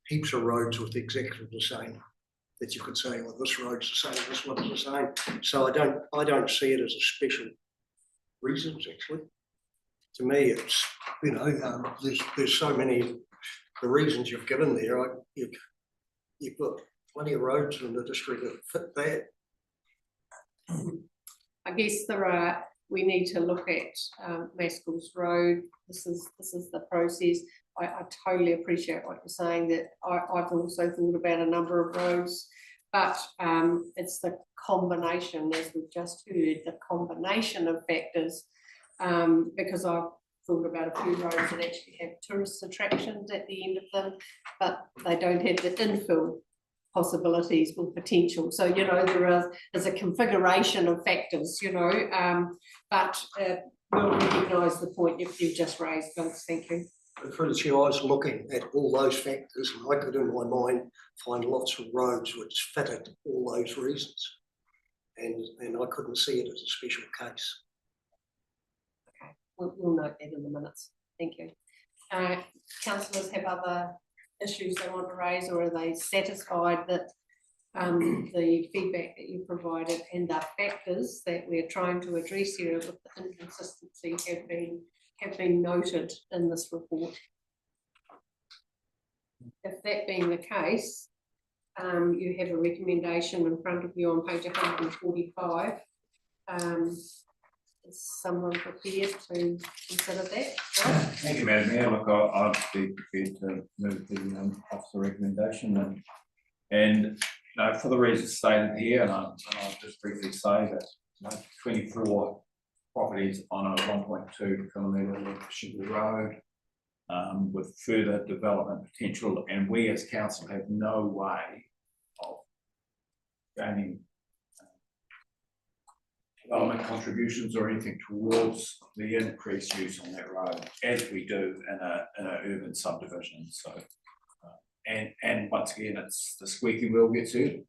heaps of roads with exactly the same, that you could say, well, this road's the same, this one's the same. So I don't see it as a special reasons actually. To me, it's, you know, there's so many, the reasons you've given there, you've got plenty of roads in the district that fit that. I guess we need to look at Maskell's Road. This is the process. I totally appreciate what you're saying, that I've also thought about a number of roads, but it's the combination, as we've just heard, the combination of factors, because I've thought about a few roads that actually have tourist attractions at the end of them, but they don't have the infill possibilities or potential. So, you know, there's a configuration of factors, you know, but we'll recognise the point you just raised, Vince. Thank you. For the chair, I was looking at all those factors and I could in my mind find lots of roads which fitted all those reasons. And I couldn't see it as a special case. Okay, we'll note that in the minutes. Thank you. Councillors have other issues they want to raise, or are they satisfied that the feedback that you provided and the factors that we're trying to address here with the inconsistency have been noted in this report? If that being the case, you have a recommendation in front of you on page 145. Is someone prepared to consider that? Thank you, Madam Mayor. Look, I'd be prepared to move the officer recommendation and for the reasons stated here, and I'll just briefly say that 24 properties on a 1.2 kilometre Shipley Road with further development potential, and we as council have no way of gaining development contributions or anything towards the increased use on that road, as we do in a urban subdivision. So, and once again, it's the squeaky wheel gets hurt.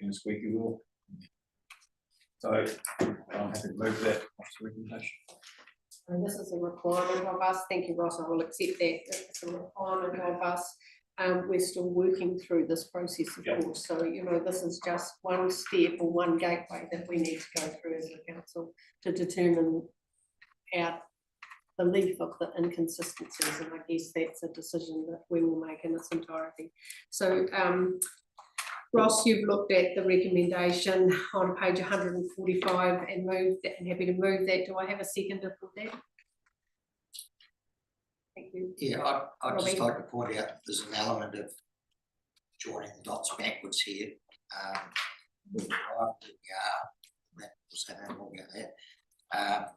The squeaky wheel. So I'm happy to move that recommendation. And this is a requirement of us. Thank you, Ross. I will accept that. It's a requirement of us. We're still working through this process, of course. So, you know, this is just one step or one gateway that we need to go through as a council to determine our belief of the inconsistencies. And I guess that's a decision that we will make in its entirety. So, Ross, you've looked at the recommendation on page 145 and moved that, and happy to move that. Do I have a seconder for that? Thank you. Yeah, I'd just like to point out there's an element of joining the dots backwards here. With the drive that was having a look at that.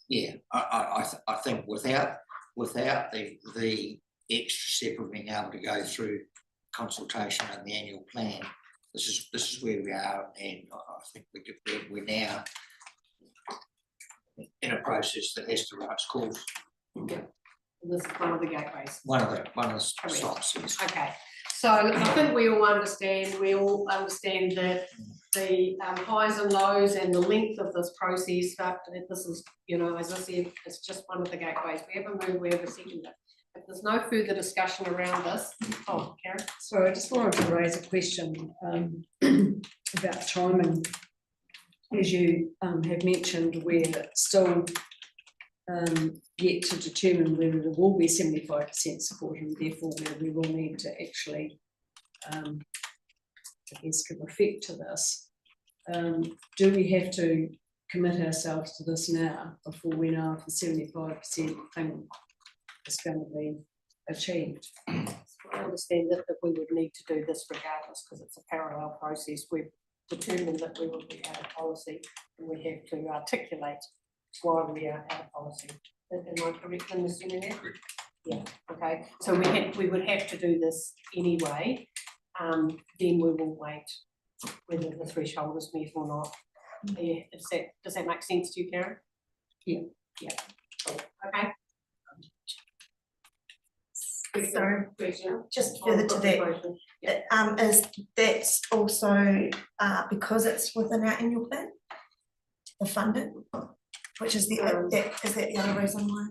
Yeah, I think without the extra step of being able to go through consultation and the annual plan, this is where we are, and I think we're now in a process that has to run its course. Yeah. This is one of the gateways. One of the stops, yes. Okay. So I think we all understand that the highs and lows and the length of this process, but this is, you know, as I said, it's just one of the gateways. We have a move, we have a second. If there's no further discussion around this, oh, Karen. So I just wanted to raise a question about timing. As you have mentioned, we're still yet to determine whether there will be 75% support, and therefore whether we will need to actually, I guess, give effect to this. Do we have to commit ourselves to this now before we know if the 75% thing is going to be achieved? I understand that we would need to do this regardless because it's a parallel process. We've determined that we will be out of policy and we have to articulate why we are out of policy. Am I correct in assuming that? Yeah, okay. So we would have to do this anyway. Then we will wait whether the threshold is met or not. Yeah, does that make sense to you, Karen? Yeah. Yeah. Okay. So just further to that, is that also because it's within our annual plan, the funding, which is the is that the other reason why?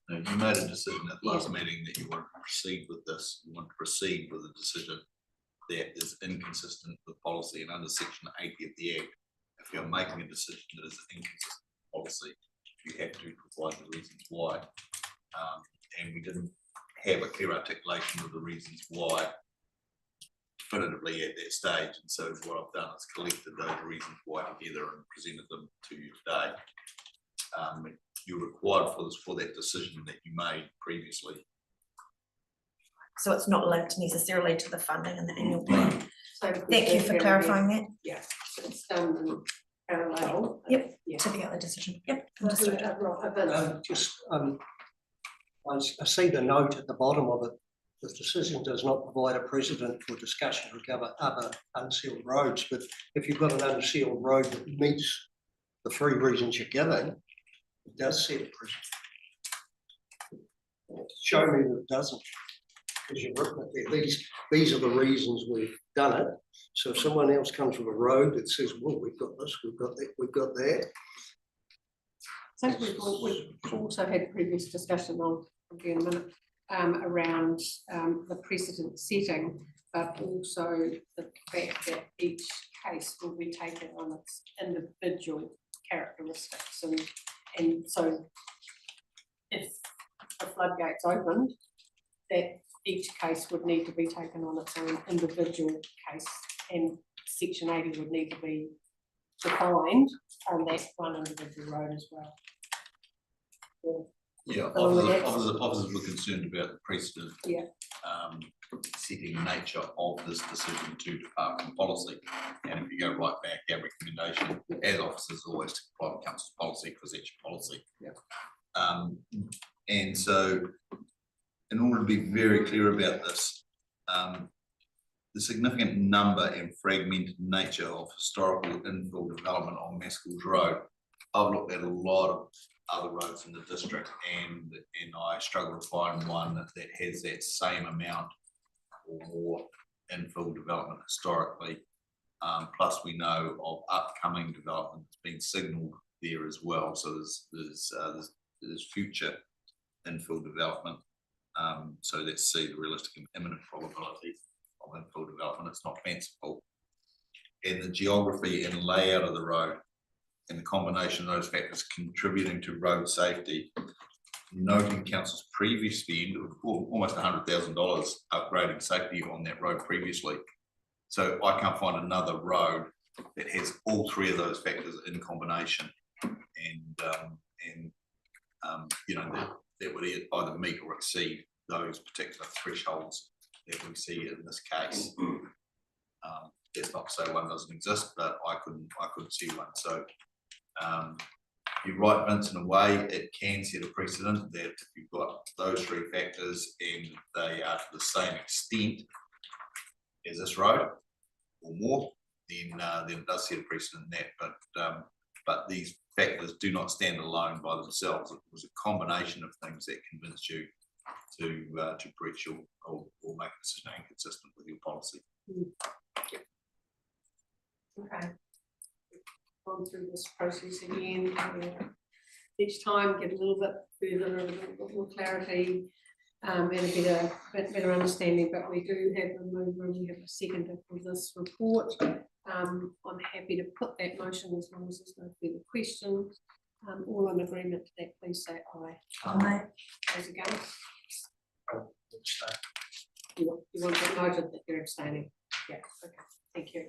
No, you made a decision at the last meeting that you want to proceed with this, you want to proceed with a decision that is inconsistent with policy, and under section 80 of the Act, if you're making a decision that is inconsistent with policy, you have to provide the reasons why. And we didn't have a clear articulation of the reasons why definitively at that stage, and so what I've done is collected those reasons why together and presented them to you today. You're required for that decision that you made previously. So it's not linked necessarily to the funding in the annual plan. So thank you for clarifying that. Yeah, so it's done in parallel. Yep, Yeah. to the other decision. Yep. I see the note at the bottom of it. The decision does not provide a precedent for discussion regarding other unsealed roads, but if you've got an unsealed road that meets the three reasons you're giving, it does set a precedent. Show me that it doesn't, because you've written it there. These are the reasons we've done it. So if someone else comes with a road that says, well, we've got this, we've got that, we've got that. So we've also had previous discussion on, I'll give you a minute, around the precedent setting, but also the fact that each case will be taken on its individual characteristics. And so if the floodgates opened, that each case would need to be taken on its own individual case, and section 80 would need to be defined on that one individual road as well. Yeah, officers were concerned about the precedent. Yeah. Setting nature of this decision to depart from policy. And if you go right back, our recommendation as officers always to comply with council's policy because it's your policy. Yeah. And so in order to be very clear about this, the significant number and fragmented nature of historical infill development on Maskell's Road, I've looked at a lot of other roads in the district and I struggle to find one that has that same amount or more infill development historically. Plus we know of upcoming development that's been signalled there as well. So there's future infill development. So let's see the realistic and imminent probability of infill development. It's not fanciful. And the geography and layout of the road and the combination of those factors contributing to road safety, noting council's previous spend of almost $100,000 upgrading safety on that road previously. So I can't find another road that has all three of those factors in combination, and you know that would either meet or exceed those particular thresholds that we see in this case. That's not to say one doesn't exist, but I couldn't see one. So you're right, Vince, in a way it can set a precedent that if you've got those three factors and they are to the same extent as this road or more, then it does set a precedent in that. But these factors do not stand alone by themselves. It was a combination of things that convinced you to breach or make a decision inconsistent with your policy. Okay. Gone through this process again, each time get a little bit further, a little bit more clarity, and a better understanding, but we do have a mover, we have a seconder for this report. I'm happy to put that motion as long as there's no further questions. All in agreement to that, please say aye. Aye. Those against? You want to note that you're abstaining? Yeah, okay, thank you.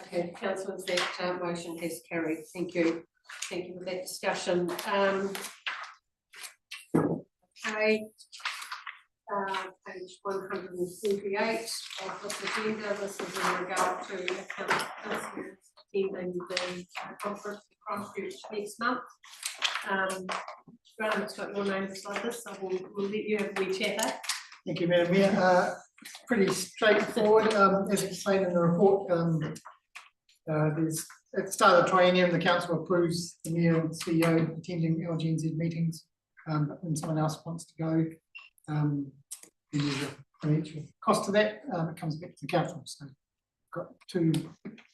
Okay, councillors, that motion has carried. Thank you. Thank you for that discussion. Okay. Page 148 of this agenda. This is in regard to councillors attending the conference in Christchurch next month. Graham, it's got your name beside this, so we'll let you have a wee chat. Thank you, Madam Mayor. Pretty straightforward, as explained in the report. There's at the start of the triennium, the council approves the mayor and CEO attending LGNZ meetings. But when someone else wants to go, then there's a financial cost to that. It comes back to the council. So got 2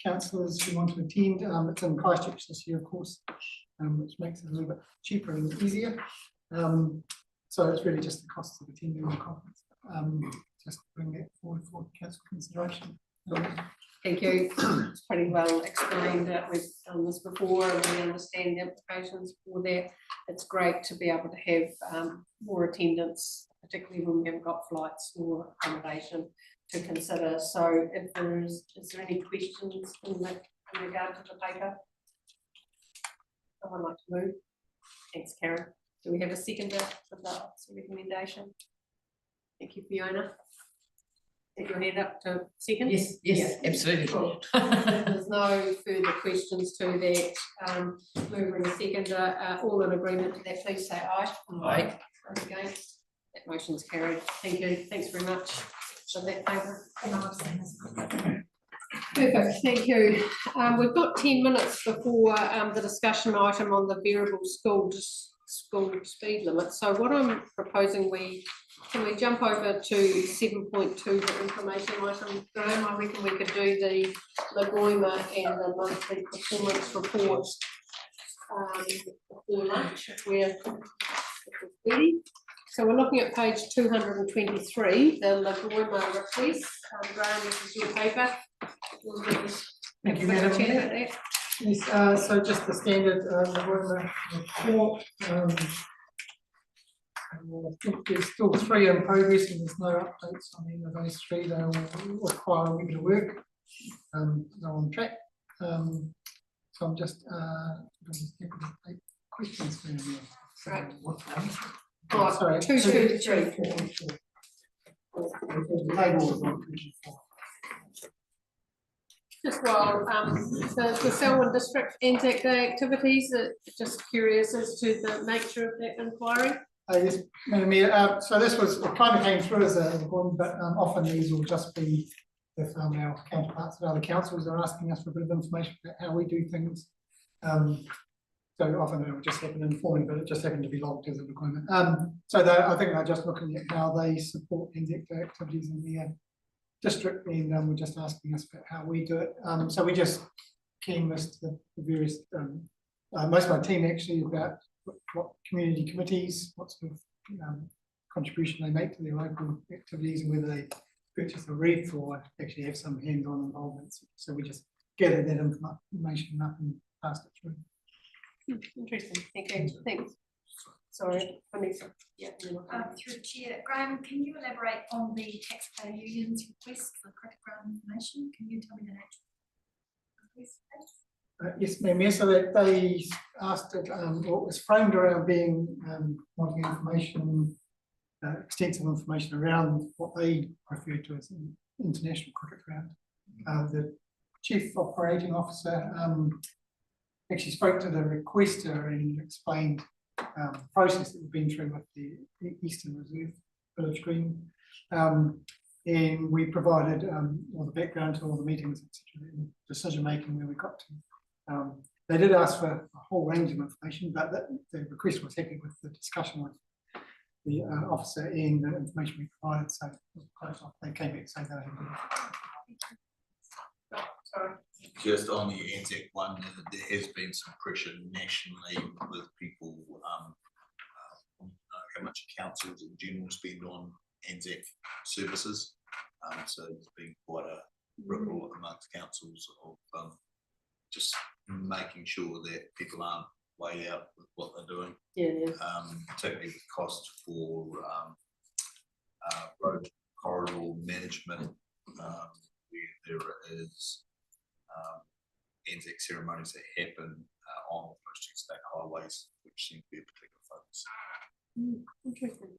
councillors who want to attend. It's in Christchurch this year, of course, which makes it a little bit cheaper and easier. So it's really just the cost of attending the conference. Just bring that forward for council consideration. Thank you. It's pretty well explained that we've done this before and we understand the implications for that. It's great to be able to have more attendance, particularly when we haven't got flights or accommodation to consider. So if is there any questions in regard to the paper? Someone like to move? Thanks, Karen. Do we have a seconder for the recommendation? Thank you, Fiona. Take your hand up to second. Yes, absolutely. Cool. There's no further questions to that. Mover and seconder, all in agreement to that, please say aye. Aye. Against, that motion's carried. Thank you. Thanks very much for that paper. Perfect, thank you. We've got 10 minutes before the discussion item on the variable school speed limit. So what I'm proposing, can we jump over to 7.2, the information item? Graham, I reckon we could do the Lagoima and the monthly performance report before lunch if we're ready. So we're looking at page 223, the Lagoima request. Graham, this is your paper. Thank you, Madam Mayor. Yes, so just the standard Lagoima report. I think there's still 3 in progress and there's no updates on any of those 3. They will require a bit of work. They're on track. So I'm just take questions for you. Right. Oh, sorry. 2, 2, 3. The table was on 24. Just while the Selwyn District Anzac Day activities, just curious as to the nature of that inquiry. Yes, Madam Mayor. So this was, it kind of came through as a one, but often these will just be if our counterparts at other councils are asking us for a bit of information about how we do things. So often it will just happen informally, but it just happened to be logged as a requirement. So I think they're just looking at how they support Anzac Day activities in the district, and we're just asking us about how we do it. So we just canvassed the various, most of my team actually, about what community committees, what sort of contribution they make to their local activities, and whether they purchase a wreath or actually have some hands-on involvement. So we just gathered that information up and passed it through. Interesting. Thank you. Thanks. Sorry, Vanessa. Yeah. Through the chair, Graham, can you elaborate on the taxpayer union's request for cricket ground information? Can you tell me the nature of the request, please? Yes, Madam Mayor. So that they asked it, what was framed around being wanting information, extensive information around what they refer to as an international cricket ground. The Chief Operating Officer actually spoke to the requester and explained the process that we've been through with the Eastern Reserve Village Green. And we provided all the background to all the meetings, etc., and decision making where we got to. They did ask for a whole range of information, but the request was happy with the discussion with the officer and the information we provided, so close off, they came back to say that. Sorry. Just on the Anzac one, there has been some pressure nationally with people, how much councils in general spend on Anzac services. So there's been quite a ripple amongst councils of just making sure that people aren't way out with what they're doing. Yeah. Particularly with cost for road corridor management, where there is Anzac ceremonies that happen on most state highways, which seem to be a particular focus. Interesting.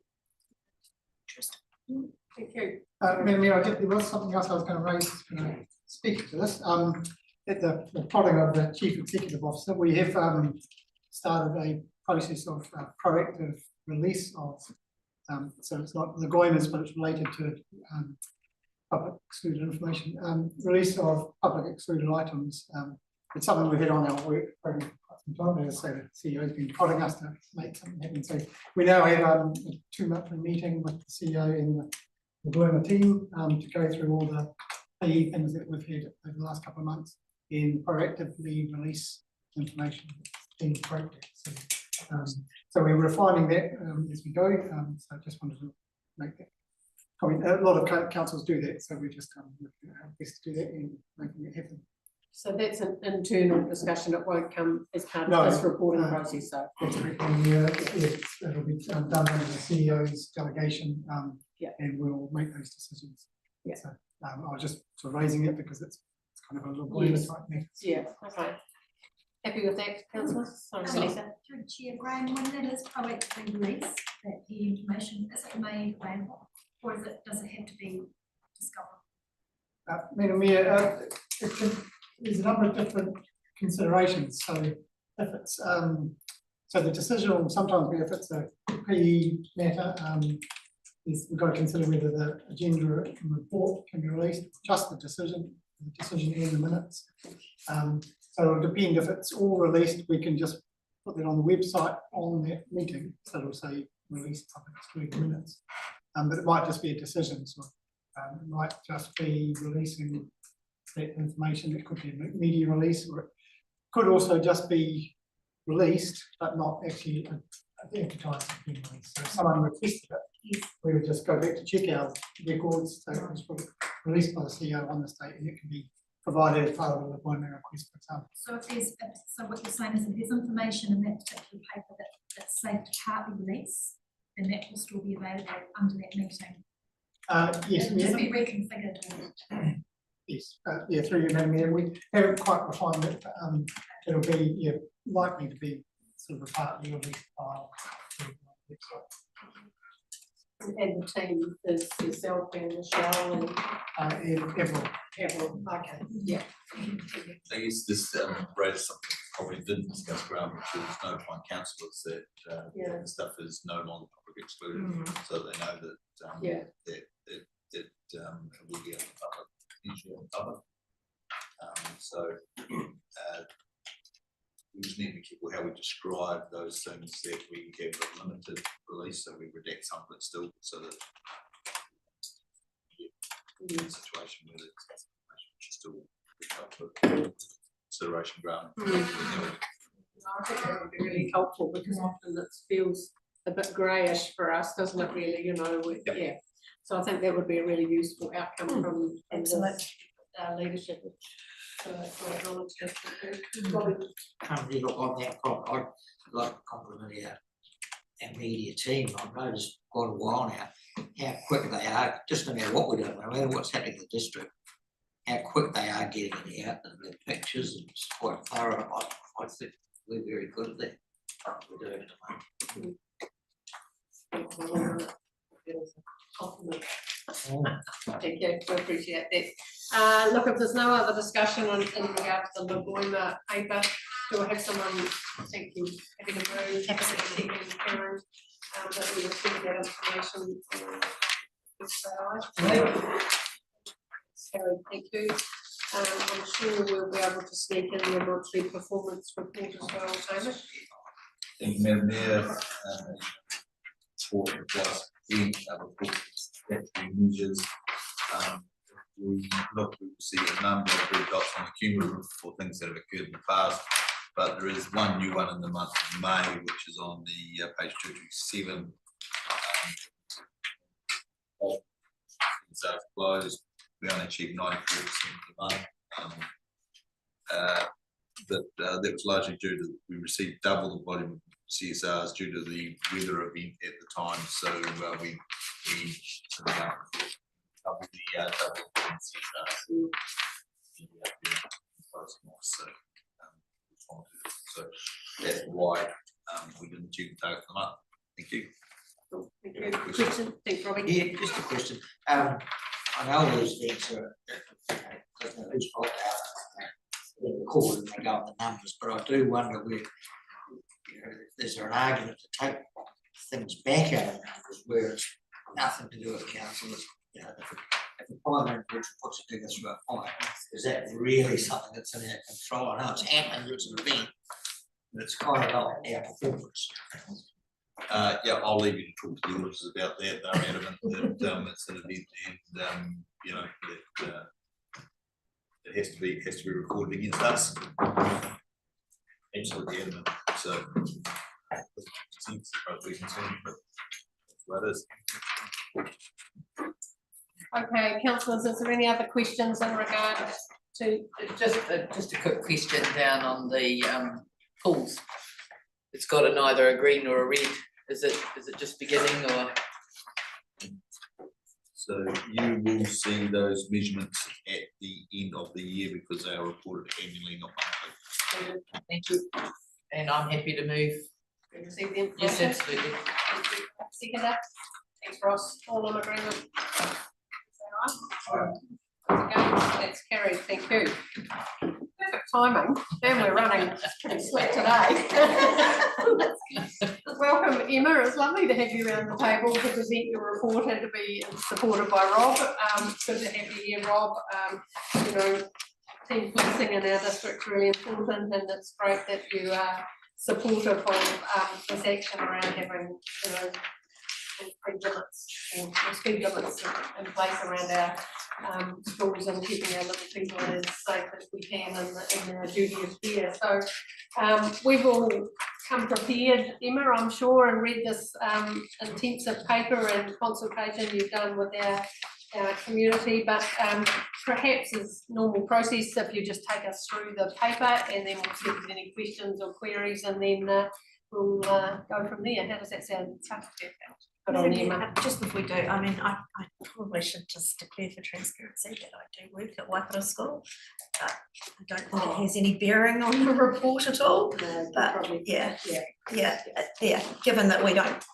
Thank you. Madam Mayor, there was something else I was going to raise, speaking to this. At the prodding of the Chief Executive Officer, we have started a process of proactive release of, so it's not the Goimas, but it's related to public excluded information, release of public excluded items. It's something we've had on our work program for quite some time. As I say, the CEO has been prodding us to make something happen. So we now have a 2-monthly meeting with the CEO and the Goima team to go through all the PE things that we've had over the last couple of months and proactively release information in appropriate. So we're refining that as we go. So I just wanted to make that comment. A lot of councils do that, so we're just looking at how best to do that and making it happen. So that's an internal discussion. It won't come as part No. of this reporting process. So That's right. And, it'll be done under the CEO's delegation, and we'll make those decisions. Yeah. So, I was just sort of raising it because it's kind of a little boiler type thing. yeah, okay. Happy with that, councillor? Sorry, Lisa. Through Chair Graham, when it is proactively released, that the information, is it made available? Or does it have to be discovered? Madam Mayor, there's a number of different considerations. So if it's, so the decision will sometimes be if it's a PE matter, we've got to consider whether the agenda and report can be released, just the decision and the minutes. So it'll depend. If it's all released, we can just put that on the website on that meeting. So it'll say release public excluded minutes. But it might just be a decision. So it might just be releasing that information. It could be a media release, or it could also just be released, but not actually advertised as being released. So if someone requested it, we would just go back to check our records. So it was released by the CEO on the state, and it can be provided as part of the appointment request, for example. So if there's, so what you're saying is if there's information in that particular paper that's safe to partly release, then that will still be available under that meeting. Yes, It'll just be reconfigured. Yes, yeah, through you, Madam Mayor, we haven't quite refined it, but it'll be likely to be sort of a partly released file. And the team is yourself and Michelle and Everyone. Okay, yeah. I guess this raises something probably didn't discuss, Graham, which is notifying councillors that the stuff is no longer public excluded, so they know that it will be on the public, usually on the public. So we just need to be careful how we describe those things, that we have a limited release, so we redact some of it still, so that in a situation where it's still consideration ground. I think that would be really helpful because often it feels a bit greyish for us, doesn't it really, you know, yeah. So I think that would be a really useful outcome from this leadership. Currently, look on that, I'd like to compliment our media team. I've noticed quite a while now how quick they are, just no matter what we're doing, no matter what's happening in the district, how quick they are getting it out and the pictures, and it's quite thorough. I think we're very good at that. We're doing it at the moment. Compliment. Thank you, I appreciate that. Look, if there's no other discussion in regards to the Goima paper, do I have someone, thank you, happy to move, Karen, that we receive that information. So, thank you. I'm sure we'll be able to sneak in your monthly performance report as well, Hamish. Thank you, Madam Mayor. report was in report statutory measures. We look, we see a number of red dots on the cumulative for things that have occurred in the past, but there is one new one in the month of May, which is on the page 227. Sales closed, we only achieved 94% of the month. That was largely due to, we received double the volume of CSRs due to the weather event at the time, so we double the CSRs. So that's why we didn't achieve the target for the month. Thank you. Thank you. Question, thanks, Robbie. Yeah, just a question. I know these things are, who's got they're recorded and they go up the numbers, but I do wonder where, you know, is there an argument to take things back out of numbers where it's nothing to do with councillors? You know, if the prime individual puts a digger through a pipe, is that really something that's in our control? I know it's happened, it's an event, but it's kind of like our performance. Yeah, I'll leave you to talk to the auditors about that. They're adamant that it's an event, and you know, that it has to be recorded against us. Absolutely adamant. So seems probably concerned, but that's what it is. Okay, councillors, is there any other questions in regard to? Just a quick question down on the pools. It's got an either a green or a red. Is it just beginning or? So you will see those measurements at the end of the year because they are reported annually, not monthly. Thank you. And I'm happy to move. Receive the Yes, information? absolutely. Seconder? Thanks, Ross. All in agreement? Is that right? Okay, that's carried. Thank you. Perfect timing. And we're running pretty slack today. Welcome, Emma. It's lovely to have you around the table to present your report and to be supported by Rob. Good to have you here, Rob. You know, team policing in our district is really important, and it's great that you are supportive of this action around having, you know, speed limits in place around our schools and keeping our little people as safe as we can in their duty of care. So we've all come prepared, Emma, I'm sure, and read this intensive paper and consultation you've done with our community, but perhaps as normal process, if you just take us through the paper and then we'll see if there's any questions or queries, and then we'll go from there. How does that sound? Good on you, Emma. Just before we do, I mean, I probably should just declare for transparency that I do work at Waipara School, but I don't think it has any bearing on the report at all. No, but probably. yeah, given that we don't have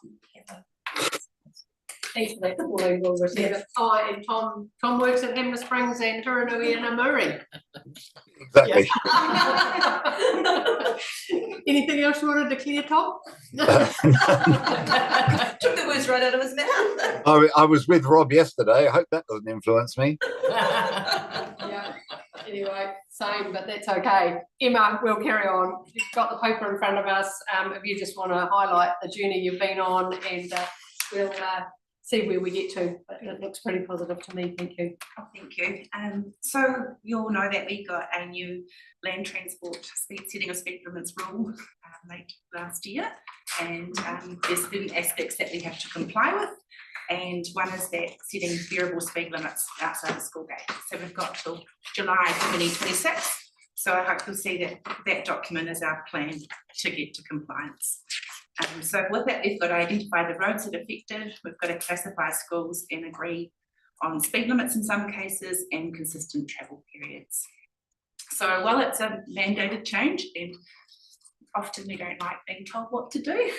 a Thanks for that, we will receive it. Oh, and Tom works at Hammer Springs and Turanui and Murray. Exactly. Anything else you want to declare, Tom? took the words right out of his mouth. I was with Rob yesterday. I hope that doesn't influence me. Yeah, anyway, same, but that's okay. Emma, we'll carry on. You've got the paper in front of us. If you just want to highlight the journey you've been on, and we'll see where we get to, but it looks pretty positive to me. Thank you. Oh, thank you. So you all know that we got a new land transport setting of speed limits rule late last year, and there's certain aspects that we have to comply with, and one is that setting variable speed limits outside the school gate. So we've got till July 2026. So I hope you'll see that that document is our plan to get to compliance. So with that, we've got to identify the roads that are affected, we've got to classify schools and agree on speed limits in some cases and consistent travel periods. So while it's a mandated change, and often we don't like being told what to do,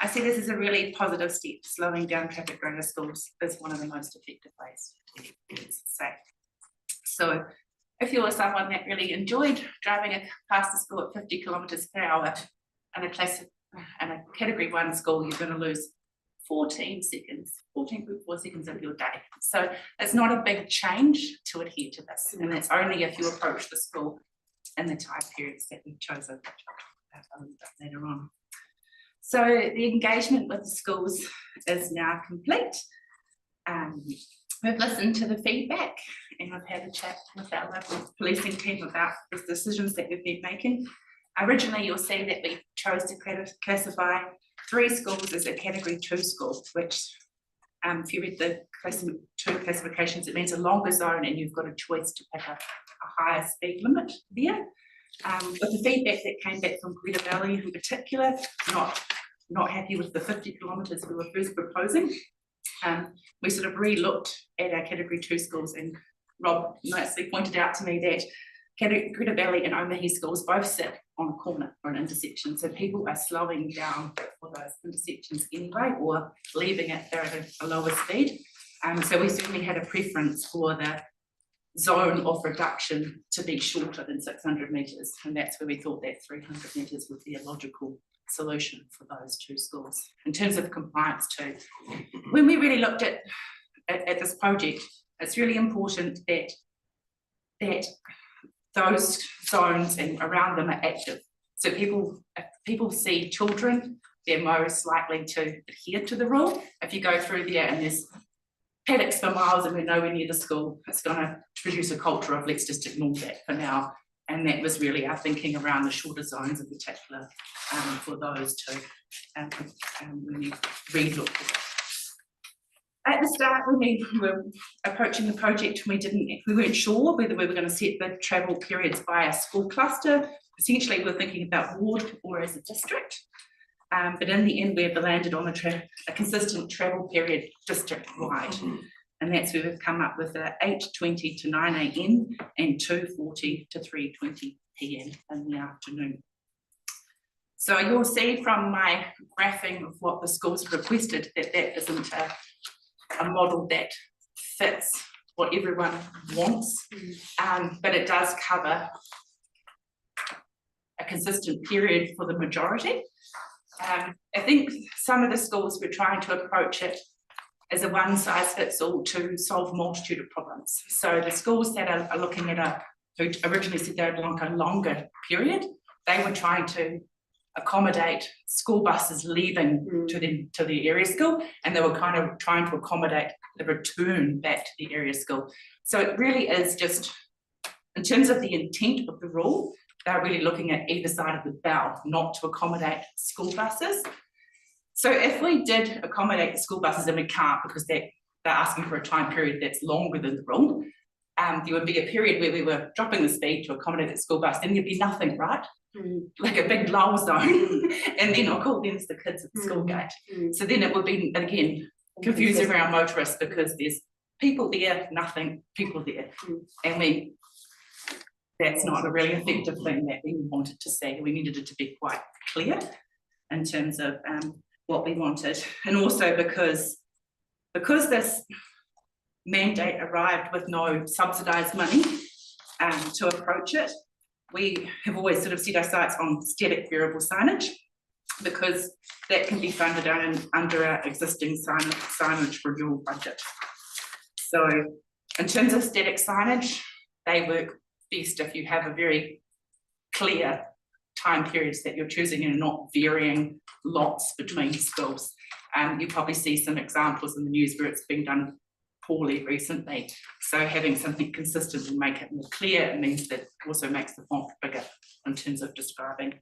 I see this as a really positive step. Slowing down traffic around our schools is one of the most effective ways to keep kids safe. So if you were someone that really enjoyed driving past the school at 50 kilometres per hour in a category 1 school, you're going to lose 14.4 seconds of your day. So it's not a big change to adhere to this, and that's only if you approach the school in the time periods that we've chosen later on. So the engagement with the schools is now complete. We've listened to the feedback and I've had a chat with our local policing team about the decisions that we've been making. Originally, you'll see that we chose to classify 3 schools as a category 2 school, which if you read the two classifications, it means a longer zone and you've got a choice to pick up a higher speed limit there. With the feedback that came back from Greta Valley in particular, not happy with the 50 kilometres we were first proposing. We sort of re-looked at our category 2 schools, and Rob nicely pointed out to me that Greta Valley and Omahi schools both sit on a corner or an intersection, so people are slowing down for those intersections anyway, or leaving it there at a lower speed. So we certainly had a preference for the zone of reduction to be shorter than 600 metres, and that's where we thought that 300 metres would be a logical solution for those 2 schools. In terms of compliance too, when we really looked at this project, it's really important that those zones and around them are active. So if people see children, they're most likely to adhere to the rule. If you go through there and there's paddocks for miles and we're nowhere near the school, it's going to produce a culture of let's just ignore that for now. And that was really our thinking around the shorter zones in particular for those 2 when we re-looked at it. At the start, when we were approaching the project, we weren't sure whether we were going to set the travel periods by a school cluster. Essentially, we're thinking about ward or as a district. But in the end, we've landed on a consistent travel period district-wide. And that's where we've come up with 8:20 to 9 AM and 2:40 to 3:20 PM in the afternoon. So you'll see from my graphing of what the schools requested that isn't a model that fits what everyone wants, but it does cover a consistent period for the majority. I think some of the schools were trying to approach it as a one-size-fits-all to solve a multitude of problems. So the schools that are looking at who originally said they'd like a longer period, they were trying to accommodate school buses leaving to the area school, and they were kind of trying to accommodate the return back to the area school. So it really is just, in terms of the intent of the rule, they're really looking at either side of the bell, not to accommodate school buses. So if we did accommodate the school buses, and we can't because they're asking for a time period that's longer than the rule, there would be a period where we were dropping the speed to accommodate the school bus, then there'd be nothing, right? Like a big lull zone, and then of course there's the kids at the school gate. So then it would be, again, confusing around motorists because there's people there, nothing, people there. And that's not a really effective thing that we wanted to see. We needed it to be quite clear in terms of what we wanted. And also because this mandate arrived with no subsidised money to approach it, we have always sort of set our sights on static variable signage because that can be funded under our existing signage renewal budget. So in terms of static signage, they work best if you have a very clear time periods that you're choosing and not varying lots between schools. You probably see some examples in the news where it's been done poorly recently. So having something consistent and make it more clear, it means that it also makes the font bigger in terms of describing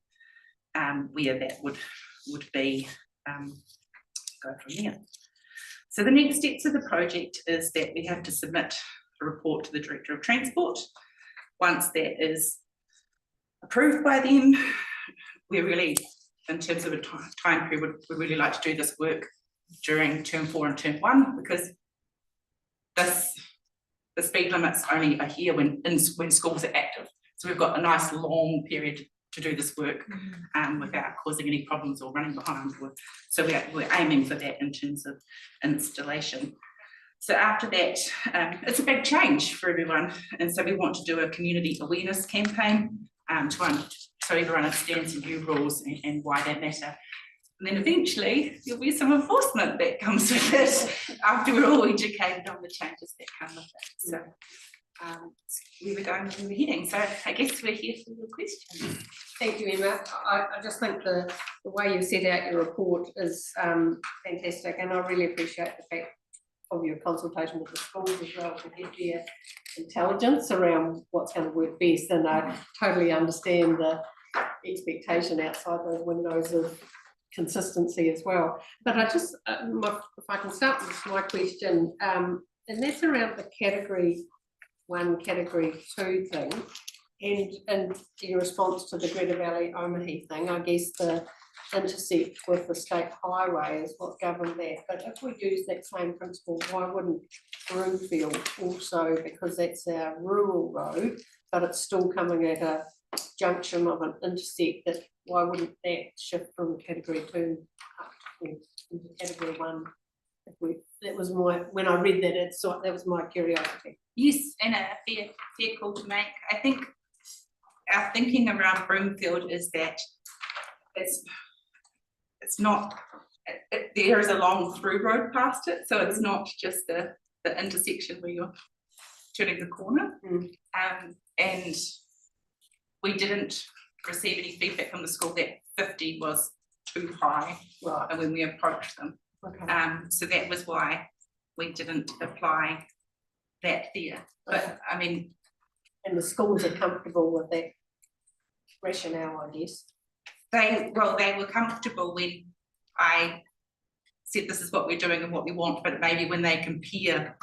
where that would be, go from there. So the next steps of the project is that we have to submit a report to the Director of Transport. Once that is approved by them, we're really, in terms of a time period, we really like to do this work during term 4 and term 1 because the speed limit's only are here when schools are active. So we've got a nice long period to do this work without causing any problems or running behind. So we're aiming for that in terms of installation. So after that, it's a big change for everyone. And so we want to do a community awareness campaign so everyone understands the new rules and why they matter. And then eventually there'll be some enforcement that comes with it after we're all educated on the changes that come with it. So we were going, we were heading, so I guess we're here for your questions. Thank you, Emma. I just think the way you set out your report is fantastic, and I really appreciate the fact of your consultation with the schools as well to get their intelligence around what's going to work best, and I totally understand the expectation outside those windows of consistency as well. But I just, if I can start with my question, and that's around the category 1, category 2 thing, and in response to the Greta Valley Omahi thing, I guess the intersect with the state highway is what governed that. But if we use that same principle, why wouldn't Broomfield also, because that's our rural road, but it's still coming at a junction of an intersect, that why wouldn't that shift from category 2 up into category 1? That was my, when I read that, that was my curiosity. Yes, and a fair call to make. I think our thinking around Broomfield is that it's not, there is a long through road past it, so it's not just the intersection where you're turning the corner. And we didn't receive any feedback from the school that 50 was too high, and when we approached them. So that was why we didn't apply that there. But I mean, and the schools are comfortable with that rationale, I guess. They were comfortable when I said this is what we're doing and what we want, but maybe when they compare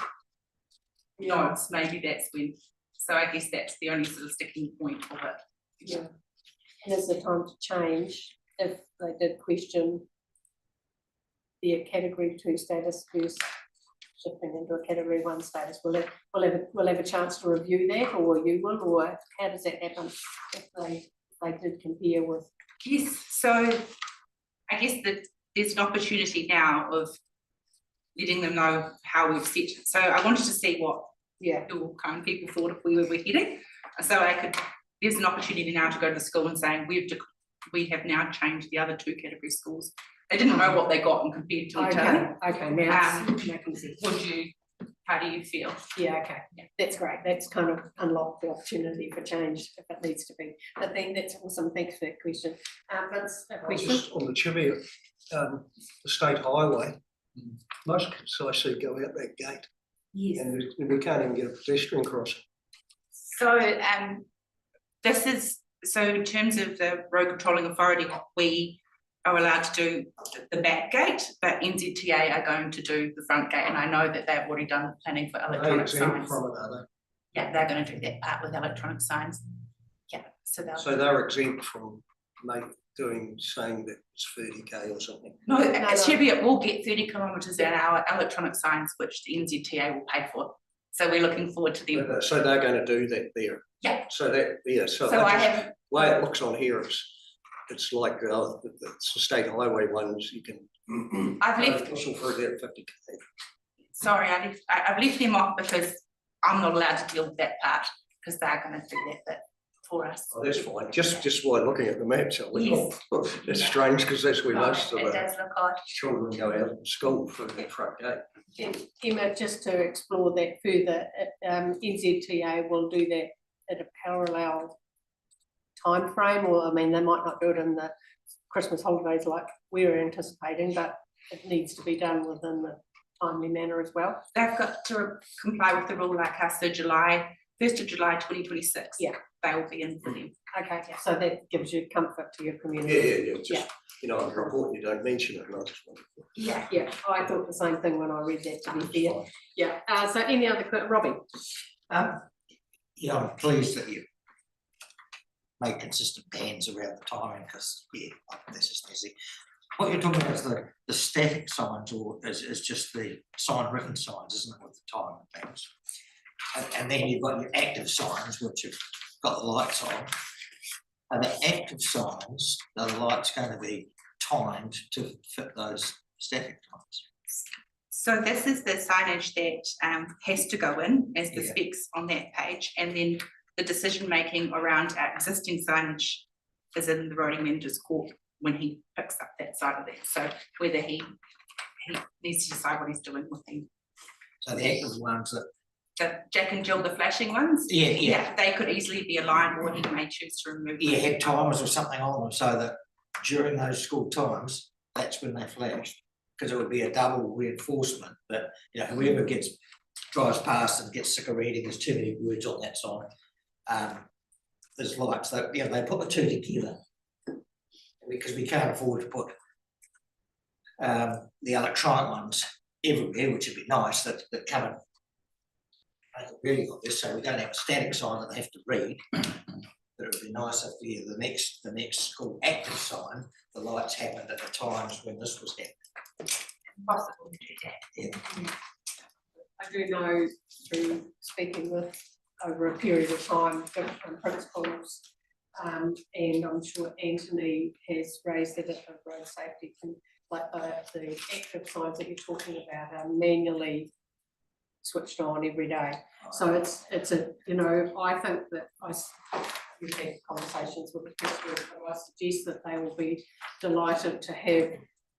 notes, maybe that's when. So I guess that's the only sort of sticking point of it. Yeah. And is the time to change if they did question their category 2 status versus shifting into a category 1 status? We'll have a chance to review that, or you will, or how does that happen if they did compare with? Yes, so I guess that there's an opportunity now of letting them know how we've set. So I wanted to see what your kind of people thought if we were heading. So there's an opportunity now to go to the school and saying we have now changed the other 2 category schools. They didn't know what they got and compared to each other. Okay, now it's making sense. How do you feel? Yeah, okay, that's great. That's kind of unlocked the opportunity for change if it needs to be. I think that's awesome. Thanks for that question. Vince, a question? Just on the Cheviot, the state highway, most kids I see go out that gate. Yes. And we can't even get a pedestrian crossing. So so in terms of the road controlling authority, we are allowed to do the back gate, but NZTA are going to do the front gate, and I know that they've already done the planning for electronic signs. From it, are Yeah, they're going to do that part with electronic signs. Yeah, so they're exempt from saying that it's 30k or something. No, Cheviot will get 30 kilometres an hour electronic signs, which the NZTA will pay for. So we're looking forward to them. So they're going to do that there. Yeah. So the way it looks on here is, it's like it's the state highway ones. You can. I've left. For that 50k. Sorry, I've left them off because I'm not allowed to deal with that part because they're going to do that bit for us. Oh, that's fine. Just by looking at the maps, Yes. It's strange because that's where most of it does look odd. children go out of school for the front gate. And Emma, just to explore that further, NZTA will do that at a parallel time frame, or I mean, they might not do it in the Christmas holidays like we're anticipating, but it needs to be done within the timely manner as well. They've got to comply with the rule like us, so 1st of July 2026. Yeah, they will be in for them. Okay, so that gives you comfort to your community. Yeah. Just, you know, on the report you don't mention it, and I just wondered. Yeah, I thought the same thing when I read that, to be fair. Yeah, so any other, Robbie? Yeah, I'm pleased that you make consistent bands around the timing, because this is easy. What you're talking about is the static signs, or is just the sign written signs, isn't it, with the timing bands? And then you've got your active signs, which have got the lights on. Are the active signs, are the lights going to be timed to fit those static times? So this is the signage that has to go in as the specs on that page, and then the decision making around our existing signage is in the roading manager's court when he picks up that side of that. So whether he needs to decide what he's doing with them. So the active ones that the Jack and Jill, the flashing ones. Yeah. They could easily be aligned, or he may choose to remove them. Have timers or something on them so that during those school times, that's when they flash. Because it would be a double reinforcement that, you know, whoever drives past and gets sick of reading, there's too many words on that sign. There's lights, they put the two together. Because we can't afford to put the electronic ones everywhere, which would be nice, that come and make it really obvious, so we don't have a static sign that they have to read. But it would be nice if the next school active sign, the lights happened at the times when this was happening. Possible to do that. Yeah. I do know through speaking with over a period of time, different principals, and I'm sure Anthony has raised it at the road safety, like the active signs that you're talking about are manually switched on every day. So it's a, you know, I think that we've had conversations with the principals, but I suggest that they will be delighted to have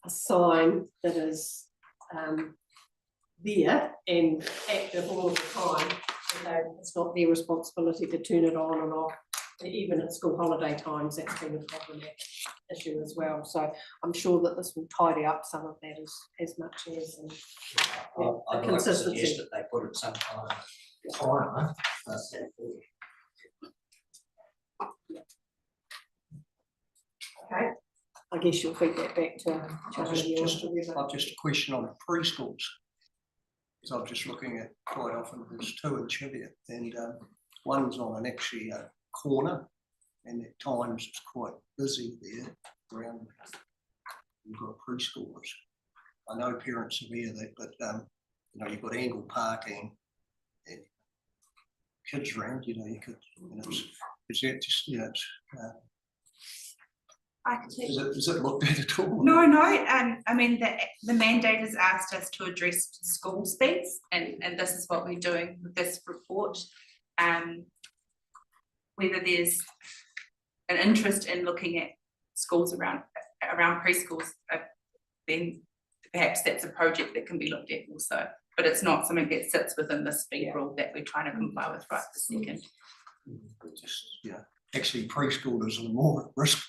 a sign that is there and active all the time. So it's not their responsibility to turn it on and off. Even at school holiday times, that's been a problematic issue as well. So I'm sure that this will tidy up some of that as much as I'd like to suggest that they put it some kind of timer. Okay, I guess you'll feed that back to Charlie. Just a question on preschools. Because I'm just looking at quite often, there's two in Cheviot, and one's on actually a corner, and at times it's quite busy there around. You've got preschoolers. I know parents are there, but you know, you've got angled parking and kids around. You know, you could. You know, is that just, you know? Is it looked at all? No. I mean, the mandate has asked us to address school speeds, and this is what we're doing with this report. Whether there's an interest in looking at schools around preschools, then perhaps that's a project that can be looked at also. But it's not something that sits within the speed rule that we're trying to comply with right this second. Actually, preschoolers are more at risk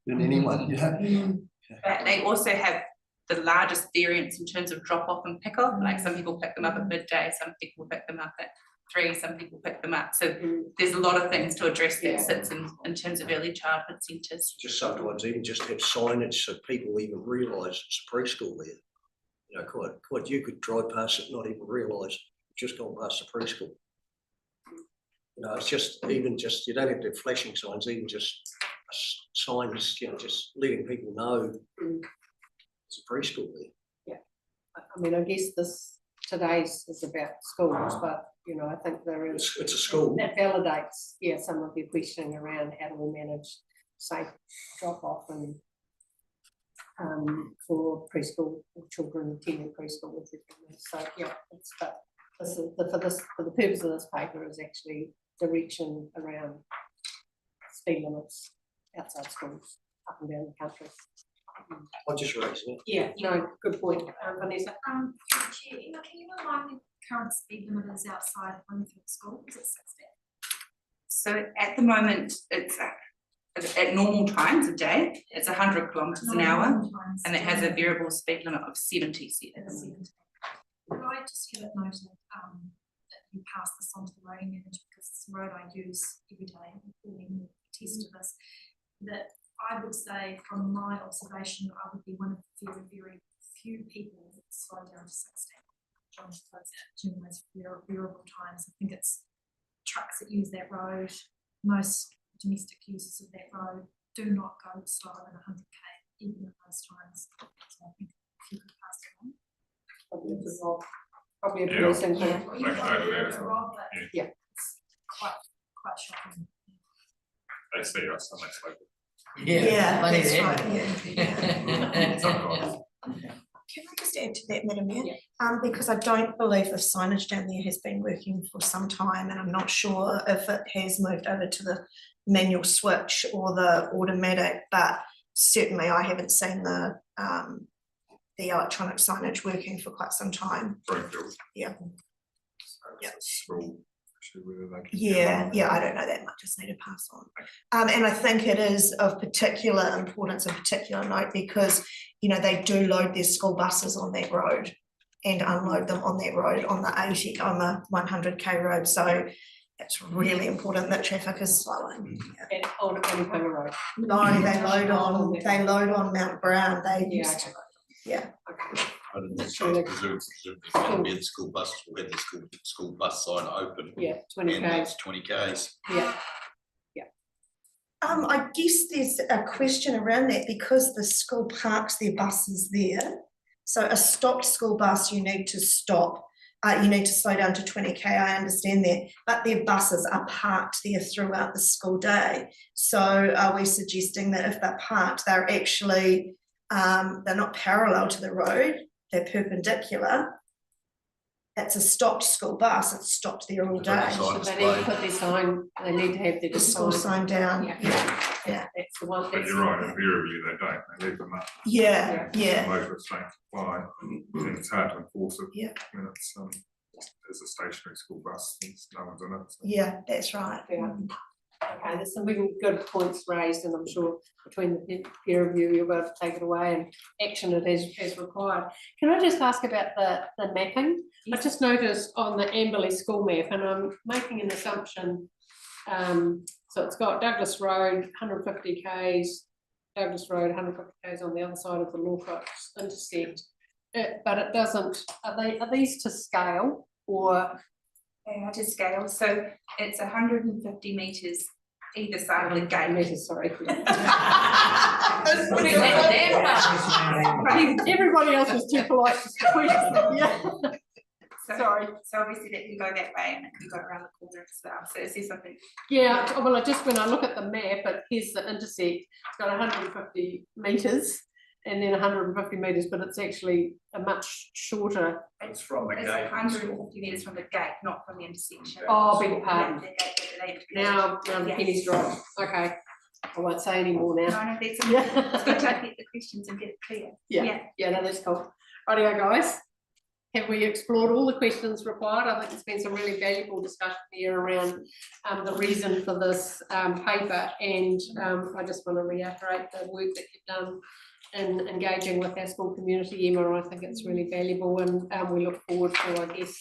than anyone. You know? But they also have the largest variance in terms of drop off and pick up. Like some people pick them up at midday, some people pick them up at 3, some people pick them up. So there's a lot of things to address that sits in terms of early childhood centres. Just sometimes even just have signage so people even realise it's a preschool there. You know, quite you could drive past it, not even realise you've just gone past the preschool. You know, it's just you don't have to have flashing signs, even just signs, you know, just letting people know it's a preschool there. Yeah, I mean, I guess today's is about schools, but you know, I think there is. It's a school. That validates, some of your questioning around how do we manage safe drop off and for preschool children attending preschool with their families. So for the purpose of this paper is actually direction around speed limits outside schools up and down the country. I'll just raise it. Yeah, no, good point, Vanessa. Chair, Emma, can you remind me current speed limit is outside Bloomfield School? Is it 60? So at the moment, it's at normal times of day, it's 100 kilometres an hour, and it has a variable speed limit of 70 seconds. Could I just have it noted that you pass this on to the roading manager, because it's a road I use every day, including test of this, that I would say from my observation, I would be one of the very, very few people that slow down to 60 during those variable times. I think it's trucks that use that road, most domestic users of that road do not go slower than 100k even at those times. So I think if you could pass it on. Probably a pretty simple. Yeah, it's quite shocking. They see us and they slow. Yeah, funny that's that. right, Can I just add to that, Madam Mayor? Because I don't believe the signage down there has been working for some time, and I'm not sure if it has moved over to the manual switch or the automatic, but certainly I haven't seen the electronic signage working for quite some time. Broomfield. Yeah. Yeah. It's a school issue whether they can. Yeah, I don't know that much, just need to pass on. And I think it is of particular importance and particular note because, you know, they do load their school buses on that road and unload them on that road on the 80, on the 100k road, so it's really important that traffic is slowing. And on Onehunga Road. No, they load on Mount Brown, they used to, yeah. But in this case, presumably the school buses will have the school bus sign open. Yeah, 20 And that's 20 Ks. Yeah. I guess there's a question around that because the school parks their buses there. So a stopped school bus, you need to stop, you need to slow down to 20k, I understand that, but their buses are parked there throughout the school day. So are we suggesting that if they're parked, they're actually, they're not parallel to the road, they're perpendicular? That's a stopped school bus, it's stopped there all day. So they need to put their sign, they need to have their The school sign down, yeah. That's the one. But you're right, invariably they don't, they leave them up. Yeah. Motorists don't comply, and it's hard to enforce it. Yeah. When it's, there's a stationary school bus, and no one's in it. So. Yeah, that's right. Yeah. Okay, there's some really good points raised, and I'm sure between the peer review, you'll be able to take it away and action it as required. Can I just ask about the mapping? I just noticed on the Amberley school map, and I'm making an assumption, so it's got Douglas Road, 150 k's, Douglas Road, 150 k's on the other side of the Norfolk intersect, but it doesn't, are these to scale, or? They are to scale, so it's 150 metres either side of the gate. Metres, sorry. Right. Everybody else was too polite to question. Yeah. Sorry. So obviously that can go that way and it can go around the corner as well. So is there something? Yeah, well, when I look at the map, here's the intersect, it's got 150 metres and then 150 metres, but it's actually a much shorter. It's from the It's gate. 150 metres from the gate, not from the intersection. Oh, beg your pardon. Yeah, Now the Yes. penny's dropped. Okay, I won't say any more now. No, that's okay. Yeah. It's good to get the questions and get it clear. Yeah, no, that's cool. Rightio, guys. Have we explored all the questions required? I think there's been some really valuable discussion here around the reason for this paper, and I just want to reiterate the work that you've done in engaging with our school community, Emma. I think it's really valuable, and we look forward to, I guess,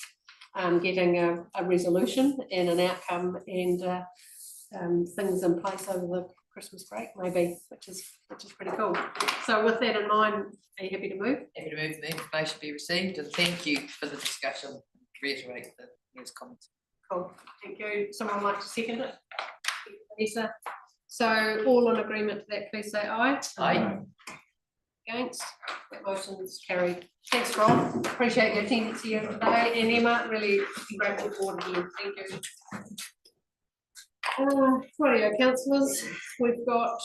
getting a resolution and an outcome and things in place over the Christmas break, maybe, which is pretty cool. So with that in mind, are you happy to move? Happy to move the information be received, and thank you for the discussion, reiterate the mayor's comments. Cool, thank you. Someone like to second it? Lisa. So all in agreement to that, please say aye. Aye. Against, that motion is carried. Thanks, Rob. Appreciate your attendance here today, and Emma, really grateful for it again. Thank you. Rightio, councillors, we've got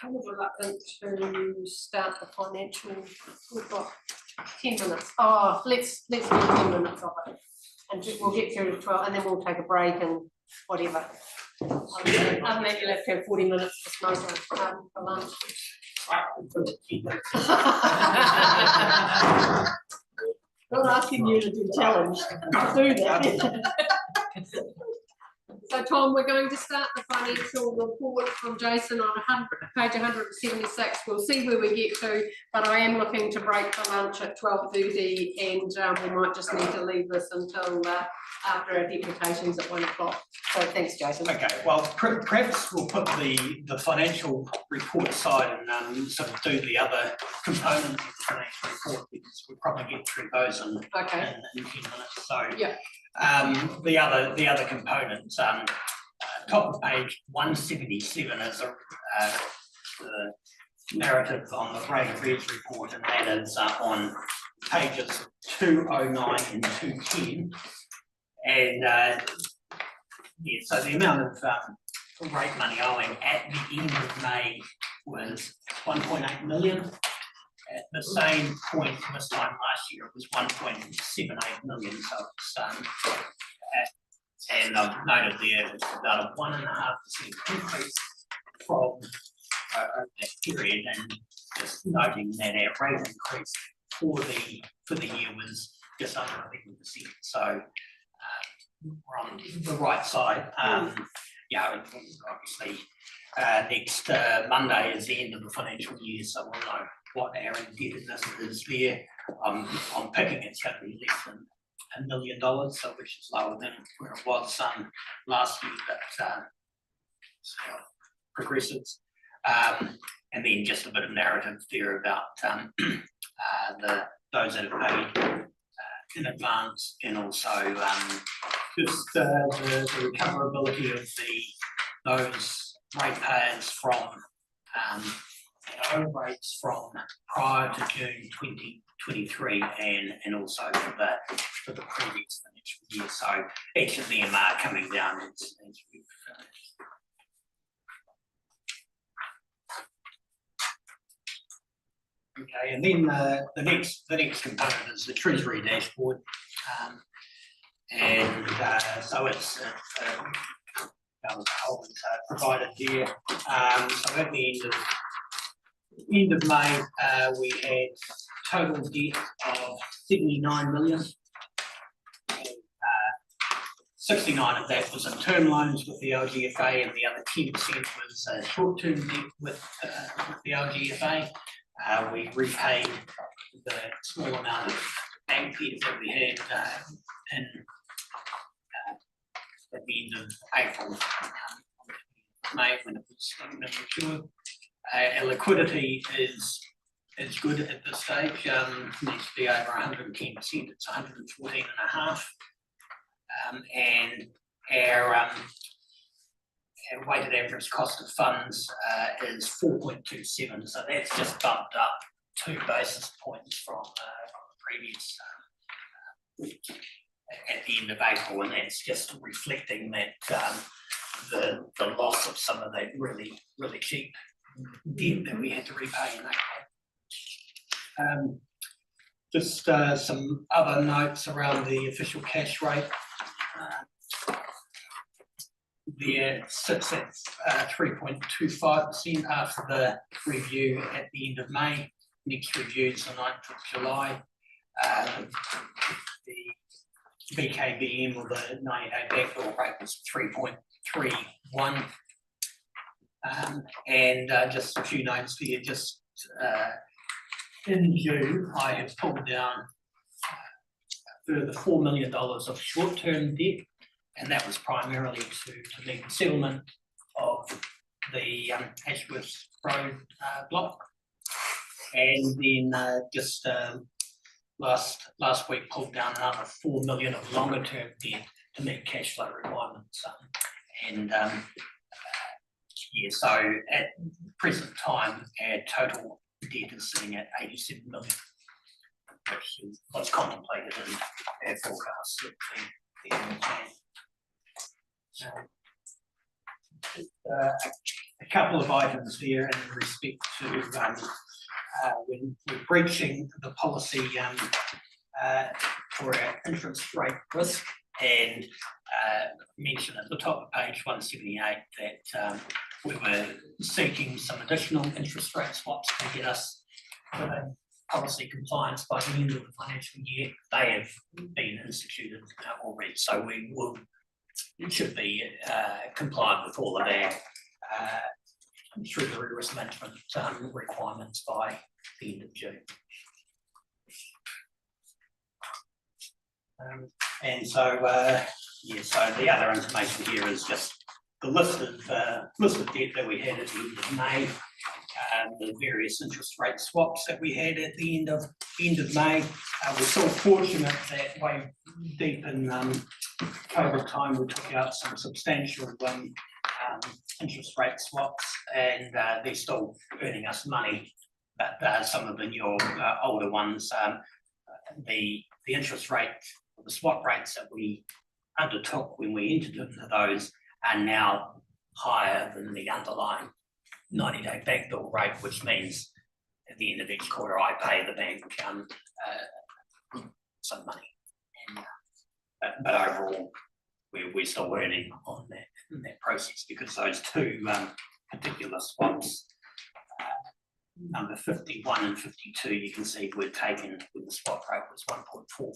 kind of reluctant to start the financial. We've got 10 minutes. Oh, let's do 10 minutes of it, and we'll get through to 12, and then we'll take a break and whatever. Other than that, you'll have to have 40 minutes to smoke for lunch. Not asking you to do challenge, do that. So Tom, we're going to start the financial report from Jason on page 176. We'll see where we get to, but I am looking to break for lunch at 12:30, and we might just need to leave this until after our deputations at 1 o'clock. So thanks, Jason. Okay, well, perhaps we'll put the financial report aside and sort of do the other components of the financial report, because we'll probably get through those in 10 minutes. So yeah. The other components, top of page 177 is the narrative on the rate of arrears report, and that is on pages 209 and 210. And yeah, so the amount of rate money owing at the end of May was 1.8 million. At the same point this time last year, it was 1.78 million. So it's, and I've noted there it's about a 1.5% increase from over that period, and just noting that our rate increase for the year was just under 11%. So we're on the right side. Yeah, obviously, next Monday is the end of the financial year, so we'll know what our indebtedness is there. I'm picking it's going to be less than $1 million, so which is lower than where it was last year, but so progresses. And then just a bit of narrative there about those that have paid in advance, and also just the recoverability of those ratepayers from rates from prior to June 2023 and also for the previous financial year. So each of them are coming down as we've Okay, and then the next component is the Treasury dashboard, and so it's provided there. So at the end of May, we had total debt of 79 million. 69 of that was in term loans with the LGFA, and the other 10% was short-term debt with the LGFA. We repaid the small amount of bank debt that we had at the end of April, May, when it was mature. Our liquidity is good at this stage. Needs to be over 110%. It's 114.5%, and our weighted average cost of funds is 4.27, so that's just bumped up 2 basis points from the previous at the end of April, and that's just reflecting that the loss of some of that really cheap debt that we had to repay in April. Just some other notes around the official cash rate. There sits at 3.25% after the review at the end of May. Next review is the 9th of July. The BKBM, or the 90-day backdoor rate, was 3.31. And just a few notes here. Just in June, I have pulled down a further $4 million of short-term debt, and that was primarily to meet the settlement of the Ashworth Road block. And then just last week pulled down another $4 million of longer-term debt to meet cash flow requirements. Yeah, so at present time, our total debt is sitting at 87 million, which was contemplated in our forecast at the end of Jan. A couple of items here in respect to when we're breaching the policy for our interest rate risk, and mention at the top of page 178 that we were seeking some additional interest rate swaps to get us policy compliance by the end of the financial year. They have been instituted already, so it should be compliant with all of our Treasury risk management requirements by the end of June. And so, yeah, so the other information here is just the list of debt that we had at the end of May, the various interest rate swaps that we had at the end of May. We're so fortunate that way deep in COVID time, we took out some substantial interest rate swaps, and they're still earning us money. But some of the newer, older ones, the interest rate, the swap rates that we undertook when we entered into those are now higher than the underlying 90-day backdoor rate, which means at the end of each quarter I pay the bank some money. And, but overall, we're still earning on that process, because those two particular swaps number 51 and 52, you can see we're taken when the spot rate was 1.44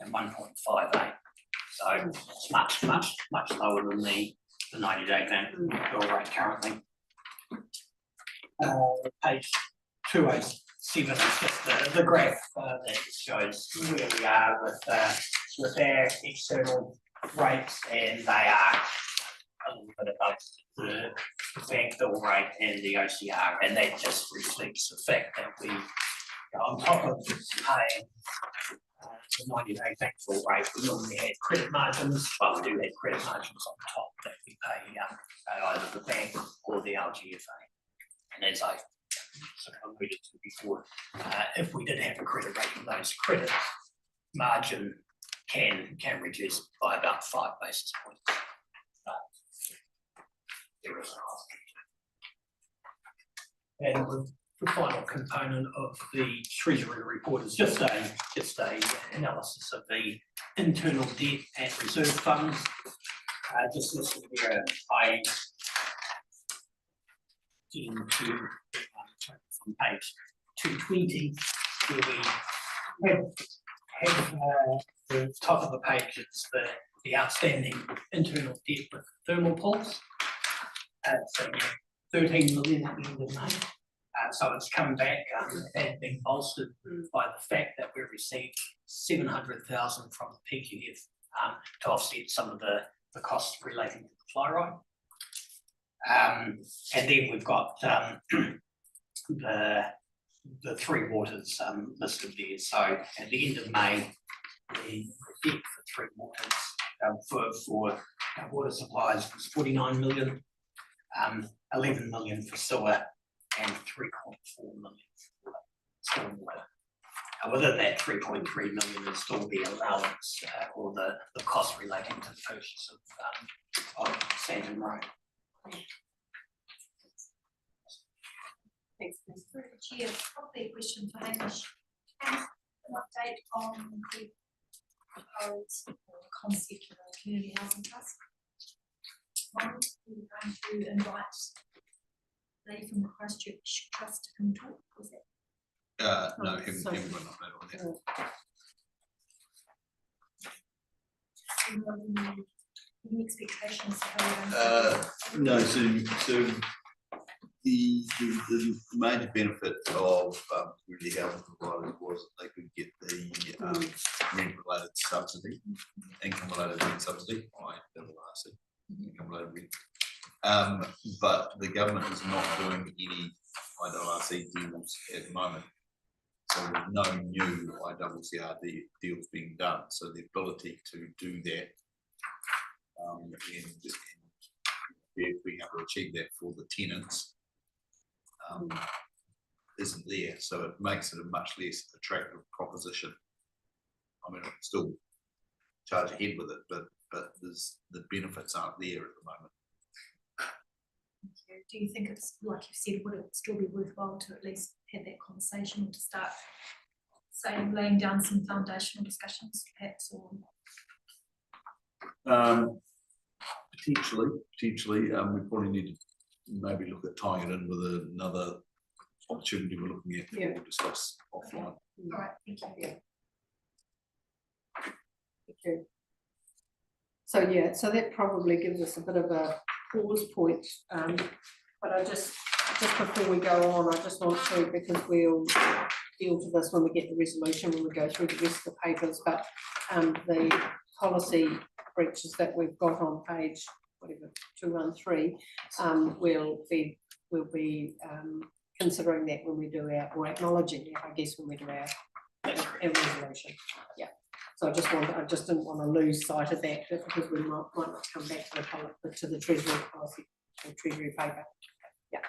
and 1.58. So it's much lower than the 90-day bill rate currently. Page 207 is just the graph that shows where we are with our external rates, and they are a little bit above the bank bill rate and the OCR, and that just reflects the fact that we, on top of paying the 90-day bank bill rate, we normally had credit margins, but we do have credit margins on top that we pay either the bank or the LGFA. And as I sort of alluded to before, if we did have a credit rating, those credit margin can reduce by about 5 basis points. There is and the final component of the Treasury report is just a analysis of the internal debt and reserve funds. Just listed here, I into from page 220, where we have the top of the page, it's the outstanding internal debt with thermal pulse. So 13 million at the end of May. So it's come back and been bolstered by the fact that we received 700,000 from the PGF to offset some of the costs relating to the fly ride. And then we've got the three waters listed there. So at the end of May, the debt for three waters for water supplies was 49 million, 11 million for sewer, and 3.4 million for stormwater. Within that 3.3 million is still the allowance or the cost relating to the purchase of sand and road. Thanks, Mr. Chair, probably a question for Hamish. An update on the proposed concept of a community housing trust. One, we're going to invite Lee from the Christchurch Trust to come talk, was that? No, haven't got an update on that. Any expectations? No, so the major benefit of community housing providers was that they could get the rent-related subsidy, income-related rent subsidy, income-related rent. But the government is not doing any IRRC deals at the moment. So there's no new IWCR deals being done. So the ability to do that and being able to achieve that for the tenants isn't there. So it makes it a much less attractive proposition. I mean, I can still charge ahead with it, but the benefits aren't there at the moment. Do you think it's, like you said, would it still be worthwhile to at least have that conversation, to start, say, laying down some foundational discussions, perhaps, or? Potentially, we probably need to maybe look at tying it in with another opportunity we're looking at. Yeah. We'll discuss offline. All right, thank you. Yeah. Thank you. So yeah, so that probably gives us a bit of a pause point. But I just before we go on, I just want to, because we'll deal to this when we get the resolution, when we go through the rest of the papers, but the policy breaches that we've got on page whatever 213, we'll be considering that when we do our, or acknowledging that, I guess, when we do our resolution. Yeah. So I just didn't want to lose sight of that, because we might not come back to the Treasury policy or Treasury paper. Yeah.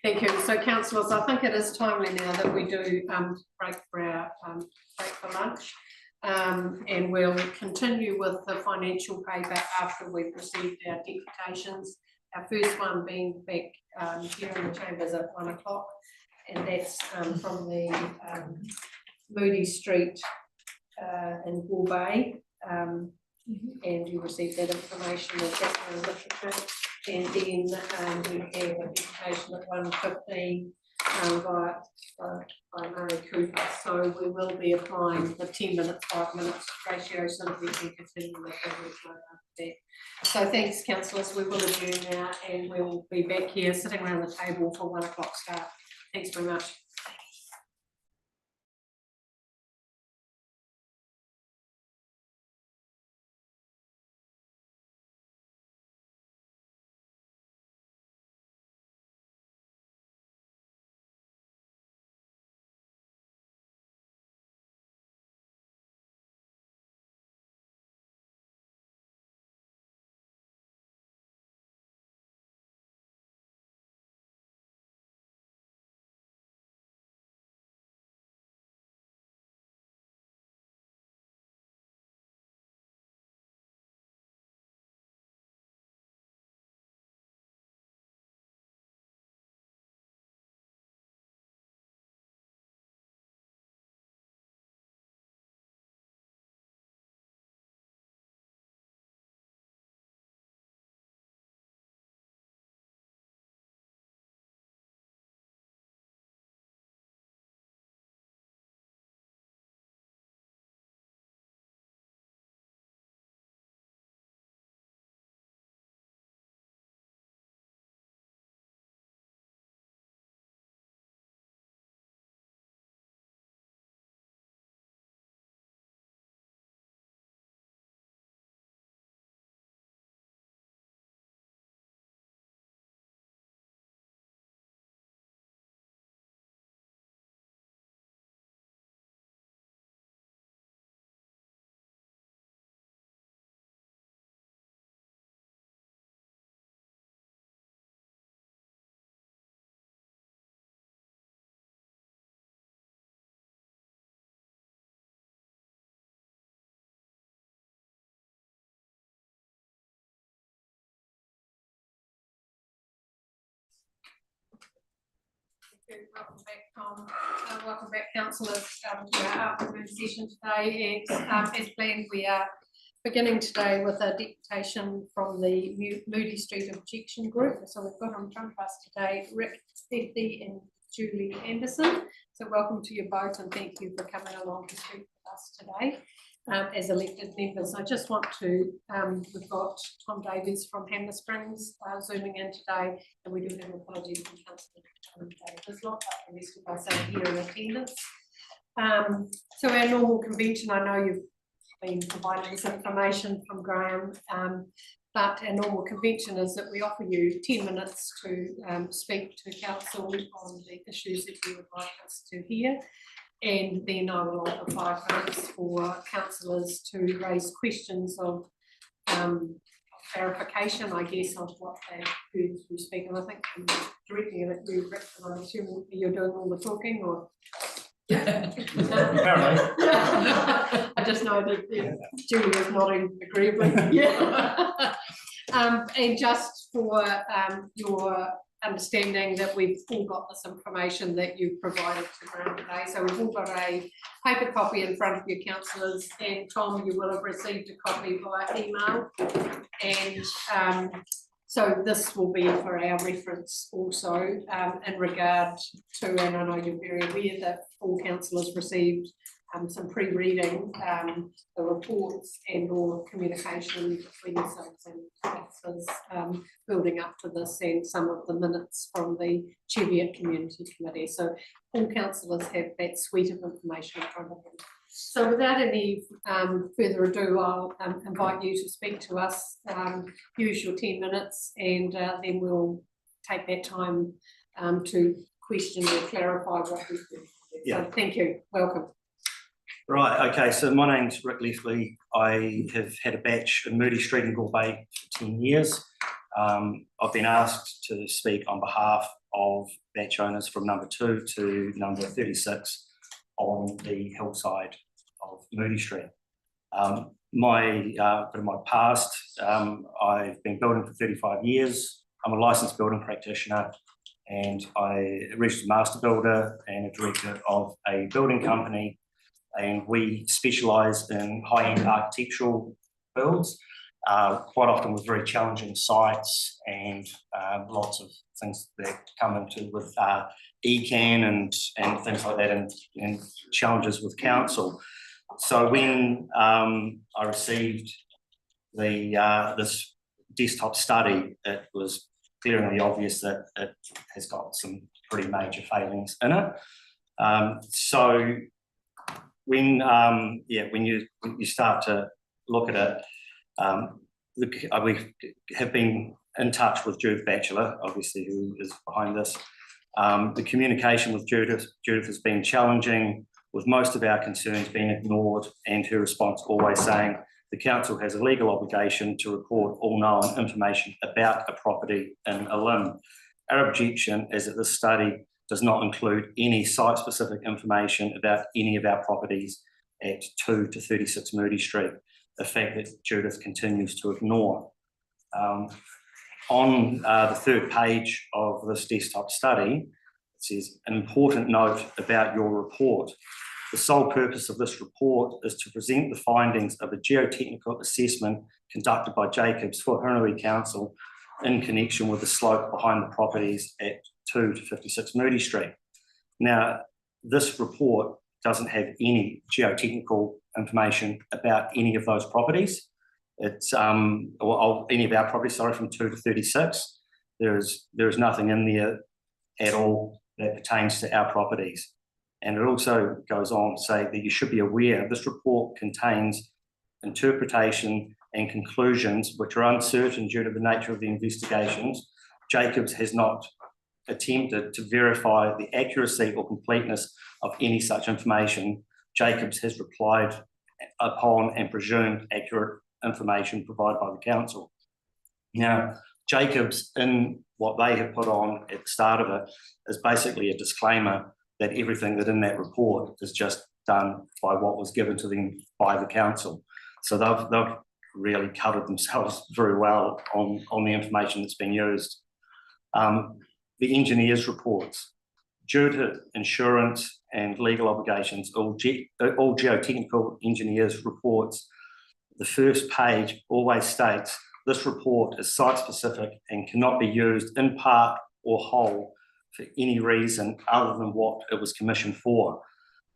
Thank you. So, councillors, I think it is timely now that we do break for our break for lunch. And we'll continue with the financial paper after we've received our deputations. Our first one being back here in the chambers at 1 o'clock, and that's from the Moody Street in Gore Bay. And you received that information with that literature. And then we have a deputation at 1:15 by Murray Cooper. So we will be applying the 10 minutes, 5 minutes ratio so that we can continue with the workload after that. So thanks, councillors. We will adjourn now and we will be back here sitting around the table for 1 o'clock start. Thanks very much. Welcome back, Tom. Welcome back, councillors, to our afternoon session today. As planned, we are beginning today with a deputation from the Moody Street Objection Group. So we've got in front of us today Rick Steffi and Julie Anderson. So welcome to you both and thank you for coming along to speak with us today as elected members. I just want to, we've got Tom Davies from Hammer Springs zooming in today, and we do have apologies from Councillor Davis, not the rest of us are here in attendance. So our normal convention, I know you've been provided this information from Graham, but our normal convention is that we offer you 10 minutes to speak to council on the issues that you would like us to hear. And then I will offer 5 minutes for councillors to raise questions of clarification, I guess, of what they heard through speak. And I think I'm directly at you, Rick, and I'm assuming you're doing all the talking, or? Apparently. I just know that Julie is nodding agreeably. Yeah. And just for your understanding that we've all got this information that you've provided to Graham today. So we've all got a paper copy in front of you, councillors, and Tom, you will have received a copy via email. And so this will be for our reference also in regard to, and I know you're very aware that all councillors received some pre-reading the reports and or communication between yourselves and councillors building up to this, and some of the minutes from the Cheviot Community Committee. So all councillors have that suite of information in front of them. So without any further ado, I'll invite you to speak to us, use your 10 minutes, and then we'll take that time to question or clarify what we've done. Yeah. So thank you, welcome. Right, okay, so my name's Rick Lefley. I have had a batch in Moody Street in Gore Bay for 10 years. I've been asked to speak on behalf of batch owners from number 2 to number 36 on the hillside of Moody Street. Bit of my past, I've been building for 35 years. I'm a licensed building practitioner, and I registered master builder and a director of a building company. And we specialise in high-end architectural builds, quite often with very challenging sites and lots of things that come into with ECAN and things like that, and challenges with council. So when I received this desktop study, it was glaringly obvious that it has got some pretty major failings in it. So when you start to look at it, we have been in touch with Judith Batchelor, obviously, who is behind this. The communication with Judith has been challenging, with most of our concerns being ignored, and her response always saying the council has a legal obligation to report all known information about a property in a limb. Our objection is that this study does not include any site-specific information about any of our properties at 2 to 36 Moody Street, a fact that Judith continues to ignore. On the third page of this desktop study, it says, an important note about your report. The sole purpose of this report is to present the findings of a geotechnical assessment conducted by Jacobs for Hurunui Council in connection with the slope behind the properties at 2 to 56 Moody Street. Now, this report doesn't have any geotechnical information about any of those properties. It's or any of our properties, sorry, from 2 to 36. There is nothing in there at all that pertains to our properties. And it also goes on to say that you should be aware this report contains interpretation and conclusions which are uncertain due to the nature of the investigations. Jacobs has not attempted to verify the accuracy or completeness of any such information. Jacobs has replied upon and presumed accurate information provided by the council. Now, Jacobs, in what they have put on at the start of it, is basically a disclaimer that everything that in that report is just done by what was given to them by the council. So they've really covered themselves very well on the information that's been used. The engineers' reports, due to insurance and legal obligations, all geotechnical engineers' reports, the first page always states this report is site-specific and cannot be used in part or whole for any reason other than what it was commissioned for.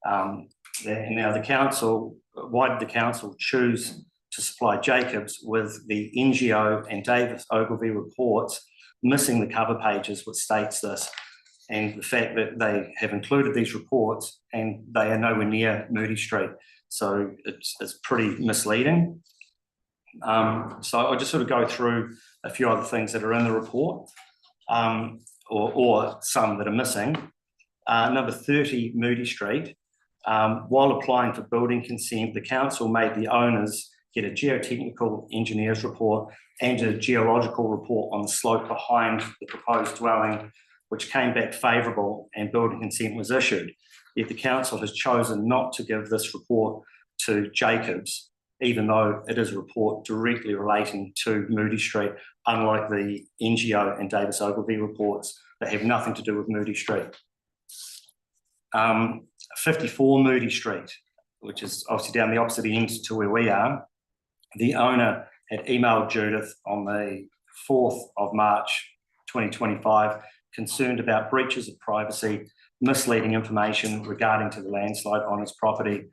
Now the council, why did the council choose to supply Jacobs with the NGO and Davis Ogilvy reports, missing the cover pages which states this, and the fact that they have included these reports and they are nowhere near Moody Street. So it's pretty misleading. So I'll just sort of go through a few other things that are in the report, or some that are missing. Number 30 Moody Street, while applying for building consent, the council made the owners get a geotechnical engineer's report and a geological report on the slope behind the proposed dwelling, which came back favourable and building consent was issued. Yet the council has chosen not to give this report to Jacobs, even though it is a report directly relating to Moody Street, unlike the NGO and Davis Ogilvy reports that have nothing to do with Moody Street. 54 Moody Street, which is obviously down the opposite end to where we are. The owner had emailed Judith on the 4th of March 2025, concerned about breaches of privacy, misleading information regarding to the landslide on his property,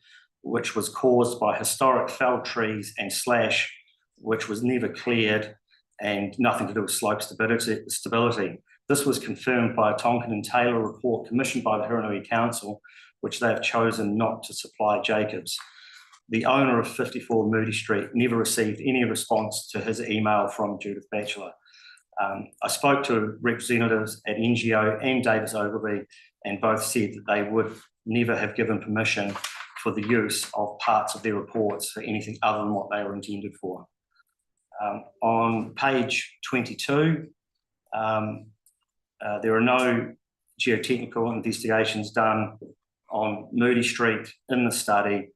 which was caused by historic felled trees and slash, which was never cleared and nothing to do with slope stability. This was confirmed by a Tonkin and Taylor report commissioned by the Hurunui Council, which they have chosen not to supply Jacobs. The owner of 54 Moody Street never received any response to his email from Judith Batchelor. I spoke to representatives at NGO and Davis Ogilvy, and both said that they would never have given permission for the use of parts of their reports for anything other than what they were intended for. On page 22, there are no geotechnical investigations done on Moody Street in the study,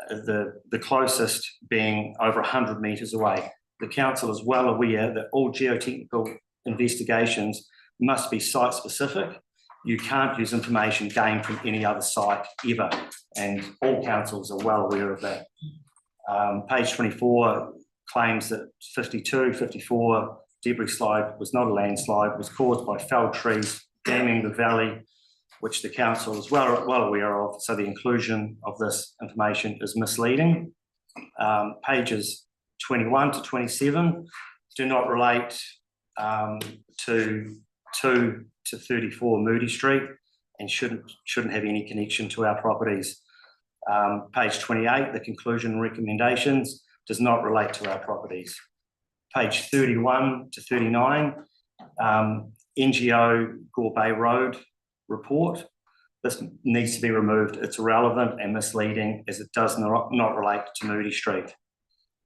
the closest being over 100 metres away. The council is well aware that all geotechnical investigations must be site-specific. You can't use information gained from any other site ever, and all councils are well aware of that. Page 24 claims that 54 debris slide was not a landslide, was caused by felled trees damming the valley which the council is well aware of, so the inclusion of this information is misleading. Pages 21 to 27 do not relate to 2 to 34 Moody Street and shouldn't have any connection to our properties. Page 28, the conclusion and recommendations, does not relate to our properties. Page 31 to 39, NGO Gore Bay Road report. This needs to be removed. It's irrelevant and misleading as it does not relate to Moody Street.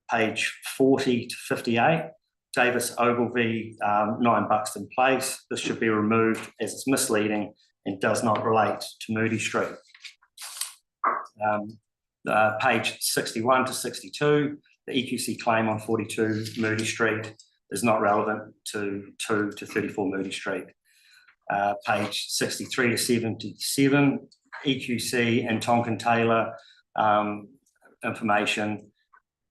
Page 40 to 58, Davis Ogilvy, 9 Buxton Place. This should be removed as it's misleading and does not relate to Moody Street. Page 61 to 62, the EQC claim on 42 Moody Street is not relevant to 2 to 34 Moody Street. Page 63 to 77, EQC and Tonkin Taylor information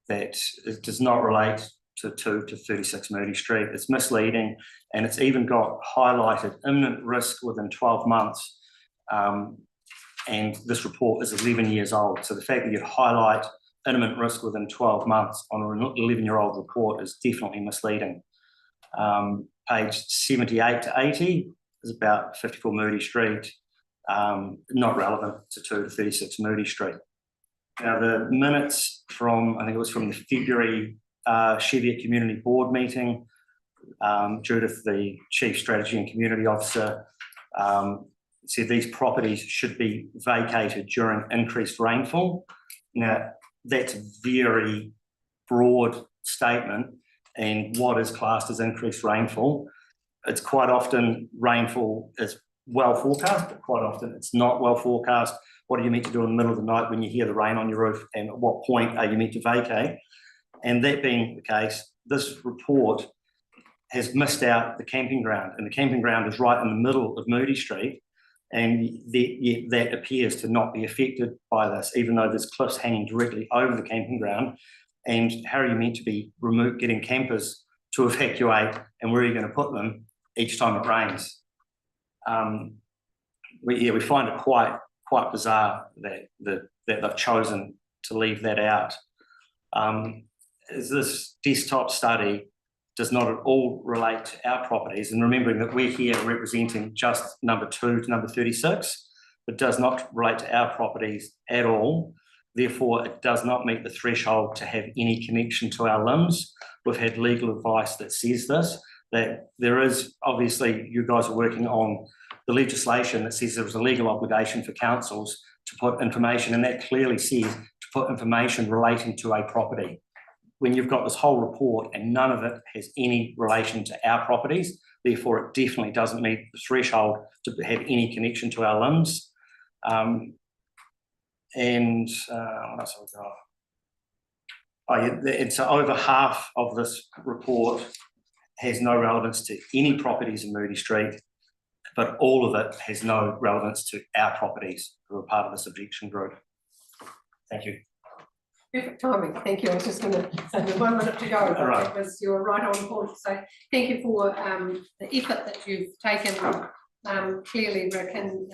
that it does not relate to 2 to 36 Moody Street. It's misleading, and it's even got highlighted imminent risk within 12 months. And this report is 11 years old. So the fact that you highlight imminent risk within 12 months on an 11-year-old report is definitely misleading. Page 78 to 80 is about 54 Moody Street, not relevant to 2 to 36 Moody Street. Now the minutes from, I think it was from the February Cheviot Community Board meeting, Judith, the Chief Strategy and Community Officer, said these properties should be vacated during increased rainfall. Now, that's a very broad statement, and what is classed as increased rainfall? It's quite often rainfall is well forecast, but quite often it's not well forecast. What are you meant to do in the middle of the night when you hear the rain on your roof, and at what point are you meant to vacate? And that being the case, this report has missed out the camping ground, and the camping ground is right in the middle of Moody Street. And that appears to not be affected by this, even though there's cliffs hanging directly over the camping ground. And how are you meant to be getting campers to evacuate, and where are you going to put them each time it rains? We find it quite bizarre that they've chosen to leave that out. This desktop study does not at all relate to our properties, and remembering that we're here representing just number 2 to number 36, it does not relate to our properties at all. Therefore, it does not meet the threshold to have any connection to our limbs. We've had legal advice that says this, that there is, obviously, you guys are working on the legislation that says there is a legal obligation for councils to put information, and that clearly says to put information relating to a property. When you've got this whole report and none of it has any relation to our properties, therefore it definitely doesn't meet the threshold to have any connection to our limbs. What else have we got? Oh yeah, it's over half of this report has no relevance to any properties in Moody Street, but all of it has no relevance to our properties who are part of this objection group. Thank you. Perfect timing, thank you. I was just going to say 1 minute to go, but Right. that was, you were right on point. So thank you for the effort that you've taken, clearly, Rick, in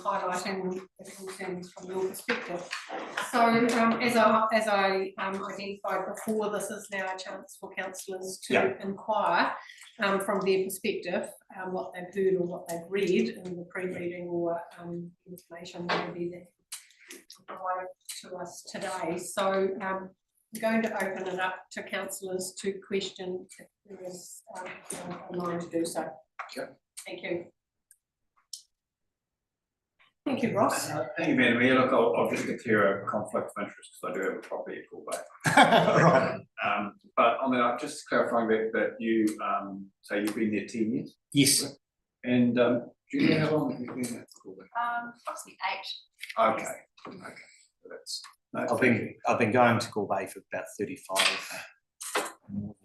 highlighting the concerns from your perspective. So as I identified before, this is now a chance for councillors to inquire from their perspective what they've heard or what they've read in the pre-reading or information maybe that provided to us today. So I'm going to open it up to councillors to question if there is a mind to do so. Yep. Thank you. Thank you, Ross. Thank you, Madam Mayor. Look, I'll just declare a conflict of interest because I do have a property at Gore Bay. Right. But on that, just clarifying that you say you've been there 10 years? Yes. And do you know how long have you been there for Gore Bay? Approximately 8. Okay. So that's, no, I've been going to Gore Bay for about 35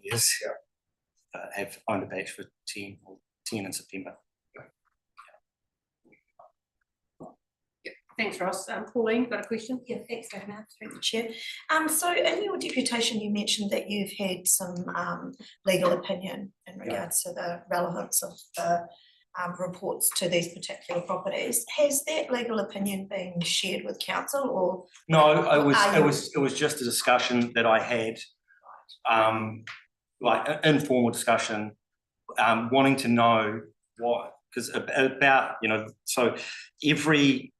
years. Yeah. Have owned a batch for 10 in September. Thanks, Ross. Pauline, got a question? Yeah, thanks, Dana, through the chair. So in your deputation, you mentioned that you've had some legal opinion in regards to the relevance of the reports to these particular properties. Has that legal opinion been shared with council, or? No, Are you- it was just a discussion that I had, like an informal discussion, wanting to know what, because about, so every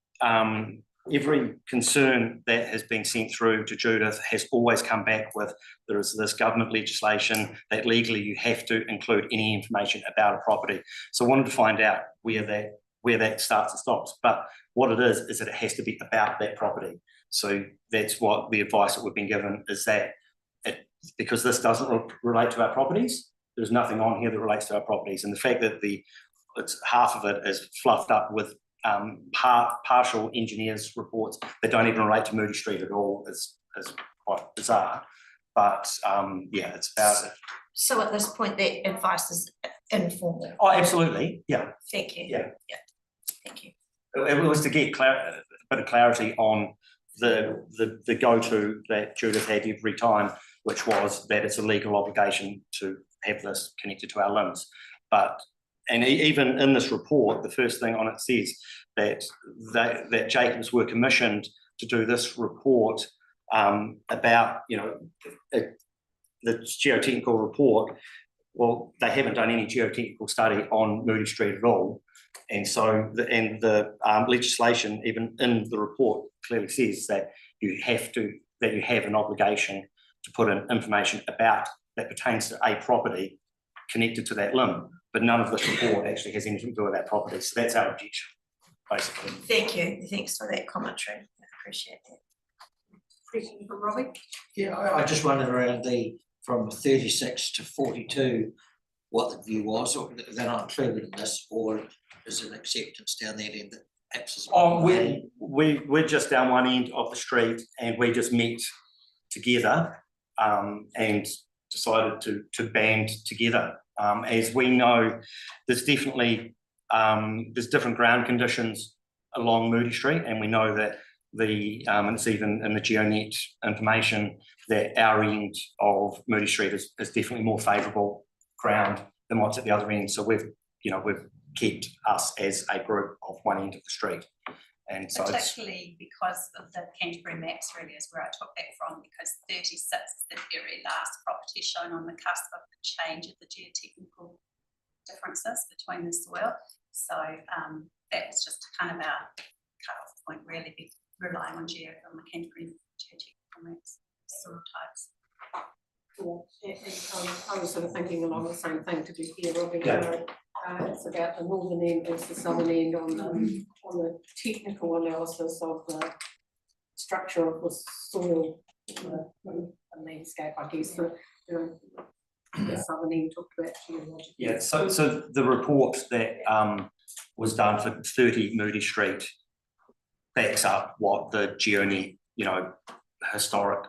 concern that has been sent through to Judith has always come back with, there is this government legislation that legally you have to include any information about a property. So I wanted to find out where that starts and stops. But what it is that it has to be about that property. So that's what the advice that we've been given is that because this doesn't relate to our properties, there's nothing on here that relates to our properties. And the fact that it's half of it is fluffed up with partial engineers reports that don't even relate to Moody Street at all is quite bizarre. But yeah, it's about it. So at this point, that advice is informal? Oh, absolutely, yeah. Thank you. Yeah. Thank you. It was to get a bit of clarity on the go-to that Judith had every time, which was that it's a legal obligation to have this connected to our limbs. And even in this report, the first thing on it says that Jacobs were commissioned to do this report about, the geotechnical report. Well, they haven't done any geotechnical study on Moody Street at all. And so, the legislation, even in the report, clearly says that you have an obligation to put in information about that pertains to a property connected to that limb. But none of this report actually has anything to do with that property. So that's our objection, basically. Thank you. Thanks for that commentary. I appreciate that. Question from Robbie? Yeah, I just wondered around from 36 to 42, what the view was, or that are included in this, or is it acceptance down that end that perhaps is? Oh, we're just down one end of the street, and we just met together and decided to band together. As we know, there's definitely there's different ground conditions along Moody Street, and we know that and it's even in the GeoNet information that our end of Moody Street is definitely more favourable ground than what's at the other end. So we've kept us as a group of one end of the street. And so particularly because of the Canterbury maps really is where I took that from, because 36 is the very last property shown on the cusp of the change of the geotechnical differences between the soil. So that was just kind of our cut-off point, really, relying on the Canterbury geotechnical maps, soil types. Yeah, I was sort of thinking along the same thing, to be fair, Robbie. Yeah. It's about the northern end versus the southern end on the technical analysis of the structure of the soil, the landscape, I guess. The southern end talked about geological. yeah, so the report that was done for 30 Moody Street backs up what the GeoNet, historic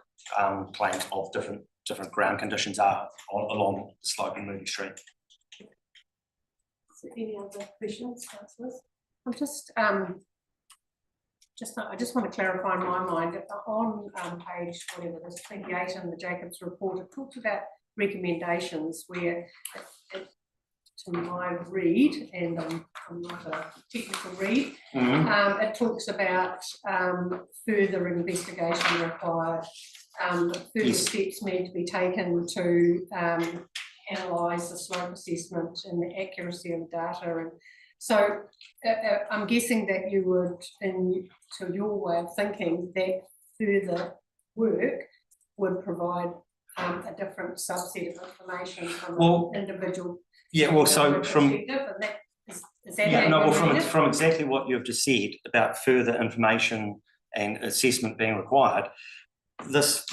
claims of different ground conditions are along the slope in Moody Street. Any other questions, councillors? I just want to clarify in my mind on page 28 in the Jacobs report, it talks about recommendations where to my read, and I'm not a technical read, it talks about further investigation required, further steps need to be taken to analyse the slope assessment and the accuracy of the data. And so I'm guessing that you would, to your way of thinking, that further work would provide a different subset of information from an individual. Yeah, well, so from from from exactly what you've just said about further information and assessment being required, this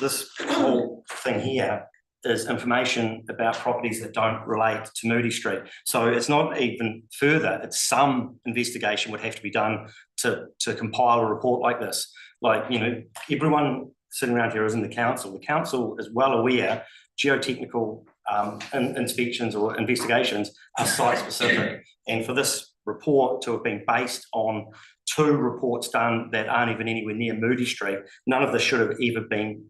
whole thing here is information about properties that don't relate to Moody Street. So it's not even further, it's some investigation would have to be done to compile a report like this. Like, everyone sitting around here is in the council. The council is well aware geotechnical inspections or investigations are site specific. And for this report to have been based on 2 reports done that aren't even anywhere near Moody Street, none of this should have ever been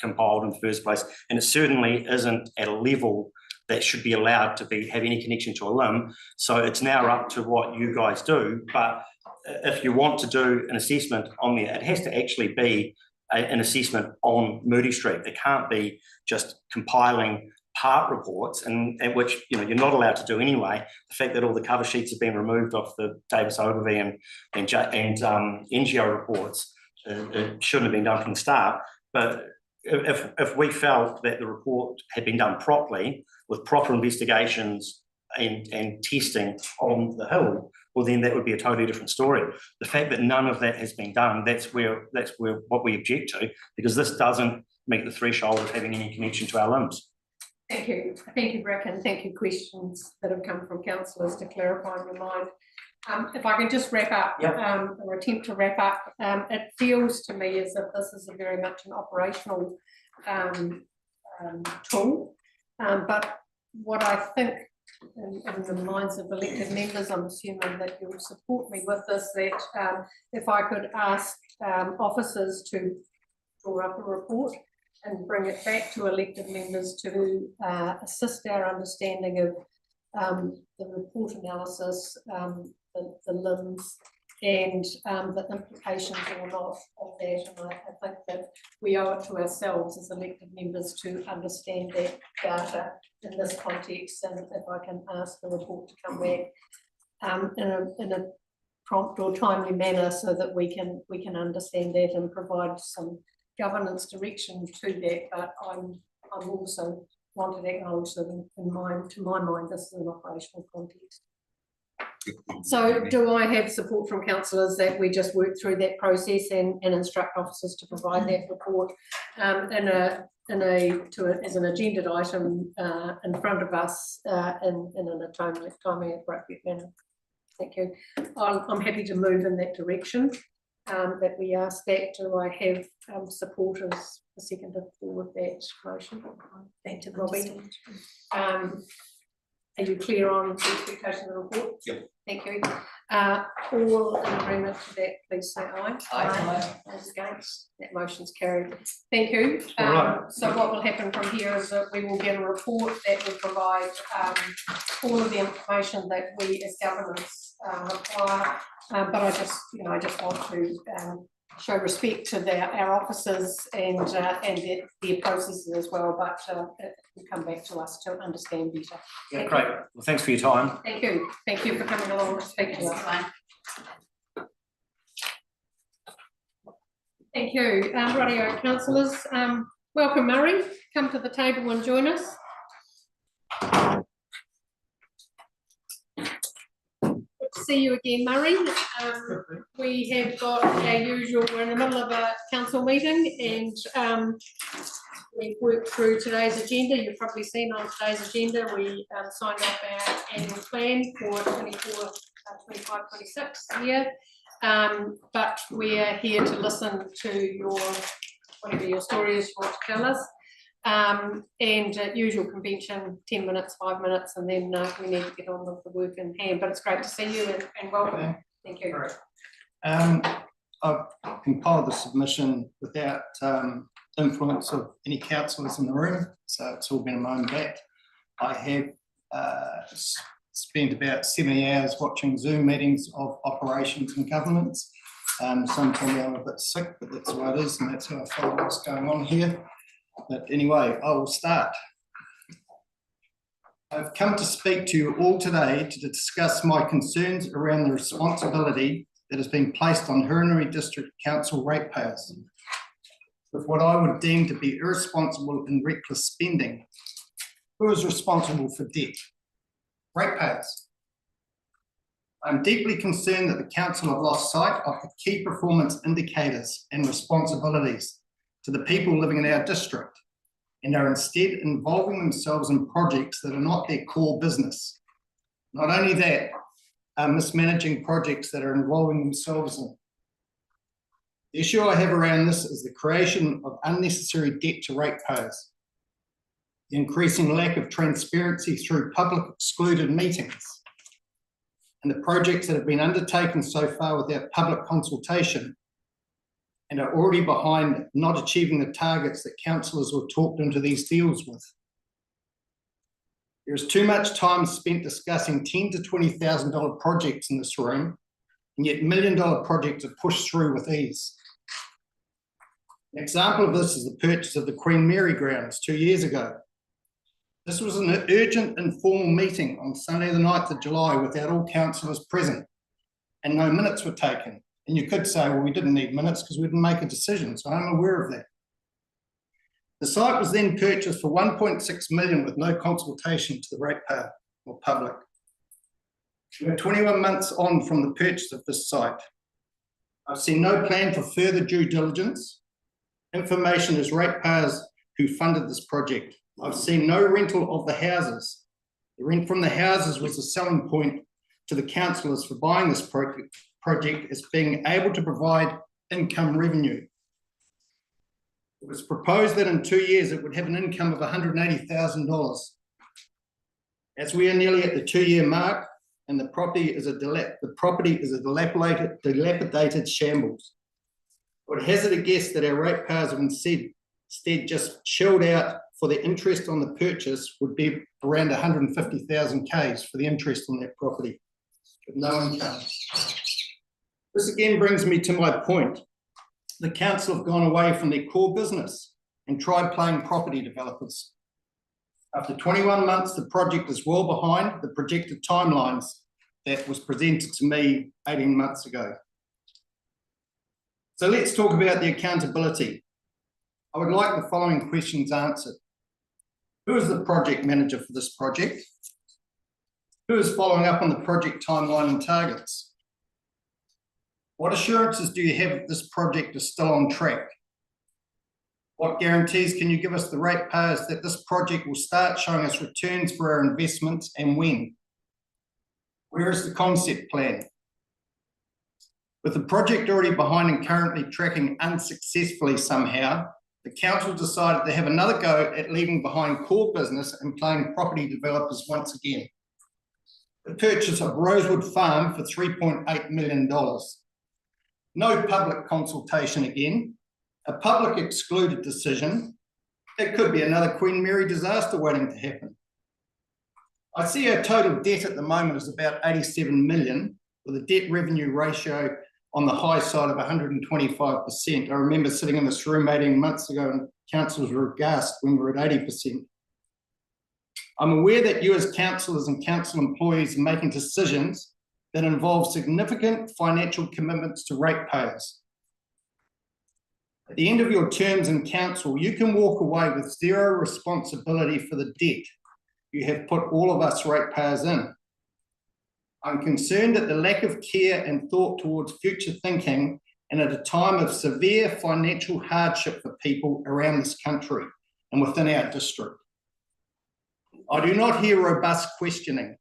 compiled in the first place. And it certainly isn't at a level that should be allowed to have any connection to a limb. So it's now up to what you guys do, but if you want to do an assessment on there, it has to actually be an assessment on Moody Street. It can't be just compiling part reports, and which you're not allowed to do anyway. The fact that all the cover sheets have been removed off the Davis Ogilvy and NGO reports, it shouldn't have been done from the start. But if we felt that the report had been done properly with proper investigations and testing on the hill, well then that would be a totally different story. The fact that none of that has been done, that's where what we object to, because this doesn't meet the threshold of having any connection to our limbs. Thank you, Rick, and thank you questions that have come from councillors to clarify in your mind. If I can just wrap up, or attempt to wrap up, it feels to me as if this is very much an operational tool, but what I think in the minds of elected members, I'm assuming that you'll support me with this, that if I could ask officers to draw up a report and bring it back to elected members to assist our understanding of the report analysis, the limbs, and the implications or not of that. And I think that we owe it to ourselves as elected members to understand that data in this context, and if I can ask the report to come back in a prompt or timely manner so that we can understand that and provide some governance direction to that. But I'm also want to acknowledge that to my mind, this is an operational context. So do I have support from councillors that we just work through that process and instruct officers to provide that report as an agenda item in front of us in a timely appropriate manner? Thank you. I'm happy to move in that direction. That we ask that. Do I have support as a seconder for that motion? Thank you, Robbie. Are you clear on the expectation of the report? Yep. Thank you. All in agreement to that, please say aye. Aye. Those against, that motion's carried. Thank you. All right. So what will happen from here is that we will get a report that will provide all of the information that we as governments require. But I just want to show respect to our officers and their processes as well. But it will come back to us to understand better. Yeah, great. Well, thanks for your time. Thank you. Thank you for coming along and speaking to us. Thank you. Radio councillors, welcome Murray. Come to the table and join us. Good to see you again, Murray. We have got our usual, we're in the middle of a council meeting and we've worked through today's agenda. You've probably seen on today's agenda, we signed off our annual plan for 24, 25, 26 year. But we are here to listen to whatever your story is you want to tell us. And usual convention, 10 minutes, 5 minutes, and then we need to get on with the work in hand. But it's great to see you and welcome. Okay. Thank you. I've compiled the submission without influence of any councillors in the room, so it's all been a moment back. I have spent about 70 hours watching Zoom meetings of operations and governments. Some tell me I'm a bit sick, but that's the way it is, and that's how I follow what's going on here. But anyway, I will start. I've come to speak to you all today to discuss my concerns around the responsibility that has been placed on Huronui District Council ratepayers with what I would deem to be irresponsible and reckless spending. Who is responsible for debt? Ratepayers. I'm deeply concerned that the council have lost sight of the key performance indicators and responsibilities to the people living in our district and are instead involving themselves in projects that are not their core business. Not only that, are mismanaging projects that are involving themselves in. The issue I have around this is the creation of unnecessary debt to ratepayers, the increasing lack of transparency through public excluded meetings, and the projects that have been undertaken so far without public consultation and are already behind not achieving the targets that councillors were talked into these deals with. There is too much time spent discussing $10,000 to $20,000 projects in this room, and yet $1 million projects are pushed through with ease. An example of this is the purchase of the Queen Mary grounds 2 years ago. This was an urgent informal meeting on Sunday the 9th of July without all councillors present, and no minutes were taken. And you could say, well, we didn't need minutes because we didn't make a decision, so I'm aware of that. The site was then purchased for 1.6 million with no consultation to the ratepayer or public. We're 21 months on from the purchase of this site. I've seen no plan for further due diligence. Information as ratepayers who funded this project. I've seen no rental of the houses. The rent from the houses was the selling point to the councillors for buying this project as being able to provide income revenue. It was proposed that in 2 years it would have an income of $180,000. As we are nearly at the 2-year mark and the property is a dilapidated shambles. I would hazard a guess that our ratepayers have instead just shelled out for the interest on the purchase would be around 150,000 Ks for the interest on that property, with no income. This again brings me to my point. The council have gone away from their core business and tried playing property developers. After 21 months, the project is well behind the projected timelines that was presented to me 18 months ago. So let's talk about the accountability. I would like the following questions answered. Who is the project manager for this project? Who is following up on the project timeline and targets? What assurances do you have that this project is still on track? What guarantees can you give us, the ratepayers, that this project will start showing us returns for our investments, and when? Where is the concept plan? With the project already behind and currently tracking unsuccessfully somehow, the council decided to have another go at leaving behind core business and playing property developers once again. The purchase of Rosewood Farm for $3.8 million. No public consultation again, a public excluded decision. It could be another Queen Mary disaster waiting to happen. I see our total debt at the moment is about 87 million, with a debt revenue ratio on the high side of 125%. I remember sitting in this room 18 months ago and councillors were aghast when we were at 80%. I'm aware that you as councillors and council employees are making decisions that involve significant financial commitments to ratepayers. At the end of your terms in council, you can walk away with zero responsibility for the debt you have put all of us ratepayers in. I'm concerned at the lack of care and thought towards future thinking, and at a time of severe financial hardship for people around this country and within our district. I do not hear robust questioning,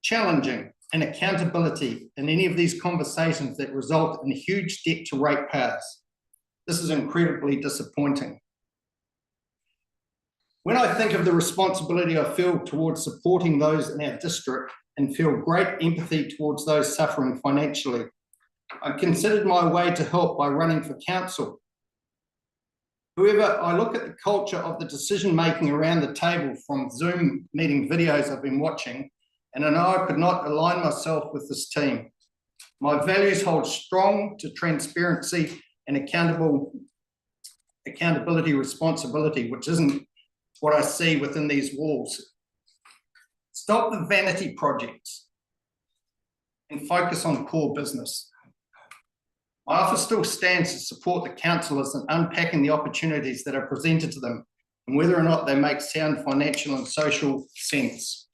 challenging, and accountability in any of these conversations that result in huge debt to ratepayers. This is incredibly disappointing. When I think of the responsibility I feel towards supporting those in our district and feel great empathy towards those suffering financially, I considered my way to help by running for council. However, I look at the culture of the decision-making around the table from Zoom meeting videos I've been watching, and I know I could not align myself with this team. My values hold strong to transparency and accountability, responsibility, which isn't what I see within these walls. Stop the vanity projects and focus on core business. My office still stands to support the councillors in unpacking the opportunities that are presented to them and whether or not they make sound financial and social sense.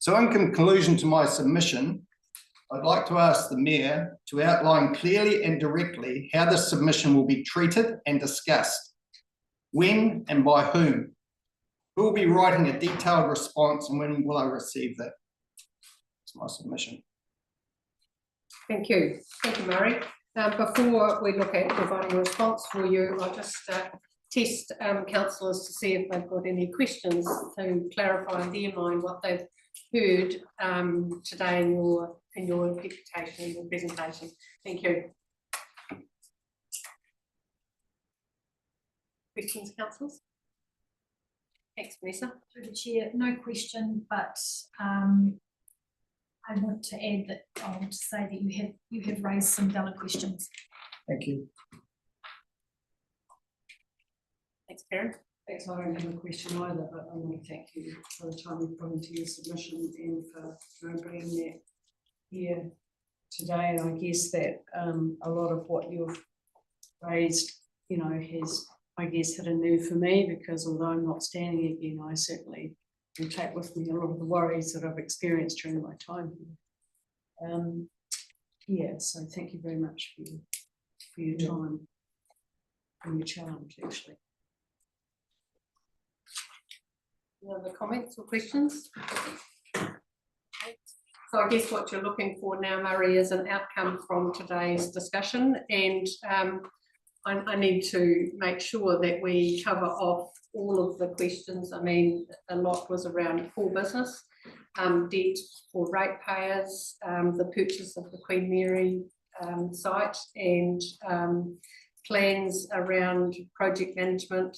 So in conclusion to my submission, I'd like to ask the Mayor to outline clearly and directly how this submission will be treated and discussed, when and by whom. Who will be writing a detailed response, and when will I receive that? That's my submission. Thank you, Murray. Before we look at providing a response for you, I'll just test councillors to see if they've got any questions to clarify in their mind what they've heard today in your presentation, in your presentation. Thank you. Questions, councillors? Thanks, Vanessa. Through the chair, no question, but I want to add that, I want to say that you have raised some valid questions. Thank you. Thanks, Karen. Thanks, I don't have a question either, but I want to thank you for the time you've put into your submission and for bringing that here today. And I guess that a lot of what you've raised, you know, has, I guess, hit a nerve for me, because although I'm not standing again, I certainly will take with me a lot of the worries that I've experienced during my time here. Yeah, so thank you very much for your time and your challenge, actually. Any other comments or questions? So I guess what you're looking for now, Murray, is an outcome from today's discussion, and I need to make sure that we cover off all of the questions. I mean, a lot was around core business, debt for ratepayers, the purchase of the Queen Mary site, and plans around project management,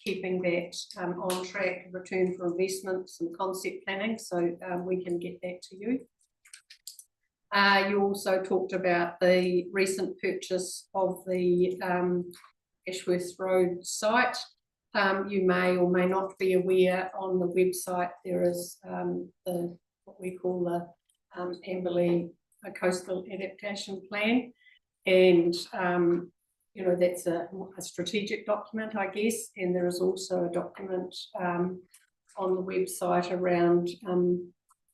keeping that on track, return for investment, some concept planning, so we can get that to you. You also talked about the recent purchase of the Ashworth Road site. You may or may not be aware, on the website there is what we call the Amberley Coastal Adaptation Plan, and you know, that's a strategic document, I guess, and there is also a document on the website around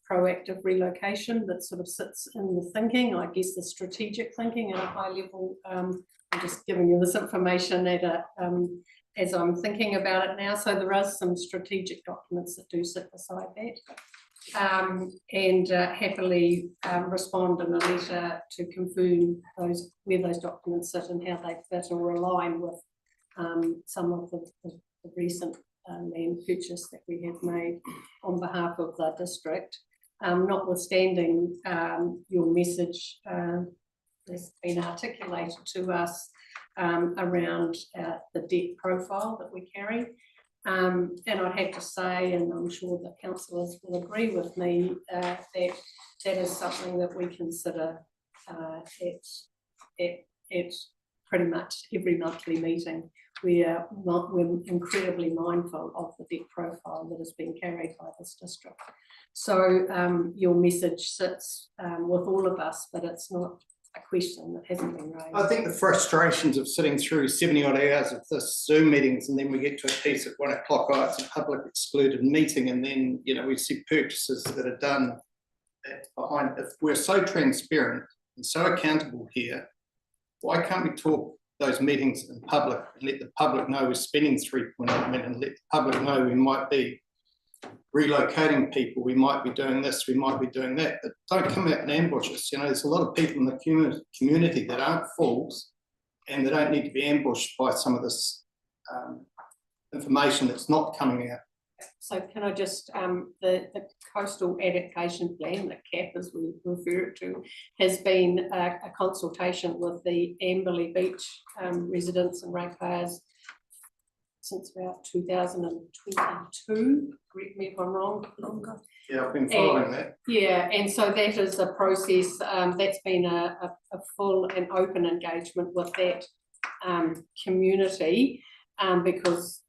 proactive relocation that sort of sits in the thinking, I guess the strategic thinking at a high level. I'm just giving you this information at a, as I'm thinking about it now, so there are some strategic documents that do sit beside that. And happily respond in a letter to confirm those, where those documents sit and how they fit or align with some of the recent land purchase that we have made on behalf of the district. Notwithstanding your message that's been articulated to us around the debt profile that we carry. And I'd have to say, and I'm sure the councillors will agree with me, that that is something that we consider at pretty much every monthly meeting. We're incredibly mindful of the debt profile that is being carried by this district. So your message sits with all of us, but it's not a question that hasn't been raised. I think the frustrations of sitting through 70 odd hours of this Zoom meetings, and then we get to a piece at 1 o'clock, oh, it's a public excluded meeting, and then, you know, we see purchases that are done behind. If we're so transparent and so accountable here, why can't we talk those meetings in public and let the public know we're spending 3.8 million, and let the public know we might be relocating people, we might be doing this, we might be doing that, but don't come out and ambush us. You know, there's a lot of people in the community that aren't fools, and they don't need to be ambushed by some of this information that's not coming out. So can I just, the Coastal Adaptation Plan, the CAP as we refer it to, has been a consultation with the Amberley Beach residents and ratepayers since about 2022, correct me if I'm wrong, longer. Yeah, I've been following that. Yeah, and so that is a process that's been a full and open engagement with that community, because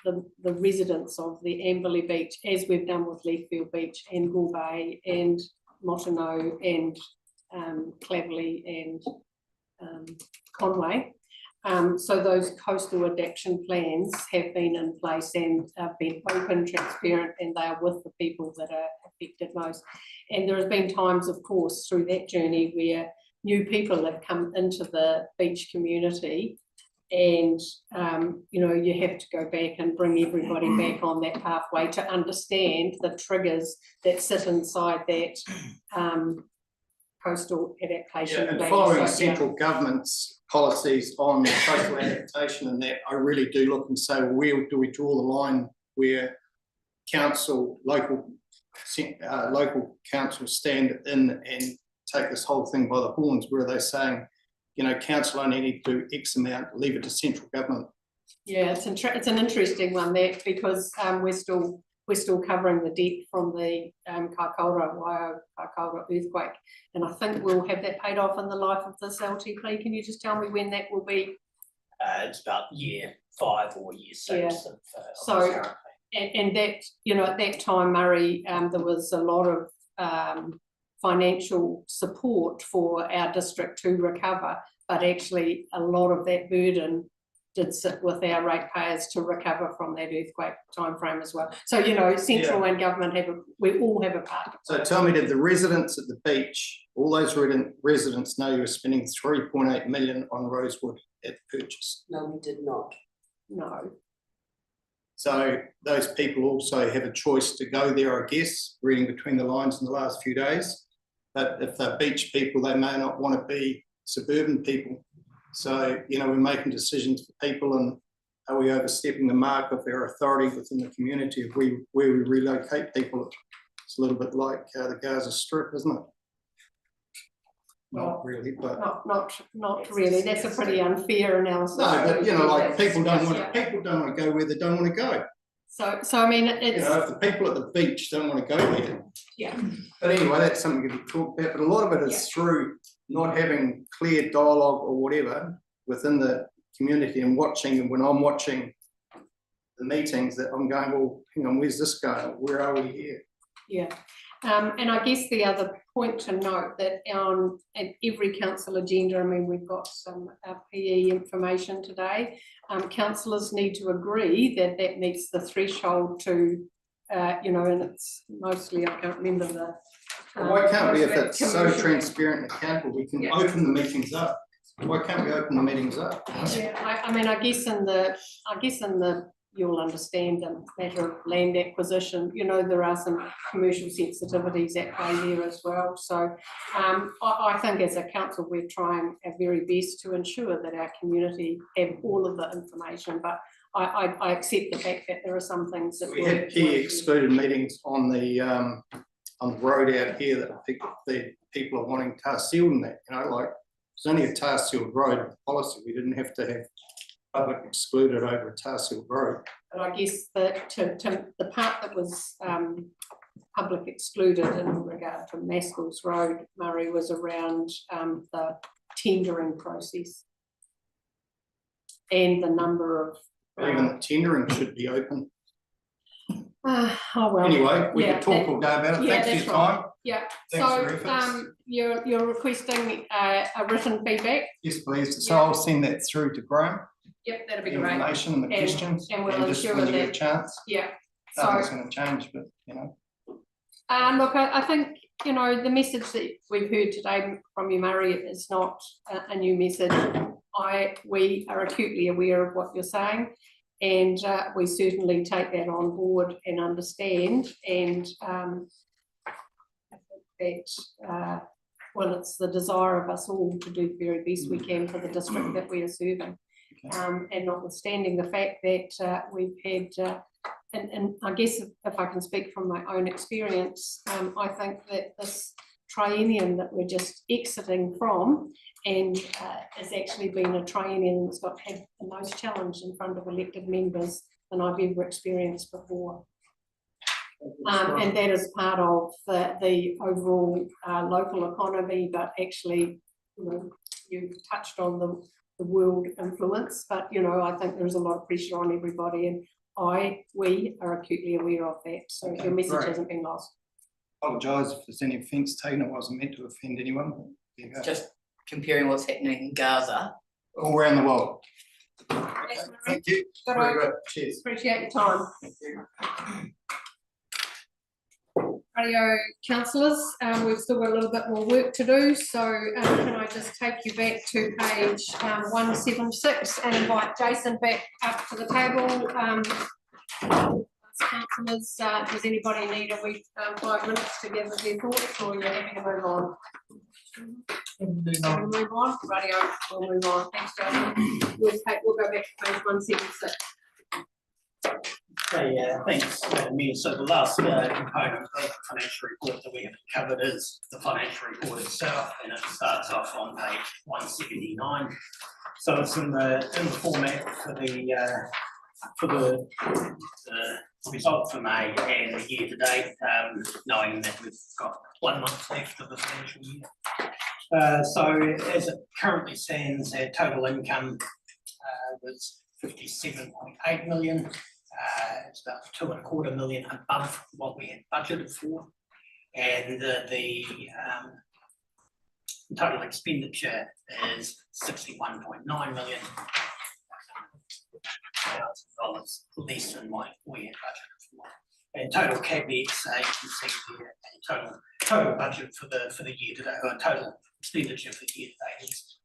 the residents of the Amberley Beach, as we've done with Leithfield Beach and Gore Bay and Mottano and Clavely and Conway, so those coastal adaptation plans have been in place and been open, transparent, and they are with the people that are affected most. And there has been times, of course, through that journey where new people have come into the beach community, and you know, you have to go back and bring everybody back on that pathway to understand the triggers that sit inside that coastal adaptation. Yeah, and following central government's policies on coastal adaptation and that, I really do look and say, well, where do we draw the line where council, local councils stand in and take this whole thing by the horns? Where are they saying, you know, council only need to do X amount, leave it to central government Yeah, it's an interesting one there because we're still covering the debt from the Waikaura earthquake. And I think we'll have that paid off in the life of this LTP. Can you just tell me when that will be? It's about year 5 or year 6 Yeah. of So, this current and that, you know, at that time, Murray, there was a lot of financial support for our district to recover, but actually a lot of that burden did sit with our ratepayers to recover from that earthquake timeframe as well. So, you know, central and government we all have a part. So tell me, did the residents at the beach, all those residents know you were spending 3.8 million on Rosewood at purchase? No, we did not. No. So those people also have a choice to go there, I guess, reading between the lines in the last few days. But if they're beach people, they may not want to be suburban people. So, you know, we're making decisions for people, and are we overstepping the mark of their authority within the community where we relocate people? It's a little bit like the Gaza Strip, isn't it? Not really, but Not really. That's a pretty unfair analysis. no, but you know, like people don't want to go where they don't want to go. So I mean, it's, you know, if the people at the beach don't want to go there. Yeah. But anyway, that's something to be talked about. But a lot of it is through not having clear dialogue or whatever within the community and watching. And when I'm watching the meetings, that I'm going, well, hang on, where's this going? Where are we here? Yeah. And I guess the other point to note that on every council agenda, I mean, we've got some PE information today. Councillors need to agree that that meets the threshold to, you know, and it's mostly, I can't remember the. Why can't we, if it's so transparent and accountable, we can open the meetings up? Why can't we open the meetings up? Yeah, I mean, I guess in the you'll understand the matter of land acquisition, you know, there are some commercial sensitivities at play there as well. So I think as a council, we're trying our very best to ensure that our community have all of the information, but I accept the fact that there are some things that we had key excluded meetings on the road out here that the people are wanting tar sealed in that, you know, like it's only a tar sealed road policy. We didn't have to have public excluded over a tar sealed road. But I guess that the part that was public excluded in regard to Maskell's Road, Murray, was around the tendering process and the number of. Even the tendering should be open. Oh well. Anyway, we can talk all day about it. Thanks for your time. Yeah. Thanks for your So efforts. you're requesting a written feedback. Yes, please. So I'll send that through to Graham. Yep, that'd be The great. information and the questions, and we'll and just ensure when you get a that. chance. Yeah. Nothing's So going to change, but you know. look, I think, you know, the message that we've heard today from you, Murray, is not a new message. We are acutely aware of what you're saying, and we certainly take that on board and understand. And that well, it's the desire of us all to do the very best we can for the district that we are serving. And notwithstanding the fact that we've had, and I guess if I can speak from my own experience, I think that this triennium that we're just exiting from and has actually been a triennium that's had the most challenge in front of elected members than I've ever experienced before. And that is part of the overall local economy, but actually, you know, you've touched on the world influence, but you know, I think there's a lot of pressure on everybody, and we are acutely aware of that. So your message hasn't been lost. Apologise if there's any offence taken. It wasn't meant to offend anyone. Just comparing what's happening in Gaza. All around the world. Thank you. Good Very night. good. Cheers. Appreciate your time. Thank you. Radio councillors, we've still got a little bit more work to do, so can I just take you back to page 176 and invite Jason back up to the table. Councillors, does anybody need a week 5 minutes to gather their thoughts, or you're happy to move on? Move on. Radio, we'll move on. Thanks, Jason. We'll go back to page 176. Okay, thanks, Mayor. So the last component of the financial report that we have covered is the financial report itself, and it starts off on page 179. So it's in the format for the result for May and the year to date, knowing that we've got 1 month left of the financial year. So as it currently stands, our total income was 57.8 million. It's about 2.25 million above what we had budgeted for. And the total expenditure is 61.9 million. $1,000 less than what we had budgeted for. And total CapEx, you can see here, total budget for the year to date, or total expenditure for the year to date is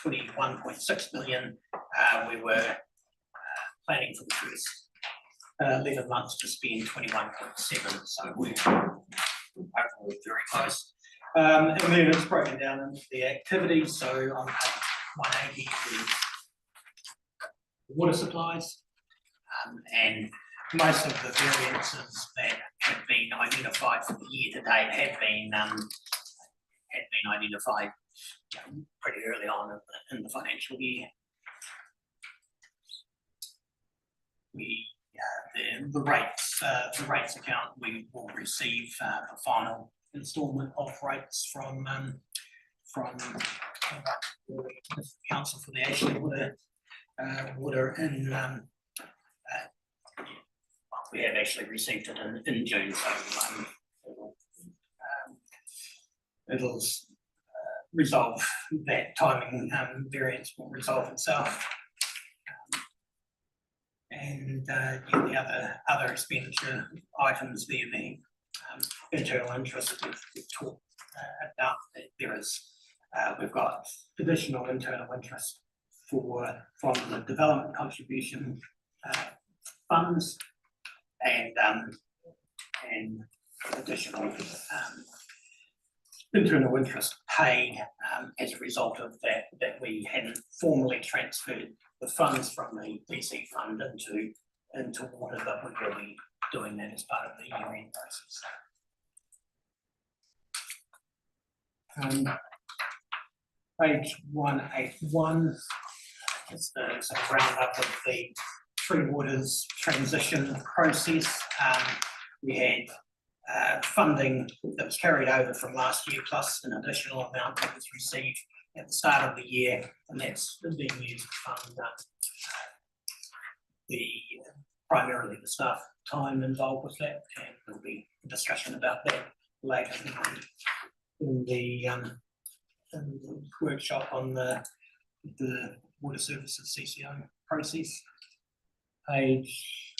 21.6 million. We were planning for the first 11 months to spend 21.7, so we're overall very close. And then it's broken down into the activities. So on page 180, the water supplies, and most of the variances that have been identified for the year to date have been identified pretty early on in the financial year. The rates account, we will receive the final instalment of rates from the Council for the Ashley Water in we have actually received it in June, so it'll resolve that timing variance will resolve itself. And the other expenditure items there being internal interest. We've talked about that there is we've got additional internal interest from the development contribution funds and additional internal interest paid as a result of that we hadn't formally transferred the funds from the DC fund into water, but we will be doing that as part of the year-end process. Page 181 is the sort of roundup of the Three Waters transition process. We had funding that was carried over from last year, plus an additional amount that was received at the start of the year, and that's being used to fund primarily the staff time involved with that, and there'll be a discussion about that later in the workshop on the water services CCO process. Page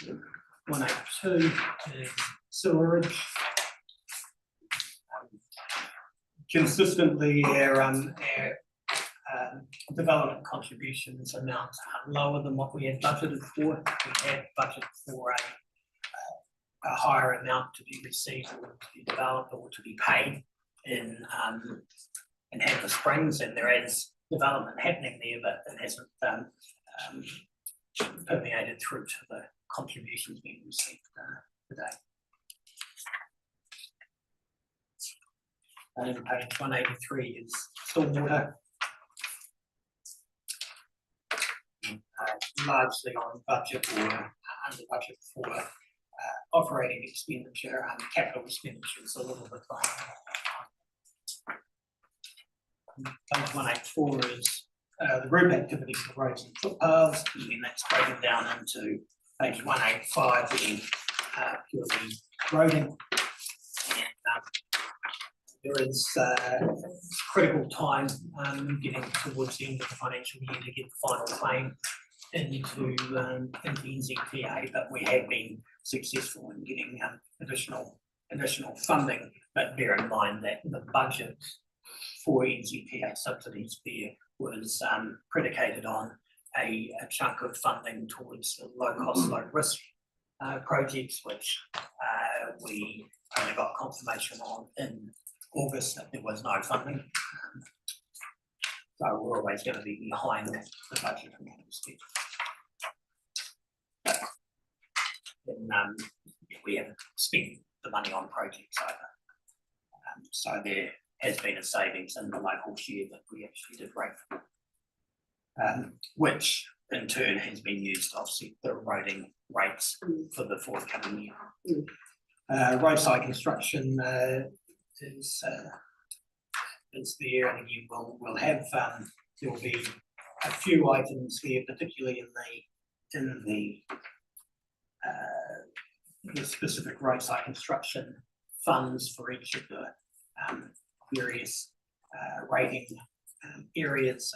182 is sewerage. Consistently, our development contributions amounts are lower than what we had budgeted for. We had budgeted for a higher amount to be received or to be developed or to be paid in Hanmer Springs, and there is development happening there, but it hasn't permeated through to the contributions being received today. And page 183 is stormwater. Largely on budget or under budget for operating expenditure, capital expenditure is a little bit higher. Page 184 is the group activities for roads and footpaths, and that's broken down into page 185 being purely roading. And there is critical time getting towards the end of the financial year to get the final claim into NZTA, but we have been successful in getting additional funding. But bear in mind that the budget for NZTA subsidies there was predicated on a chunk of funding towards low cost, low risk projects, which we only got confirmation on in August that there was no funding. So we're always going to be behind the budget in that respect. And we haven't spent the money on projects either. So there has been a savings in the local share that we actually did rate for. which in turn has been used to offset the eroding rates for the forthcoming year. Roadside construction is there, and again, we'll have, there will be a few items here, particularly in the specific roadside construction funds for each of the various rating areas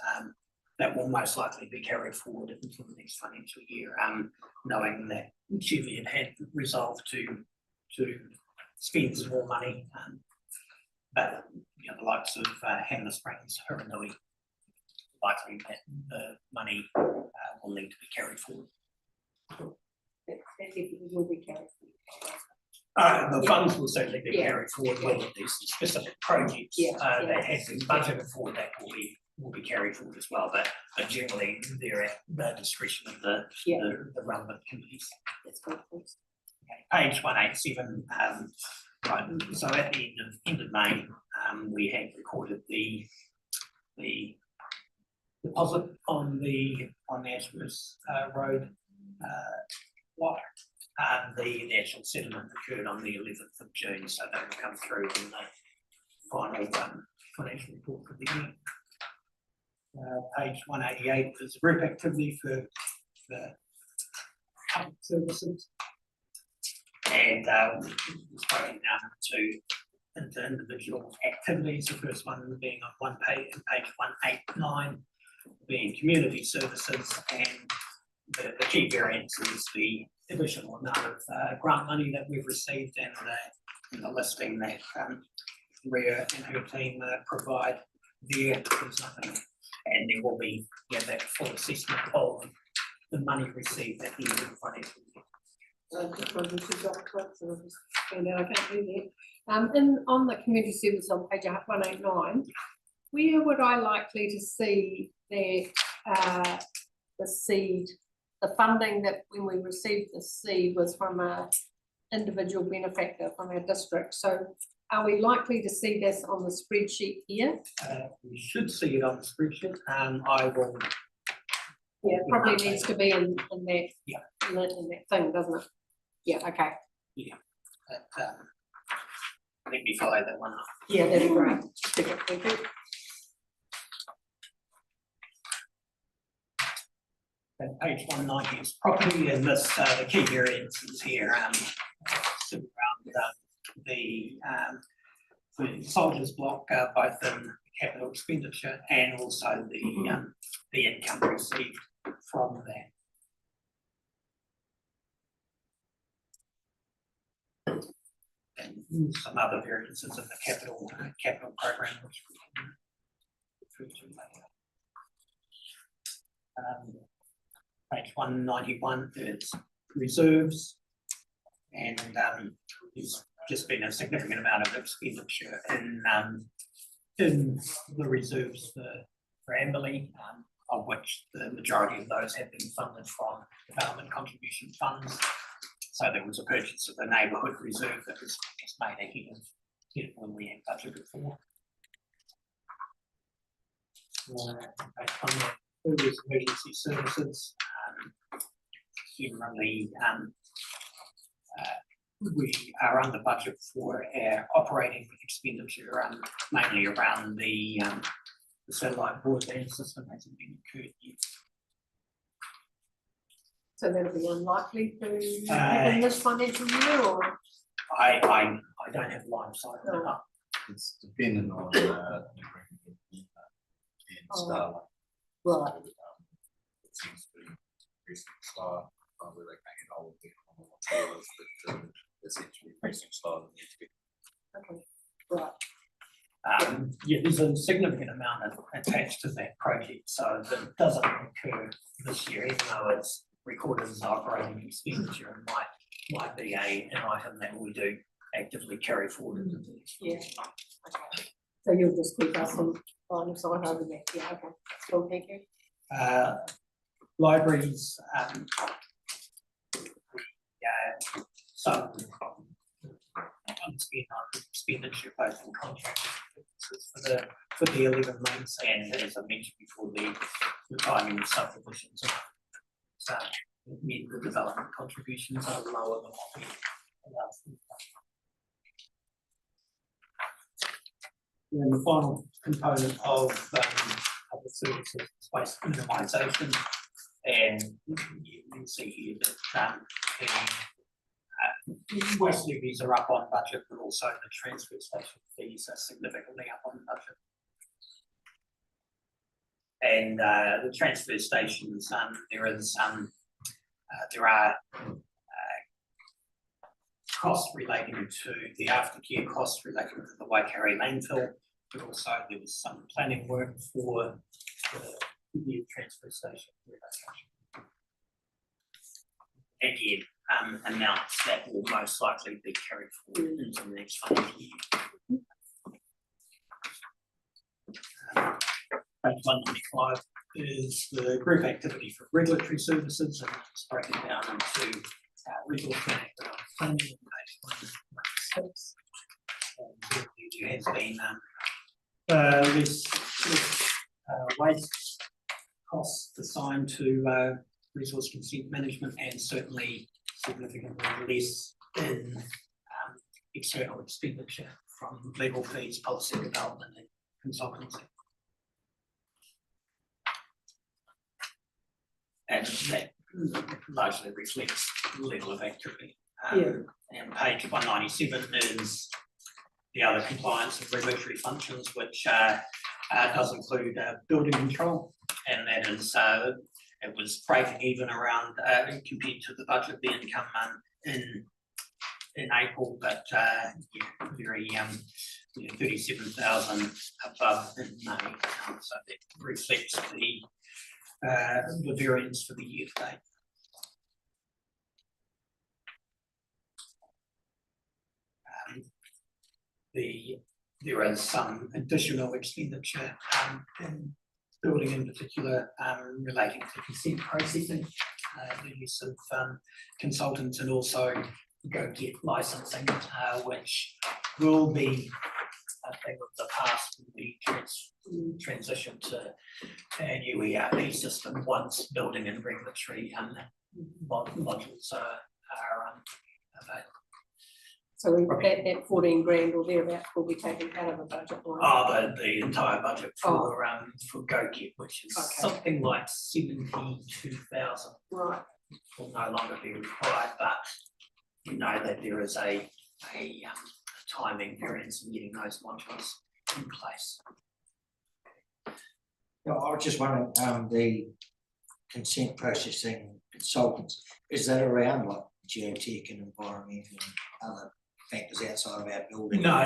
that will most likely be carried forward into the next financial year, knowing that Cheviot had resolved to spend some more money, but you know, the likes of Hanna Springs, Hiranui, likely that the money will need to be carried forward. Will be carried The funds will certainly be carried forward, whether there's specific projects that have been budgeted for, that will be carried forward as well, but generally they're at the discretion of the relevant committees. Okay, page 187, right, so at the end of May, we had recorded the deposit on the Ashworth Road lot. The actual settlement occurred on the 11th of June, so that will come through in the final financial report for the year. Page 188 is group activity for public services, and it's broken down into individual activities. The first one being on page 189, being community services, and the key variance is the additional amount of grant money that we've received, and the listing that Ria and her team provide there. There's nothing, and there will be that full assessment of the money received at the end of the financial year. Just wanted to drop clips, and I just found out I can't do that. On the community service on page 189, where would I likely to see that the seed, the funding that when we received the seed was from a individual benefactor from our district? So are we likely to see this on the spreadsheet here? We should see it on the spreadsheet. I will. Yeah, it probably needs to be in that. Yeah. In that thing, doesn't it? Yeah. Okay. Yeah. Let me follow that one up. Yeah, that'd be great. Thank you. Page 190 is property, and this the key variances here around the soldiers block, both in capital expenditure and also the income received from that. And some other variances in the capital program, which we can go through to later. Page 191 is reserves, and there's just been a significant amount of expenditure in the reserves for Amberley, of which the majority of those have been funded from development contribution funds. So there was a purchase of the neighbourhood reserve that was made ahead of when we had budgeted for. Page 192 is emergency services. Generally, we are under budget for our operating expenditure, mainly around the satellite broadband system hasn't been incurred yet. So that'll be unlikely to happen this financial year, or? I don't have line of sight on that. It's dependent on and Starlight. Right. It seems to be increasing slower, where they can't get hold of the but essentially increasing slower than Okay, right. Yeah, there's a significant amount attached to that project, so that doesn't occur this year, even though it's recorded as operating expenditure, and might be an item that we do actively carry forward into the next year. Okay. So you'll just keep us on line of sight over that. Yeah, okay. Cool, thank you. Libraries, some unspent expenditure both in contract for for the 11 months, and as I mentioned before, the timing of subdivisions. So it meant the development contributions are lower than what we allowed for. And the final component of the services is waste minimisation, and you can see here that the waste levies are up on budget, but also the transfer station fees are significantly up on budget. And the transfer stations, there are costs relating to the aftercare costs relating to the Waikare landfill, but also there was some planning work for the new transfer station relocation. Again, amounts that will most likely be carried forward into the next financial year. Page 195 is the group activity for regulatory services, and it's broken down into resource management planning on page 196. And there has been less waste costs assigned to resource consent management, and certainly significantly less in external expenditure from legal fees, policy development and consultancy. And that largely reflects the level of activity. And page 197 is the other compliance and regulatory functions, which does include building control, and that is it was breaking even around compared to the budget then come in April, but very 37,000 above in May, so that reflects the variance for the year to date. There is some additional expenditure in building in particular relating to consent processing, the use of consultants, and also GoGet licensing, which will be a thing of the past when we transition to a new ERP system once building and regulatory modules are available. So that 14 grand or thereabouts will be taken out of the budget line? Oh, the entire budget for GoGet, which is something like 72,000. Right. Will no longer be required, but you know that there is a timing variance in getting those modules in place. No, I was just wondering, the consent processing consultants, is that around like geotech and environmental and other factors outside of our building? No,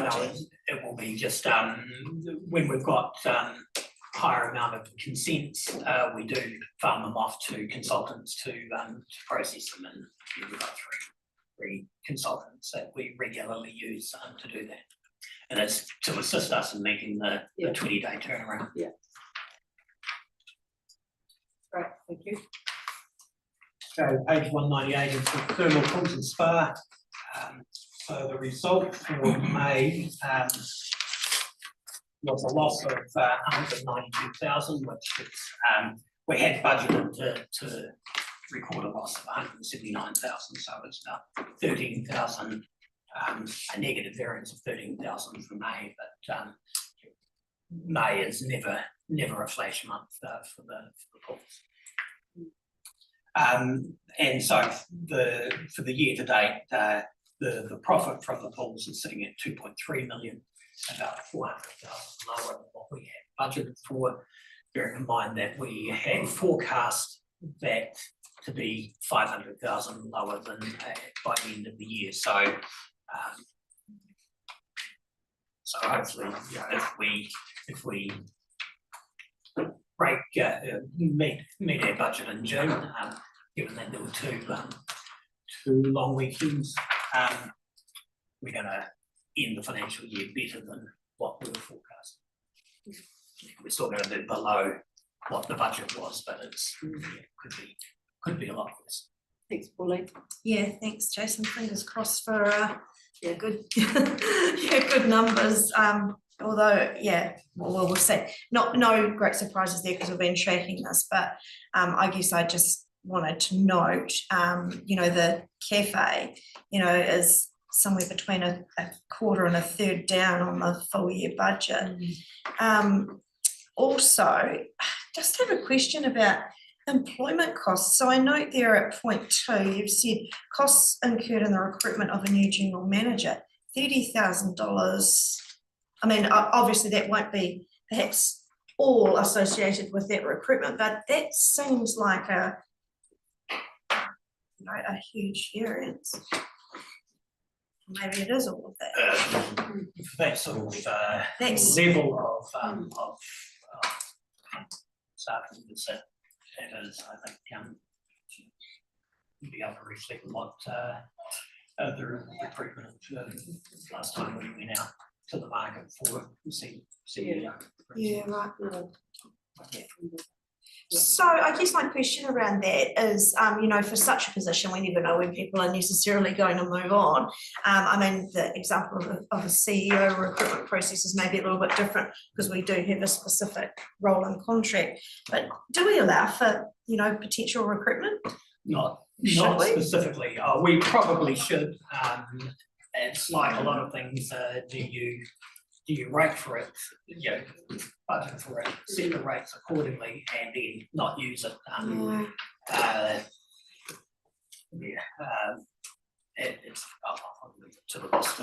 it will be just when we've got higher amount of consents, we do farm them off to consultants to process them, and we've got three consultants that we regularly use to do that. And it's to assist us in making the 20-day turnaround. Yeah. Great, thank you. So page 198 is the thermal pools and spa. So the result for May was a loss of 192,000, which is, we had budgeted to record a loss of 179,000, so it's about 13,000, a negative variance of 13,000 for May, but May is never a flash month for the pools. And so for the year to date, the profit from the pools is sitting at 2.3 million, about 400,000 lower than what we had budgeted for. Bearing in mind that we had forecast that to be 500,000 lower than by the end of the year. So hopefully, if we break meet our budget in June, given that there were two long weekends, we're going to end the financial year better than what we were forecasting. We're still going to be below what the budget was, but it's could be a lot worse. Thanks, Pauline. Yeah, thanks, Jason. Fingers crossed for good good numbers. although, yeah, we'll see. No great surprises there because we've been tracking this, but I guess I just wanted to note, the cafe, is somewhere between a quarter and a third down on the full year budget. Also, just have a question about employment costs. So I note there at point 2, you've said costs incurred in the recruitment of a new general manager, $30,000. I mean, obviously that won't be perhaps all associated with that recruitment, but that seems like a huge variance. Maybe it is all of that. That sort of That's- level of staffing is it is, I think, be able to reflect what the recruitment last time we went out to the market for CEO. Yeah, right. So I guess my question around that is, for such a position, we never know when people are necessarily going to move on. I mean, the example of a CEO recruitment process is maybe a little bit different because we do have a specific role and contract. But do we allow for, potential recruitment? Not Should we? specifically. We probably should. It's like a lot of things. Do you rate for it? Budget for it, set the rates accordingly, and then not use it. It's to the boss.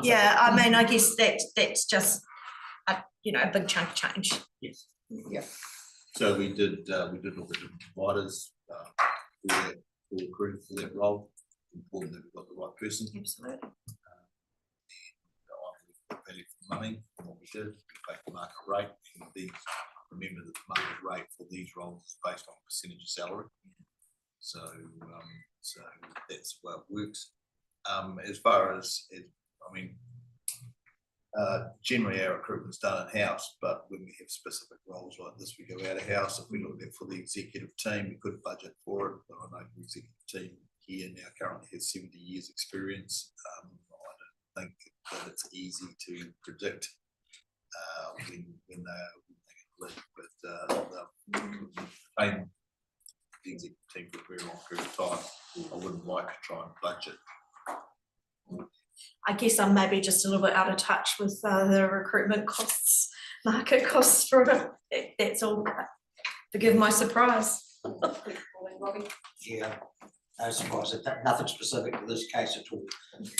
Yeah. I mean, I guess that's just a big chunk of change. Yes. Yeah. So we did look at different providers, who recruited for that role, important that we've got the right person. Absolutely. Value for money, and what we did, we paid the market rate, and remember that the market rate for these roles is based on percentage of salary. So that's the way it works. As far as generally our recruitment's done in-house, but when we have specific roles like this, we go out of house. If we look at for the executive team, we could budget for it, but I know the executive team here now currently has 70 years experience. I don't think that it's easy to predict when they leave, but the executive team for a very long period of time. I wouldn't like to try and budget. I guess I'm maybe just a little bit out of touch with the recruitment costs, market costs for it. That's all. Forgive my surprise. Yeah, no surprise, nothing specific to this case at all,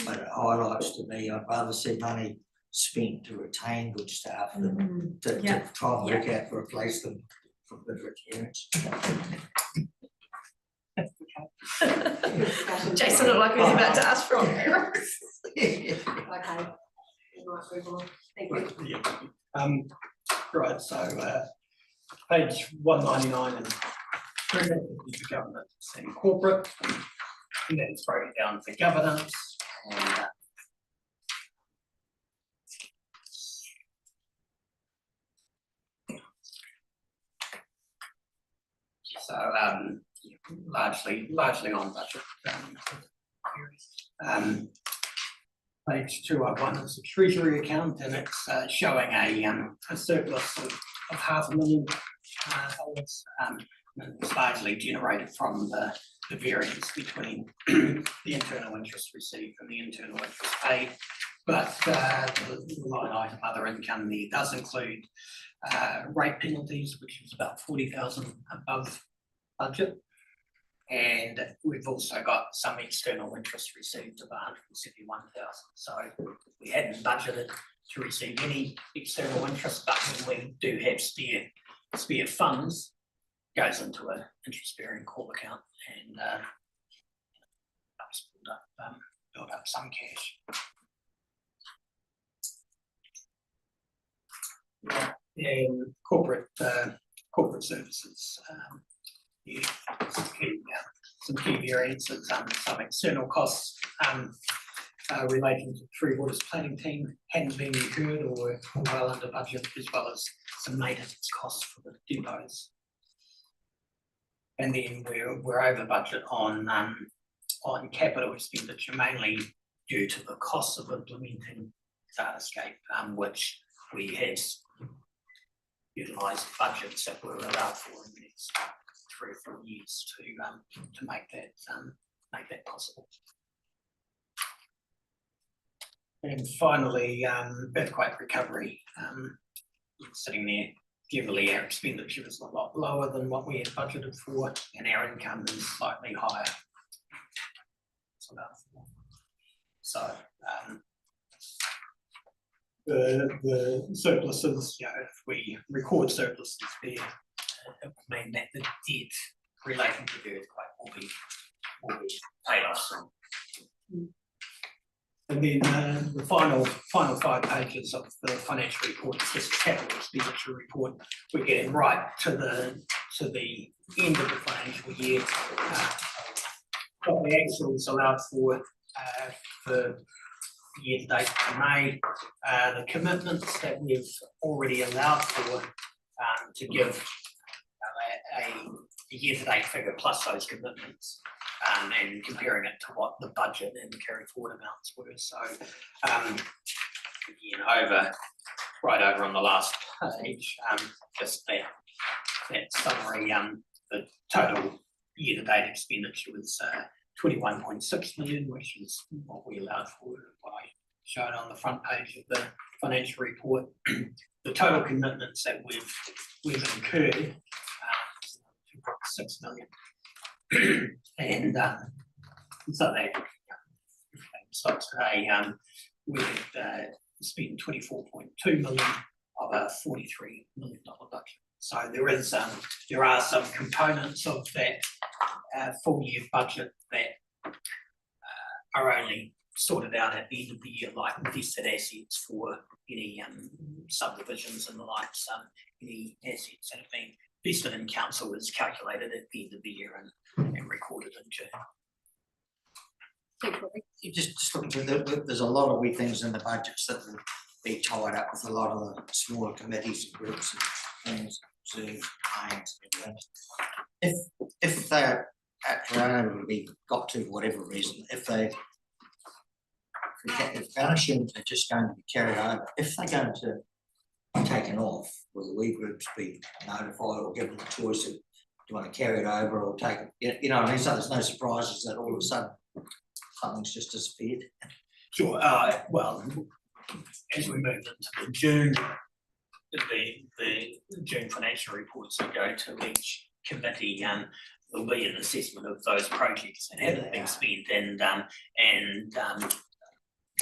but it highlights to me, I'd rather see money spent to retain good staff than to try and work out to replace them from good experience. Jason looked like he was about to ask for Okay. Thank you. Right, so page 199 is for government and corporate, and then it's broken down for governance. And, so largely on budget. Page 201 is the treasury account, and it's showing a surplus of $500,000. It's largely generated from the variance between the internal interest received and the internal interest paid. But the line item other income there does include rate penalties, which is about 40,000 above budget. And we've also got some external interest received of 171,000. So we hadn't budgeted to receive any external interest, but when we do have spare funds, goes into an interest-bearing core account and build up some cash. And corporate services. Some key variances, some external costs relating to Three Waters planning team hadn't been incurred or were well under budget, as well as some maintenance costs for the depots. And then we're over budget on capital expenditure, mainly due to the costs of implementing Datascape, which we had utilised budgets that were allowed for in the next 3 or 4 years to make that possible. And finally, earthquake recovery, sitting there, generally our expenditure is a lot lower than what we had budgeted for, and our income is slightly higher. So the surpluses, you know, if we record surpluses there, it would mean that the debt relating to the earthquake will be paid off soon. And then the final 5 pages of the financial report is just a capital expenditure report. We're getting right to the end of the financial year. What the actuals allowed for year to date to May, the commitments that we've already allowed for to give a year to date figure plus those commitments. And comparing it to what the budget and the carry forward amounts were. So, right over on the last page, just that summary, the total year to date expenditure was 21.6 million, which is what we allowed for, what I showed on the front page of the financial report. The total commitments that we've incurred, 2.6 million. And so that stops today. We had spent 24.2 million of a $43 million budget. So there are some components of that full year budget that are only sorted out at the end of the year, like invested assets for any subdivisions and the likes, any assets that have been invested in council is calculated at the end of the year and recorded in June. You just looking through, there's a lot of wee things in the budgets that will be tied up with a lot of the smaller committees and groups and things, Zoom, names, if they're unable to be got to for whatever reason, if they're assumed they're just going to be carried over, if they're going to be taken off, will the wee groups be notified or given the choice of do you want to carry it over or take it? You know what I mean? So there's no surprises that all of a sudden something's just disappeared. Sure. Well, as we move into the June financial reports that go to each committee, there'll be an assessment of those projects that haven't been spent, and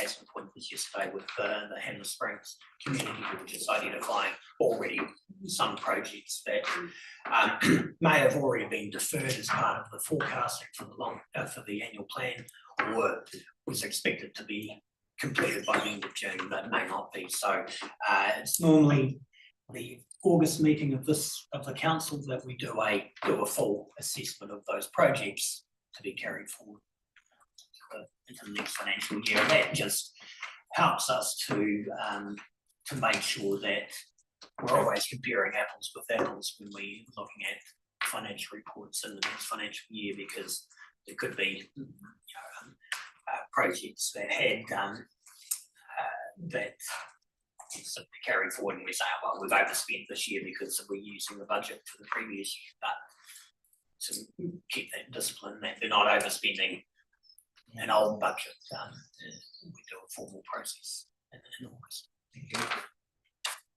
as the point was yesterday with the Hammer Springs community, we were just identifying already some projects that may have already been deferred as part of the forecasting for the annual plan, or was expected to be completed by the end of June, but may not be. So it's normally the August meeting of the council that we do a full assessment of those projects to be carried forward into the next financial year. And that just helps us to make sure that we're always comparing apples with apples when we're looking at financial reports in the next financial year, because there could be projects that had that simply carry forward, and we say, oh, well, we've overspent this year because we're using the budget for the previous year. But to keep that discipline, that they're not overspending an old budget, we do a formal process in August. Thank you.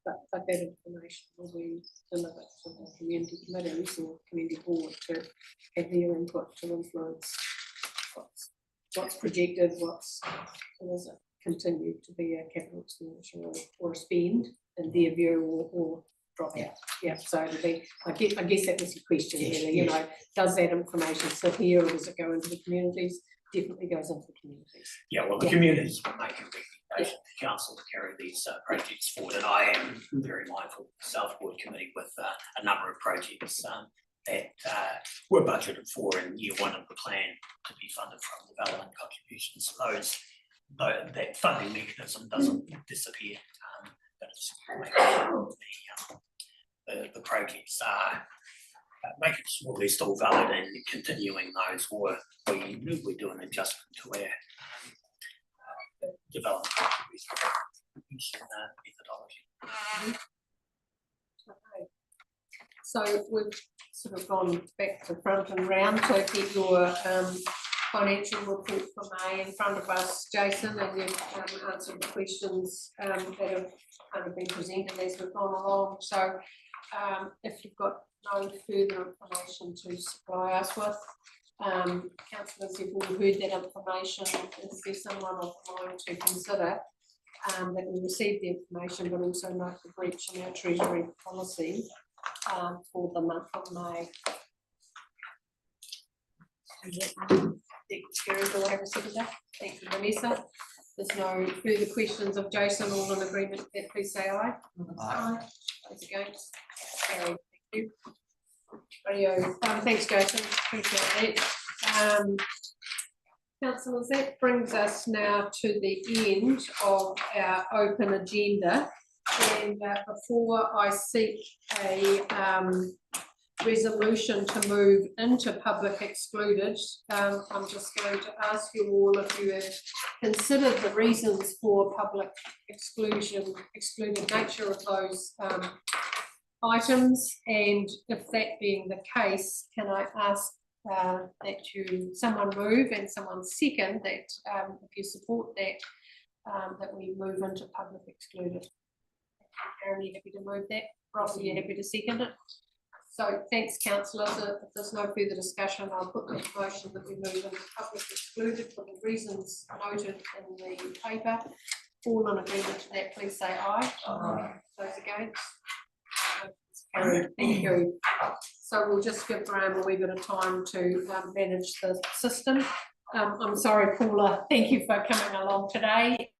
But that information will be delivered to the community committees or community board to have their input to influence what's projected, what's continued to be a capital expenditure or a spend in their view, or drop out. Yeah, so it'll be, I guess that was your question, Heather, you know, does that information sit here or does it go into the communities? Definitely goes into the communities. Yeah, well, the communities will make a recommendation to council to carry these projects forward, and I am very mindful of the South Board Committee with a number of projects that were budgeted for in year one of the plan to be funded from development contributions. That funding mechanism doesn't disappear, but it's making sure the projects are making sure they're still valid and continuing those, or we do an adjustment to our development contribution methodology. Okay. So we've sort of gone back to front and round to get your financial report for May in front of us, Jason, and you've answered the questions that have kind of been presented as we've gone along. So if you've got no further information to supply us with, councillors, you've all heard that information. Is there someone of the mind to consider that we receive the information, but also note the breach in our treasury policy for the month of May? Gary, do I have a second that? Thank you, Vanessa. There's no further questions of Jason, all in agreement with that, please say aye. Aye. Those against? Carried. Thank you. Radio. Thanks, Jason, appreciate that. Councillors, that brings us now to the end of our open agenda. And before I seek a resolution to move into public excluded, I'm just going to ask you all if you have considered the reasons for public excluded nature of those items, and if that being the case, can I ask that someone move and someone second that, if you support that, that we move into public excluded. Karen, are you happy to move that? Ross, are you happy to second it? So thanks, councillors. If there's no further discussion, I'll put the motion that we move into public excluded for the reasons noted in the paper. All in agreement to that, please say aye. Aye. Those against? Carried. Thank you. So we'll just give Graham a wee bit of time to manage the system. I'm sorry, Paula, thank you for coming along today.